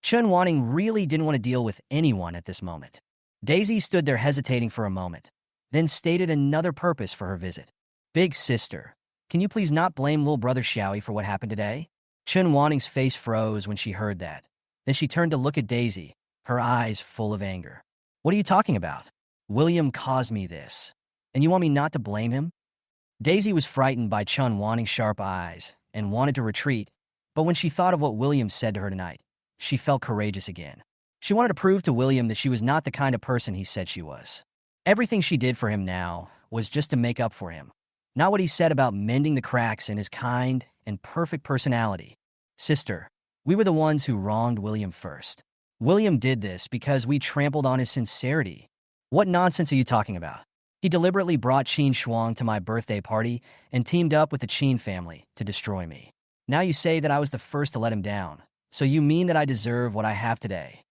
Chun Wanting really didn't want to deal with anyone at this moment. Daisy stood there hesitating for a moment, then stated another purpose for her visit. "Big sister, can you please not blame little brother Xiaoyi for what happened today?" Chun Wanting's face froze when she heard that. Then she turned to look at Daisy, her eyes full of anger. "What are you talking about? William caused me this, and you want me not to blame him?" Daisy was frightened by Chun Wanting's sharp eyes and wanted to retreat, but when she thought of what William said to her tonight, she felt courageous again. She wanted to prove to William that she was not the kind of person he said she was. Everything she did for him now was just to make up for him, not what he said about mending the cracks in his kind and perfect personality. "Sister, we were the ones who wronged William first. William did this because we trampled on his sincerity." "What nonsense are you talking about? He deliberately brought Qin Shuang to my birthday party and teamed up with the Qin family to destroy me. Now you say that I was the first to let him down, so you mean that I deserve what I have today?"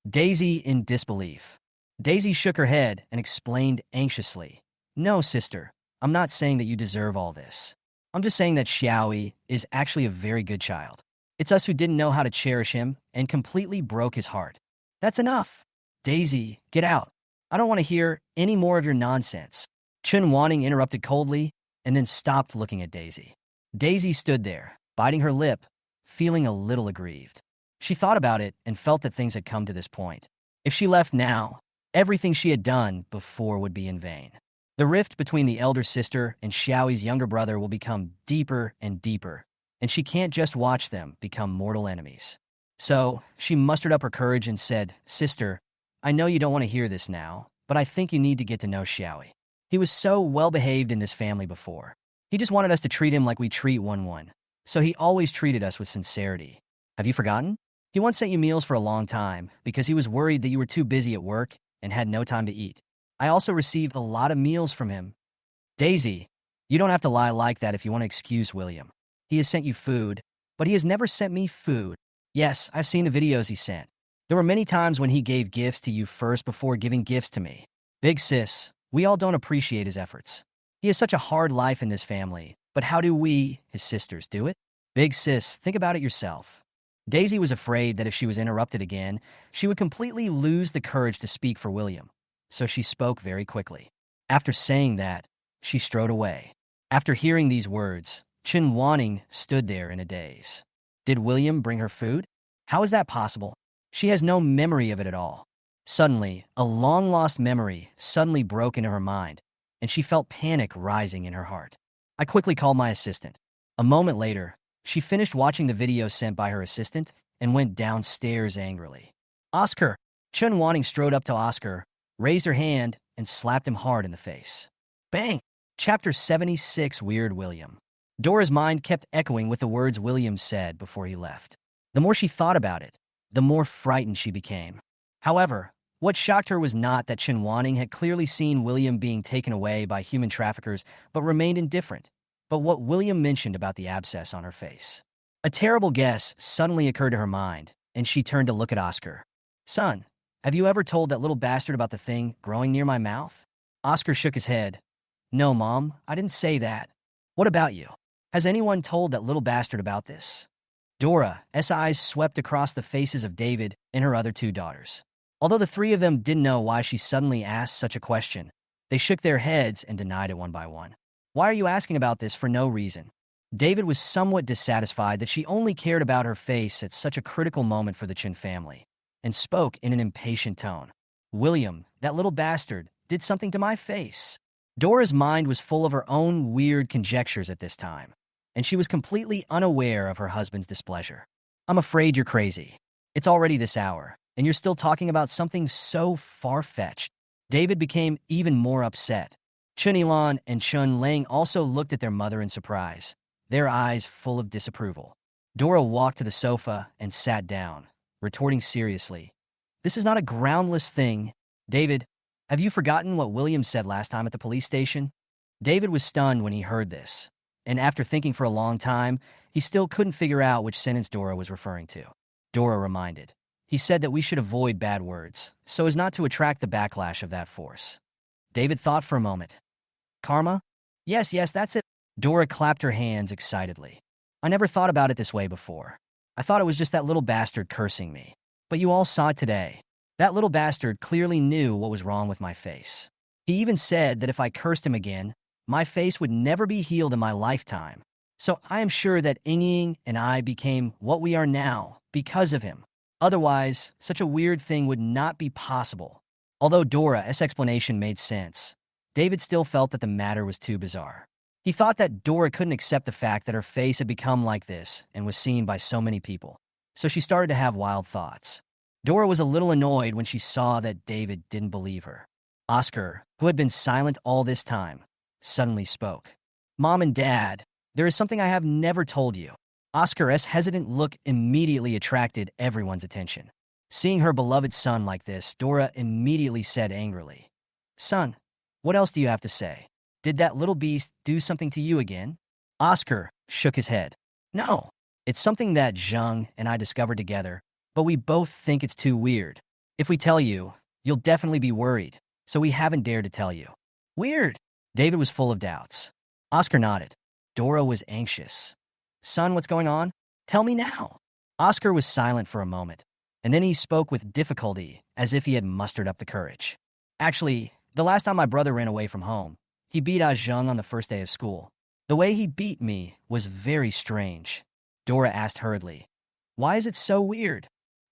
Daisy in disbelief. Daisy shook her head and explained anxiously, "No, sister, I'm not saying that you deserve all this. I'm just saying that Xiaoyi is actually a very good child. It's us who didn't know how to cherish him and completely broke his heart. That's enough. Daisy, get out. I don't want to hear any more of your nonsense." Chun Wanting interrupted coldly and then stopped looking at Daisy. Daisy stood there, biting her lip, feeling a little aggrieved. She thought about it and felt that things had come to this point. If she left now, Everything she had done before would be in vain. The rift between the elder sister and Xiao's younger brother will become deeper and deeper, and she can't just watch them become mortal enemies. So, she mustered up her courage and said, "Sister, I know you don't want to hear this now, but I think you need to get to know Xiao. He was so well-behaved in this family before. He just wanted us to treat him like we treat one. So he always treated us with sincerity. Have you forgotten? He once sent you meals for a long time because he was worried that you were too busy at work and had no time to eat. I also received a lot of meals from him." Daisy, you don't have to lie like that if you want to excuse William. He has sent you food, but he has never sent me food. Yes, I've seen the videos he sent. There were many times when he gave gifts to you first before giving gifts to me. Big sis, we all don't appreciate his efforts. He has such a hard life in this family, but how do we, his sisters, do it? Big sis, think about it yourself. Daisy was afraid that if she was interrupted again, she would completely lose the courage to speak for William, so she spoke very quickly. After saying that, she strode away. After hearing these words, Chen Wanning stood there in a daze. Did William bring her food? How is that possible? She has no memory of it at all. Suddenly, a long-lost memory suddenly broke into her mind, and she felt panic rising in her heart. I quickly called my assistant. A moment later, she finished watching the video sent by her assistant and went downstairs angrily. "Oscar!" Chun Wanting strode up to Oscar, raised her hand, and slapped him hard in the face. Bang! Chapter 76 Weird William. Dora's mind kept echoing with the words William said before he left. The more she thought about it, the more frightened she became. However, what shocked her was not that Chen Wanning had clearly seen William being taken away by human traffickers but remained indifferent, but what William mentioned about the abscess on her face. A terrible guess suddenly occurred to her mind, and she turned to look at Oscar. "Son, have you ever told that little bastard about the thing growing near my mouth?" Oscar shook his head. "No, Mom, I didn't say that. What about you? Has anyone told that little bastard about this?" Dora's eyes swept across the faces of David and her other two daughters. Although the three of them didn't know why she suddenly asked such a question, they shook their heads and denied it one by one. "Why are you asking about this for no reason?" David was somewhat dissatisfied that she only cared about her face at such a critical moment for the Chen family, and spoke in an impatient tone. "William, that little bastard, did something to my face." Dora's mind was full of her own weird conjectures at this time, and she was completely unaware of her husband's displeasure. "I'm afraid you're crazy. It's already this hour, and you're still talking about something so far-fetched." David became even more upset. Chun Lan and Chun Lang also looked at their mother in surprise, their eyes full of disapproval. Dora walked to the sofa and sat down, retorting seriously, "This is not a groundless thing. David, have you forgotten what William said last time at the police station?" David was stunned when he heard this, and after thinking for a long time, he still couldn't figure out which sentence Dora was referring to. Dora reminded. "He said that we should avoid bad words, so as not to attract the backlash of that force." David thought for a moment. "Karma? Yes, that's it." Dora clapped her hands excitedly. "I never thought about it this way before. I thought it was just that little bastard cursing me. But you all saw it today. That little bastard clearly knew what was wrong with my face. He even said that if I cursed him again, my face would never be healed in my lifetime. So I am sure that Ying and I became what we are now because of him. Otherwise, such a weird thing would not be possible." Although Dora's explanation made sense, David still felt that the matter was too bizarre. He thought that Dora couldn't accept the fact that her face had become like this and was seen by so many people, so she started to have wild thoughts. Dora was a little annoyed when she saw that David didn't believe her. Oscar, who had been silent all this time, suddenly spoke. "Mom and Dad, there is something I have never told you." Oscar's hesitant look immediately attracted everyone's attention. Seeing her beloved son like this, Dora immediately said angrily, "Son, what else do you have to say? Did that little beast do something to you again?" Oscar shook his head. "No, it's something that Zheng and I discovered together, but we both think it's too weird. If we tell you, you'll definitely be worried, so we haven't dared to tell you." "Weird?" David was full of doubts. Oscar nodded. Dora was anxious. "Son, what's going on? Tell me now." Oscar was silent for a moment, and then he spoke with difficulty, as if he had mustered up the courage. "Actually, the last time my brother ran away from home, he beat Zheng on the first day of school. The way he beat me was very strange." Dora asked hurriedly, "Why is it so weird?"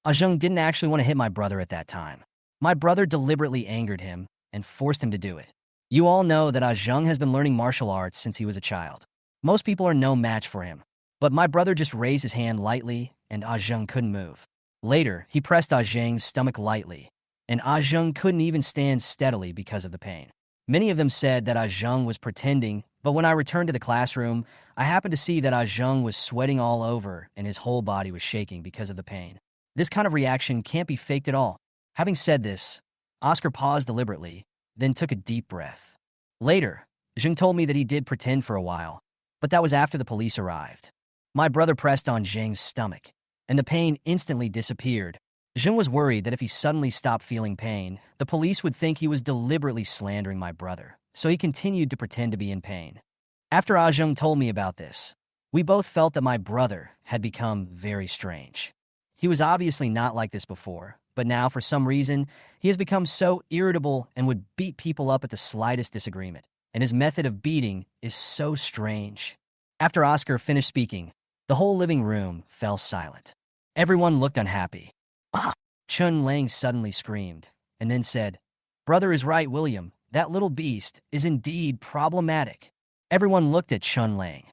"Zheng didn't actually want to hit my brother at that time. My brother deliberately angered him and forced him to do it. You all know that Zheng has been learning martial arts since he was a child. Most people are no match for him. But my brother just raised his hand lightly, and Zheng couldn't move. Later, he pressed Zheng's stomach lightly, and Zheng couldn't even stand steadily because of the pain. Many of them said that Zheng was pretending, but when I returned to the classroom, I happened to see that Zheng was sweating all over and his whole body was shaking because of the pain. This kind of reaction can't be faked at all. Having said this, Oscar paused deliberately, then took a deep breath. Later, Zheng told me that he did pretend for a while, but that was after the police arrived. My brother pressed on Zheng's stomach, and the pain instantly disappeared. Zheng was worried that if he suddenly stopped feeling pain, the police would think he was deliberately slandering my brother, so he continued to pretend to be in pain. After Zheng told me about this, we both felt that my brother had become very strange. He was obviously not like this before, but now, for some reason, he has become so irritable and would beat people up at the slightest disagreement, and his method of beating is so strange. After Oscar finished speaking, the whole living room fell silent. Everyone looked unhappy. Ah! Chun Lang suddenly screamed, and then said, "Brother is right, William. That little beast is indeed problematic." Everyone looked at Chun Lang.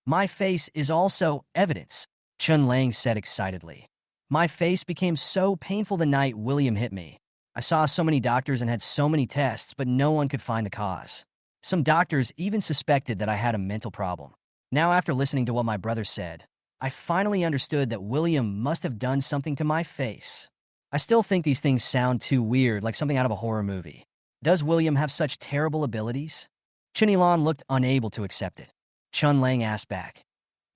"My face is also evidence," Chun Lang said excitedly. "My face became so painful the night William hit me. I saw so many doctors and had so many tests, but no one could find the cause. Some doctors even suspected that I had a mental problem. Now, after listening to what my brother said, I finally understood that William must have done something to my face. I still think these things sound too weird, like something out of a horror movie. Does William have such terrible abilities?" Chen Lan looked unable to accept it. Chun Lang asked back,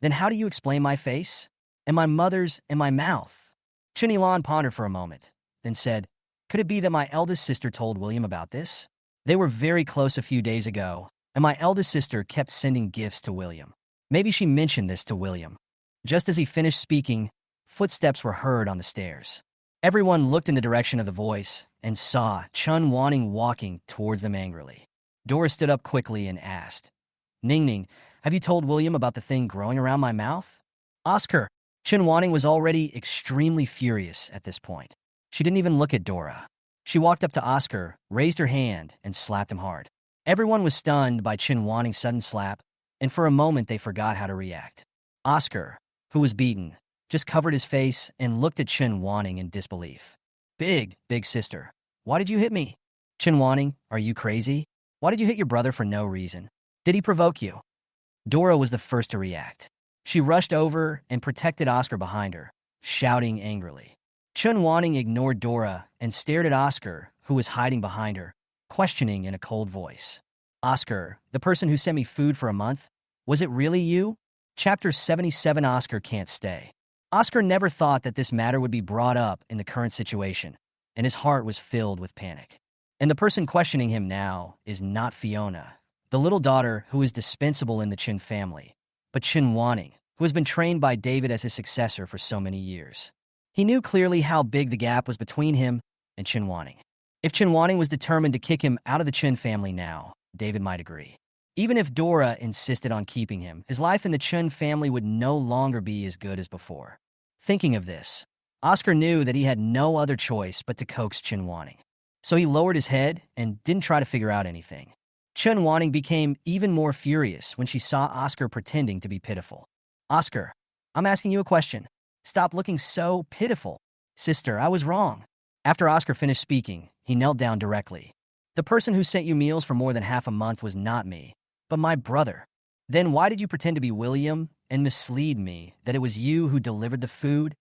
"Then how do you explain my face? And my mother's and my mouth?" Chen Lan pondered for a moment, then said, "Could it be that my eldest sister told William about this? They were very close a few days ago, and my eldest sister kept sending gifts to William. Maybe she mentioned this to William." Just as he finished speaking, footsteps were heard on the stairs. Everyone looked in the direction of the voice and saw Chun Wanning walking towards them angrily. Dora stood up quickly and asked, "Ning Ning, have you told William about the thing growing around my mouth?" "Oscar." Chun Wanning was already extremely furious at this point. She didn't even look at Dora. She walked up to Oscar, raised her hand, and slapped him hard. Everyone was stunned by Chun Wanning's sudden slap, and for a moment they forgot how to react. Oscar, who was beaten, just covered his face and looked at Chun Wanning in disbelief. Big sister, why did you hit me?" "Chun Wanning, are you crazy? Why did you hit your brother for no reason? Did he provoke you?" Dora was the first to react. She rushed over and protected Oscar behind her, shouting angrily. Chun Wanning ignored Dora and stared at Oscar, who was hiding behind her, questioning in a cold voice. "Oscar, the person who sent me food for a month, was it really you?" Chapter 77. Oscar Can't Stay. Oscar never thought that this matter would be brought up in the current situation, and his heart was filled with panic. And the person questioning him now is not Fiona, the little daughter who is dispensable in the Chen family, but Chun Wanning, who has been trained by David as his successor for so many years. He knew clearly how big the gap was between him and Chun Wanning. If Chun Wanning was determined to kick him out of the Chen family now, David might agree. Even if Dora insisted on keeping him, his life in the Chen family would no longer be as good as before. Thinking of this, Oscar knew that he had no other choice but to coax Chun Wanning. So he lowered his head and didn't try to figure out anything. Chun Wanning became even more furious when she saw Oscar pretending to be pitiful. "Oscar, I'm asking you a question. Stop looking so pitiful." "Sister, I was wrong." After Oscar finished speaking, he knelt down directly. "The person who sent you meals for more than half a month was not me, but my brother. Then why did you pretend to be William and mislead me that it was you who delivered the food?"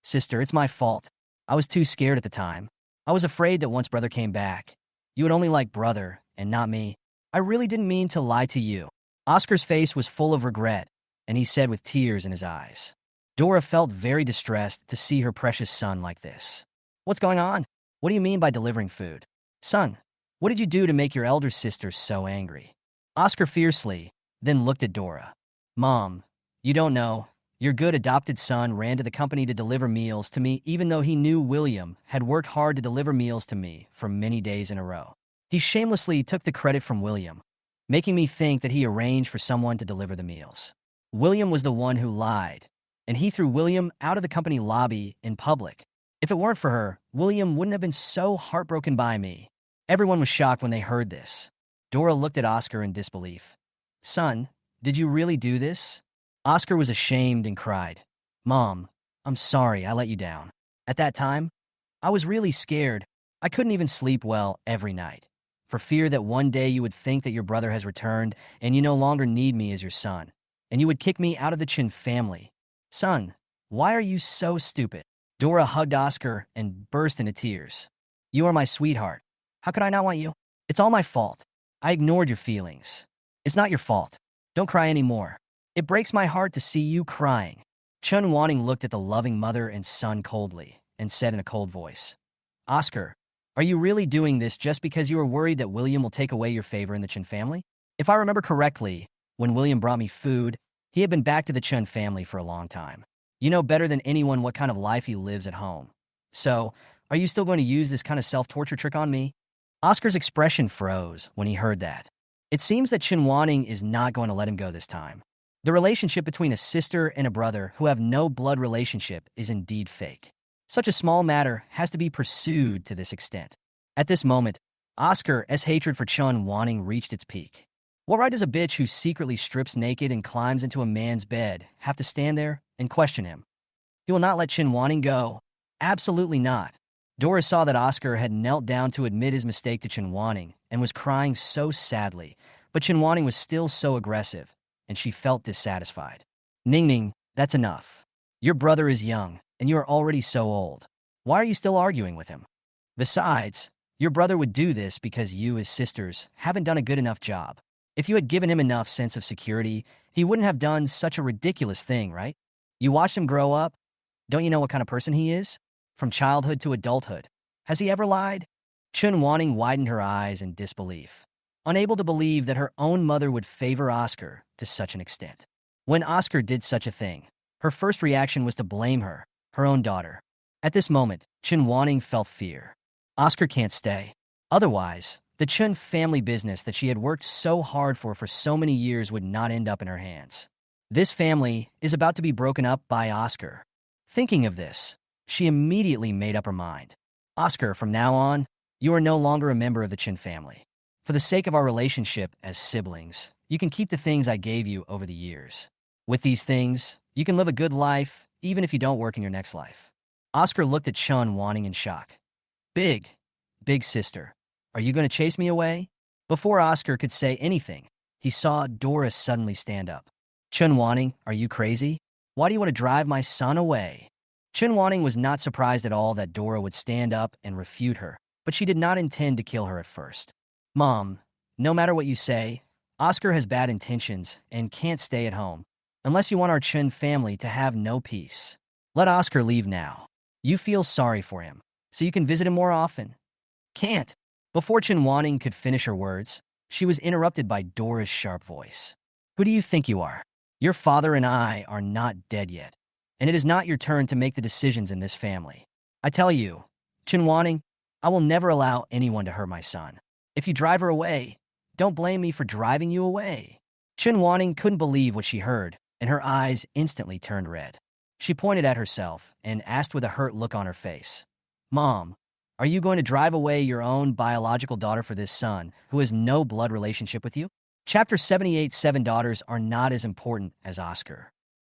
"Sister, it's my fault. I was too scared at the time. I was afraid that once brother came back, you would only like brother and not me. I really didn't mean to lie to you." Oscar's face was full of regret, and he said with tears in his eyes. Dora felt very distressed to see her precious son like this. "What's going on? What do you mean by delivering food? Son, what did you do to make your elder sister so angry?" Oscar fiercely, then looked at Dora. "Mom, you don't know. Your good adopted son ran to the company to deliver meals to me even though he knew William had worked hard to deliver meals to me for many days in a row. He shamelessly took the credit from William, making me think that he arranged for someone to deliver the meals. William was the one who lied, and he threw William out of the company lobby in public. If it weren't for her, William wouldn't have been so heartbroken by me. Everyone was shocked when they heard this. Dora looked at Oscar in disbelief. Son, did you really do this? Oscar was ashamed and cried. Mom, I'm sorry I let you down. At that time, I was really scared. I couldn't even sleep well every night, for fear that one day you would think that your brother has returned and you no longer need me as your son, and you would kick me out of the Chen family. Son, why are you so stupid? Dora hugged Oscar and burst into tears. You are my sweetheart. How could I not want you? It's all my fault. I ignored your feelings. It's not your fault. Don't cry anymore. It breaks my heart to see you crying. Chun Wanting looked at the loving mother and son coldly and said in a cold voice, Oscar, are you really doing this just because you are worried that William will take away your favor in the Chen family? If I remember correctly, when William brought me food, he had been back to the Chen family for a long time. You know better than anyone what kind of life he lives at home. So, are you still going to use this kind of self-torture trick on me? Oscar's expression froze when he heard that. It seems that Chun Wanting is not going to let him go this time. The relationship between a sister and a brother who have no blood relationship is indeed fake. Such a small matter has to be pursued to this extent. At this moment, Oscar's hatred for Chun Wanting reached its peak. What right does a bitch who secretly strips naked and climbs into a man's bed have to stand there and question him? He will not let Chun Wanting go. Absolutely not. Dora saw that Oscar had knelt down to admit his mistake to Chun Wanting and was crying so sadly, but Chun Wanting was still so aggressive, and she felt dissatisfied. Ning Ning, that's enough. Your brother is young, and you are already so old. Why are you still arguing with him? Besides, your brother would do this because you, his sisters, haven't done a good enough job. If you had given him enough sense of security, he wouldn't have done such a ridiculous thing, right? You watched him grow up. Don't you know what kind of person he is? From childhood to adulthood. Has he ever lied? Chun Wanting widened her eyes in disbelief, unable to believe that her own mother would favor Oscar to such an extent. When Oscar did such a thing, her first reaction was to blame her own daughter. At this moment, Chun Wanting felt fear. Oscar can't stay. Otherwise, the Chun family business that she had worked so hard for so many years would not end up in her hands. This family is about to be broken up by Oscar. Thinking of this, she immediately made up her mind. Oscar, from now on, you are no longer a member of the Chen family. For the sake of our relationship as siblings, you can keep the things I gave you over the years. With these things, you can live a good life, even if you don't work in your next life. Oscar looked at Chun Wanting in shock. Big sister, are you going to chase me away? Before Oscar could say anything, he saw Dora suddenly stand up. Chun Wanting, are you crazy? Why do you want to drive my son away? Chun Wanting was not surprised at all that Dora would stand up and refute her, but she did not intend to kill her at first. Mom, no matter what you say, Oscar has bad intentions and can't stay at home, unless you want our Chen family to have no peace. Let Oscar leave now. You feel sorry for him, so you can visit him more often. Can't. Before Chun Wanting could finish her words, she was interrupted by Dora's sharp voice. Who do you think you are? Your father and I are not dead yet, and it is not your turn to make the decisions in this family. I tell you, Chun Wanting, I will never allow anyone to hurt my son. If you drive her away, don't blame me for driving you away. Chun Wanting couldn't believe what she heard, and her eyes instantly turned red. She pointed at herself and asked with a hurt look on her face, Mom, are you going to drive away your own biological daughter for this son who has no blood relationship with you? Chapter 78. 7 daughters are not as important as Oscar.